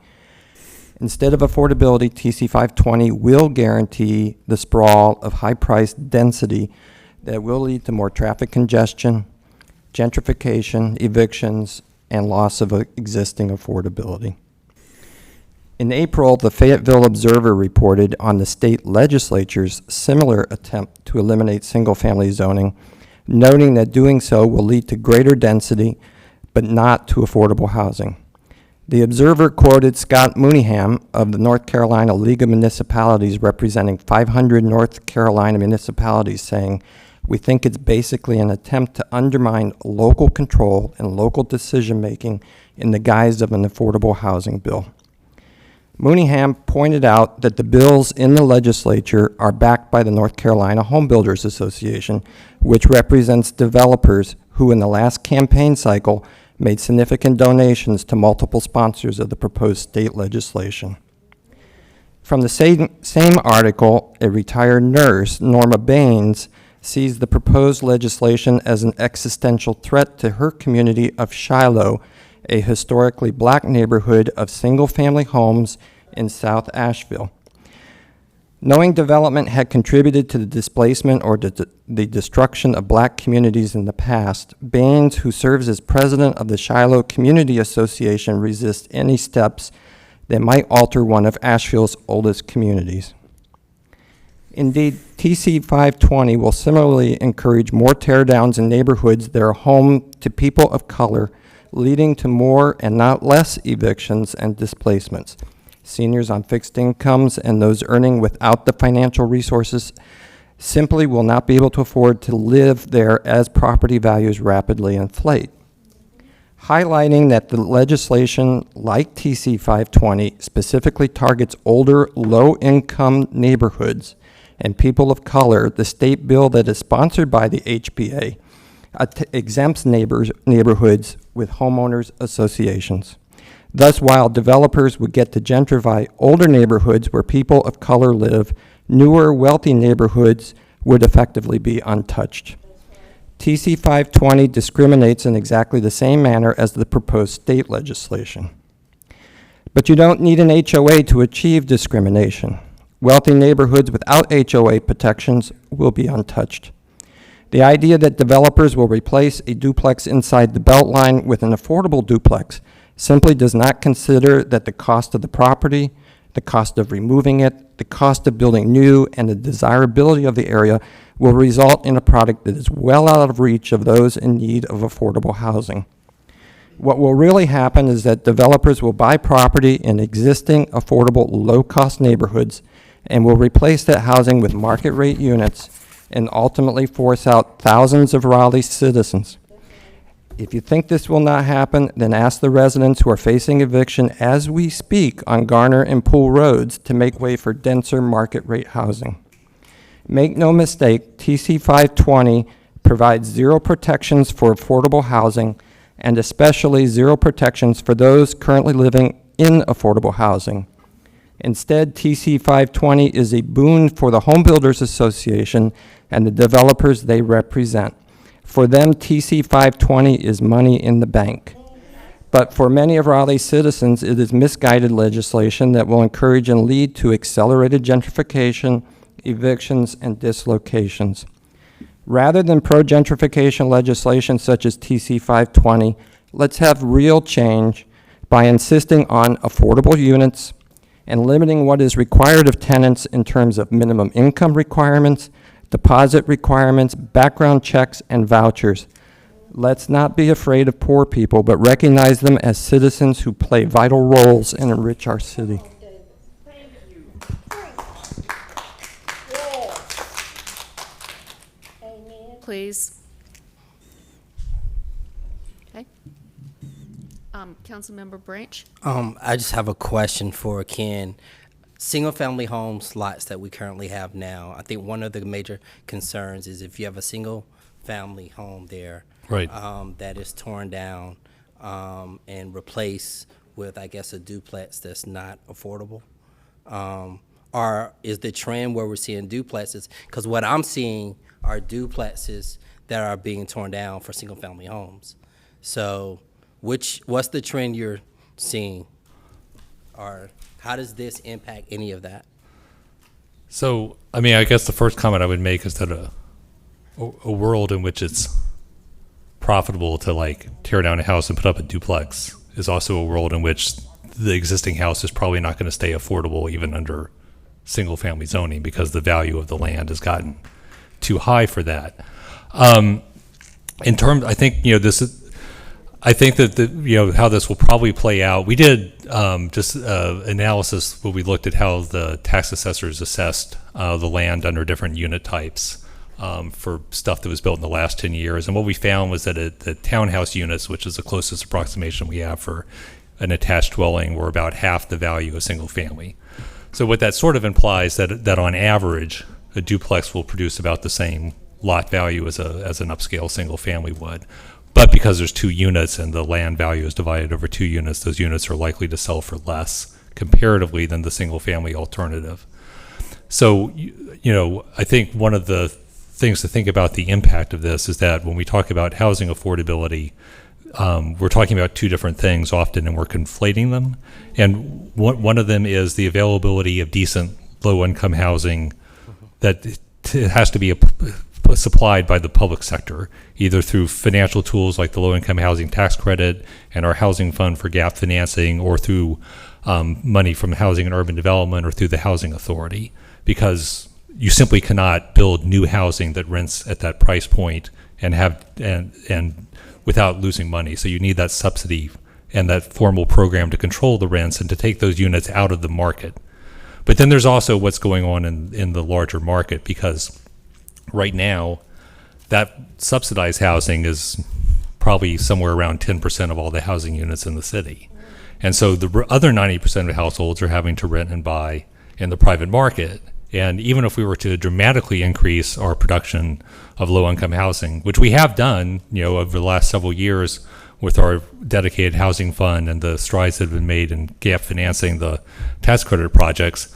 Instead of affordability, TC 520 will guarantee the sprawl of high-priced density that will lead to more traffic congestion, gentrification, evictions, and loss of existing affordability. In April, the Fayetteville Observer reported on the state legislature's similar attempt to eliminate single-family zoning, noting that doing so will lead to greater density, but not to affordable housing. The Observer quoted Scott Mooneyham of the North Carolina League of Municipalities, representing 500 North Carolina municipalities, saying, "We think it's basically an attempt to undermine local control and local decision-making in the guise of an affordable housing bill." Mooneyham pointed out that the bills in the legislature are backed by the North Carolina Home Builders Association, which represents developers who in the last campaign cycle made significant donations to multiple sponsors of the proposed state legislation. From the same article, a retired nurse, Norma Baines, sees the proposed legislation as an existential threat to her community of Shiloh, a historically black neighborhood of single-family homes in South Asheville. Knowing development had contributed to the displacement or the destruction of black communities in the past, Baines, who serves as president of the Shiloh Community Association, resists any steps that might alter one of Asheville's oldest communities. Indeed, TC 520 will similarly encourage more teardowns in neighborhoods that are home to people of color, leading to more and not less evictions and displacements. Seniors on fixed incomes and those earning without the financial resources simply will not be able to afford to live there as property values rapidly inflate. Highlighting that the legislation, like TC 520, specifically targets older, low-income neighborhoods and people of color, the state bill that is sponsored by the HBA exempts neighborhoods with homeowners associations. Thus, while developers would get to gentrify older neighborhoods where people of color live, newer, wealthy neighborhoods would effectively be untouched. TC 520 discriminates in exactly the same manner as the proposed state legislation. But you don't need an HOA to achieve discrimination. Wealthy neighborhoods without HOA protections will be untouched. The idea that developers will replace a duplex inside the Beltline with an affordable duplex simply does not consider that the cost of the property, the cost of removing it, the cost of building new, and the desirability of the area will result in a product that is well out of reach of those in need of affordable housing. What will really happen is that developers will buy property in existing affordable low-cost neighborhoods and will replace that housing with market rate units and ultimately force out thousands of Raleigh citizens. If you think this will not happen, then ask the residents who are facing eviction as we speak on Garner and Pool Roads to make way for denser market rate housing. Make no mistake, TC 520 provides zero protections for affordable housing and especially zero protections for those currently living in affordable housing. Instead, TC 520 is a boon for the Home Builders Association and the developers they represent. For them, TC 520 is money in the bank. But for many of Raleigh's citizens, it is misguided legislation that will encourage and lead to accelerated gentrification, evictions, and dislocations. Rather than pro-gentrification legislation such as TC 520, let's have real change by insisting on affordable units and limiting what is required of tenants in terms of minimum income requirements, deposit requirements, background checks, and vouchers. Let's not be afraid of poor people, but recognize them as citizens who play vital roles and enrich our city. Please. Okay. Councilmember Branch? I just have a question for Ken. Single-family homes lots that we currently have now, I think one of the major concerns is if you have a single-family home there, right, that is torn down and replaced with, I guess, a duplex that's not affordable, or is the trend where we're seeing duplexes? Because what I'm seeing are duplexes that are being torn down for single-family homes. So, what's the trend you're seeing, or how does this impact any of that? So, I mean, I guess the first comment I would make is that a world in which it's profitable to like tear down a house and put up a duplex is also a world in which the existing house is probably not going to stay affordable even under single family zoning because the value of the land has gotten too high for that. In terms, I think, I think that how this will probably play out. We did analysis where we looked at how the tax assessors assessed the land under different unit types for stuff that was built in the last 10 years. And what we found was that the townhouse units, which is the closest approximation we have for an attached dwelling, were about half the value of single family. So what that sort of implies that on average, a duplex will produce about the same lot value as an upscale single family would. But because there's two units and the land value is divided over two units, those units are likely to sell for less comparatively than the single family alternative. So, I think one of the things to think about the impact of this is that when we talk about housing affordability, we're talking about two different things often, and we're conflating them. And one of them is the availability of decent low-income housing that it has to be supplied by the public sector, either through financial tools like the low-income housing tax credit and our housing fund for gap financing, or through money from housing and urban development, or through the housing authority, because you simply cannot build new housing that rents at that price point and without losing money. So you need that subsidy and that formal program to control the rents and to take those units out of the market. But then there's also what's going on in the larger market, because right now that subsidized housing is probably somewhere around 10% of all the housing units in the city. And so the other 90% of households are having to rent and buy in the private market. And even if we were to dramatically increase our production of low-income housing, which we have done, over the last several years with our dedicated housing fund and the strides that have been made in gap financing the tax credit projects,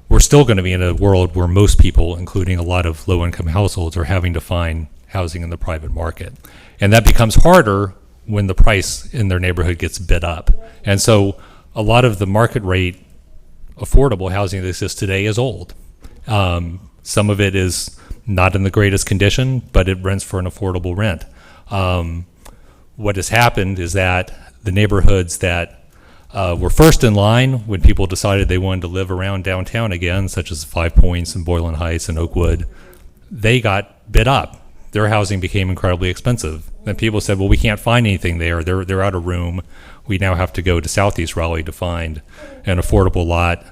we're still going to be in a world where most people, including a lot of low-income households, are having to find housing in the private market. And that becomes harder when the price in their neighborhood gets bid up. And so a lot of the market rate affordable housing that exists today is old. Some of it is not in the greatest condition, but it rents for an affordable rent. What has happened is that the neighborhoods that were first in line when people decided they wanted to live around downtown again, such as Five Points and Boylan Heights and Oakwood, they got bid up. Their housing became incredibly expensive. And people said, well, we can't find anything there. They're out of room. We now have to go to Southeast Raleigh to find an affordable lot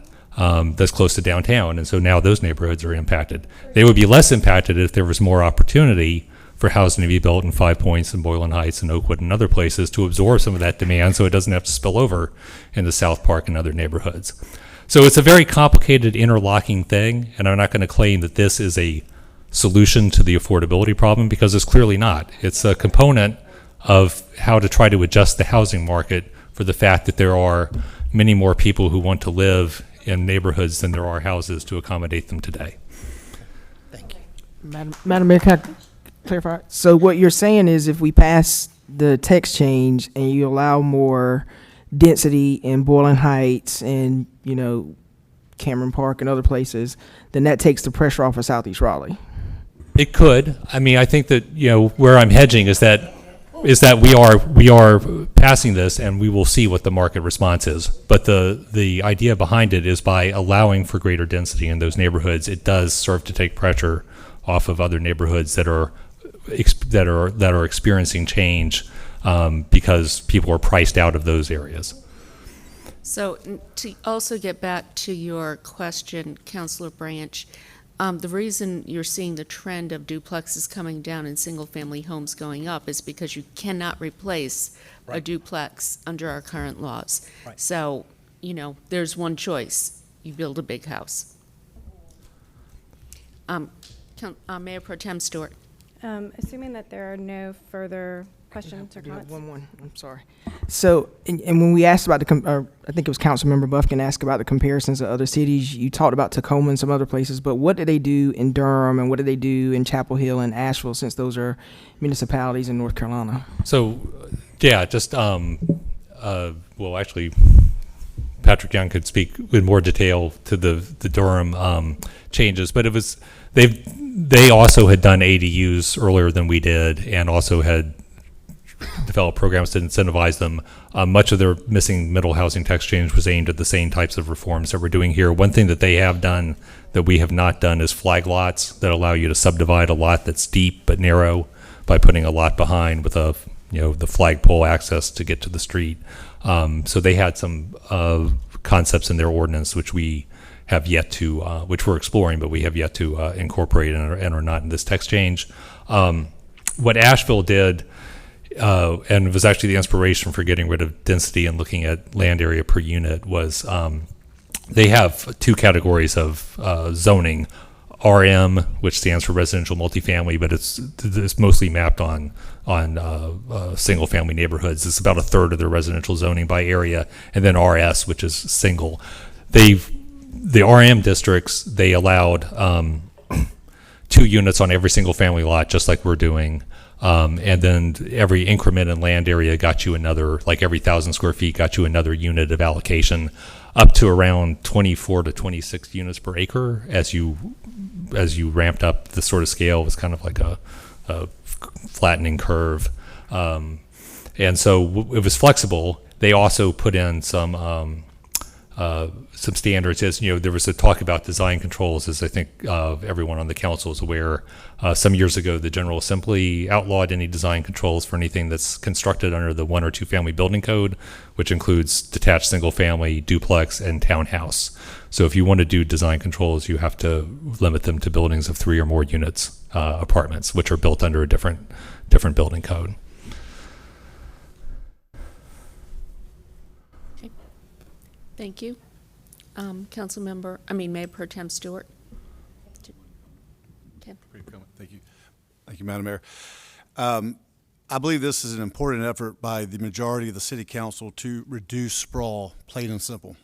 that's close to downtown. And so now those neighborhoods are impacted. They would be less impacted if there was more opportunity for housing to be built in Five Points and Boylan Heights and Oakwood and other places to absorb some of that demand so it doesn't have to spill over into South Park and other neighborhoods. So it's a very complicated interlocking thing, and I'm not going to claim that this is a solution to the affordability problem, because it's clearly not. It's a component of how to try to adjust the housing market for the fact that there are many more people who want to live in neighborhoods than there are houses to accommodate them today. Thank you. Madam Mayor, can I clarify? So what you're saying is if we pass the text change and you allow more density in Boylan Heights and, Cameron Park and other places, then that takes the pressure off of Southeast Raleigh. It could. I mean, I think that, where I'm hedging is that we are passing this and we will see what the market response is. But the idea behind it is by allowing for greater density in those neighborhoods, it does serve to take pressure off of other neighborhoods that are experiencing change because people are priced out of those areas. So to also get back to your question, Councilor Branch, the reason you're seeing the trend of duplexes coming down and single-family homes going up is because you cannot replace a duplex under our current laws. Right. So, there's one choice. You build a big house. Mayor Pro Tem Stewart. Assuming that there are no further questions or comments. One. I'm sorry. So, and when we asked about I think it was Councilmember Buffkin asked about the comparisons of other cities, you talked about Tacoma and some other places, but what do they do in Durham and what do they do in Chapel Hill and Asheville, since those are municipalities in North Carolina? So, yeah, just, actually, Patrick Young could speak in more detail to the Durham changes, but they also had done ADUs earlier than we did and also had developed programs to incentivize them. Much of their missing middle housing tax change was aimed at the same types of reforms that we're doing here. One thing that they have done that we have not done is flag lots that allow you to subdivide a lot that's deep but narrow by putting a lot behind with the flagpole access to get to the street. So they had some concepts in their ordinance which we have yet to, which we're exploring, but we have yet to incorporate and are not in this text change. What Asheville did, and was actually the inspiration for getting rid of density and looking at land area per unit, was they have two categories of zoning. RM, which stands for residential multifamily, but it's mostly mapped on single family neighborhoods. It's about a third of their residential zoning by area, and then RS, which is single. The RM districts, they allowed 2 units on every single family lot, just like we're doing. And then every increment in land area got you another, like every 1,000 square feet got you another unit of allocation, up to around 24 to 26 units per acre. As you ramped up the sort of scale, it was kind of like a flattening curve. And so it was flexible. They also put in some standards. As there was a talk about design controls, as I think everyone on the council is aware. Some years ago, the General Assembly outlawed any design controls for anything that's constructed under the 1 or 2 family building code, which includes detached single family, duplex, and townhouse. So if you want to do design controls, you have to limit them to buildings of 3 or more units, apartments, which are built under a different building code. Okay. Thank you. Mayor Pro Tem Stewart. Ken. Great comment. Thank you. Thank you, Madam Mayor. I believe this is an important effort by the majority of the City Council to reduce sprawl, plain and simple.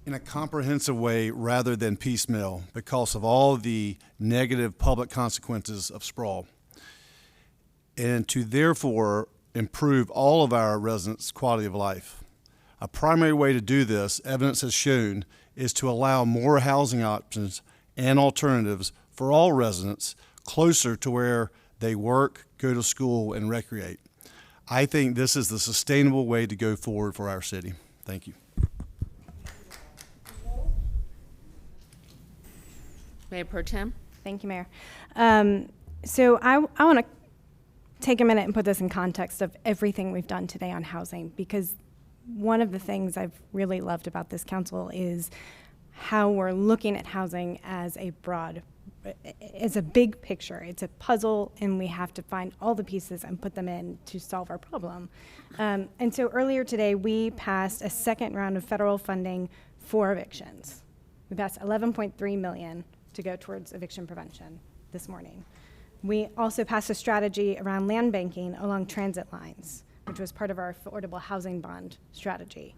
in a comprehensive way rather than piecemeal because of all the negative public consequences of sprawl, and to therefore improve all of our residents' quality of life. A primary way to do this, evidence has shown, is to allow more housing options and alternatives for all residents closer to where they work, go to school, and recreate. I think this is the sustainable way to go forward for our city. Thank you. Mayor Pro Tem? Thank you, Mayor. So I want to take a minute and put this in context of everything we've done today on housing, because one of the things I've really loved about this council is how we're looking at housing as a big picture. It's a puzzle, and we have to find all the pieces and put them in to solve our problem. And so earlier today, we passed a second round of federal funding for evictions. We passed $11.3 million to go towards eviction prevention this morning. We also passed a strategy around land banking along transit lines, which was part of our affordable housing bond strategy.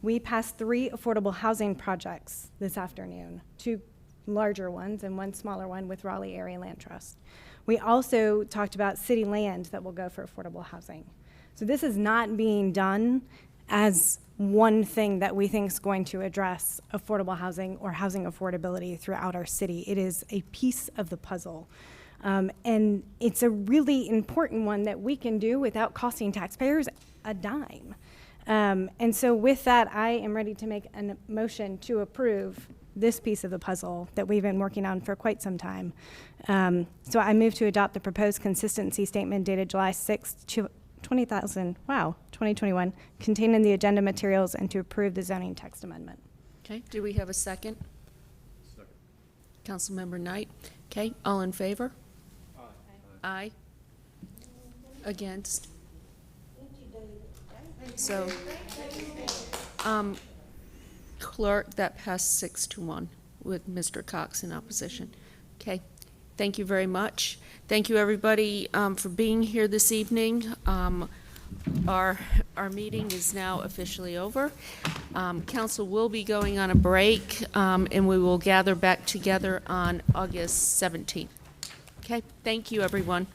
We passed 3 affordable housing projects this afternoon, 2 larger ones and 1 smaller one with Raleigh Area Land Trust. We also talked about city land that will go for affordable housing. So this is not being done as one thing that we think is going to address affordable housing or housing affordability throughout our city. It is a piece of the puzzle. And it's a really important one that we can do without costing taxpayers a dime. And so with that, I am ready to make a motion to approve this piece of the puzzle that we've been working on for quite some time. So I move to adopt the proposed consistency statement dated July 6th, 2021, contained in the agenda materials, and to approve the zoning text amendment. Okay, do we have a second? Second. Councilmember Knight. Okay, all in favor? Aye. Against? So, clerk, that passed 6-1 with Mr. Cox in opposition. Okay, thank you very much. Thank you, everybody, for being here this evening. Our meeting is now officially over. Council will be going on a break, and we will gather back together on August 17th. Okay, thank you, everyone.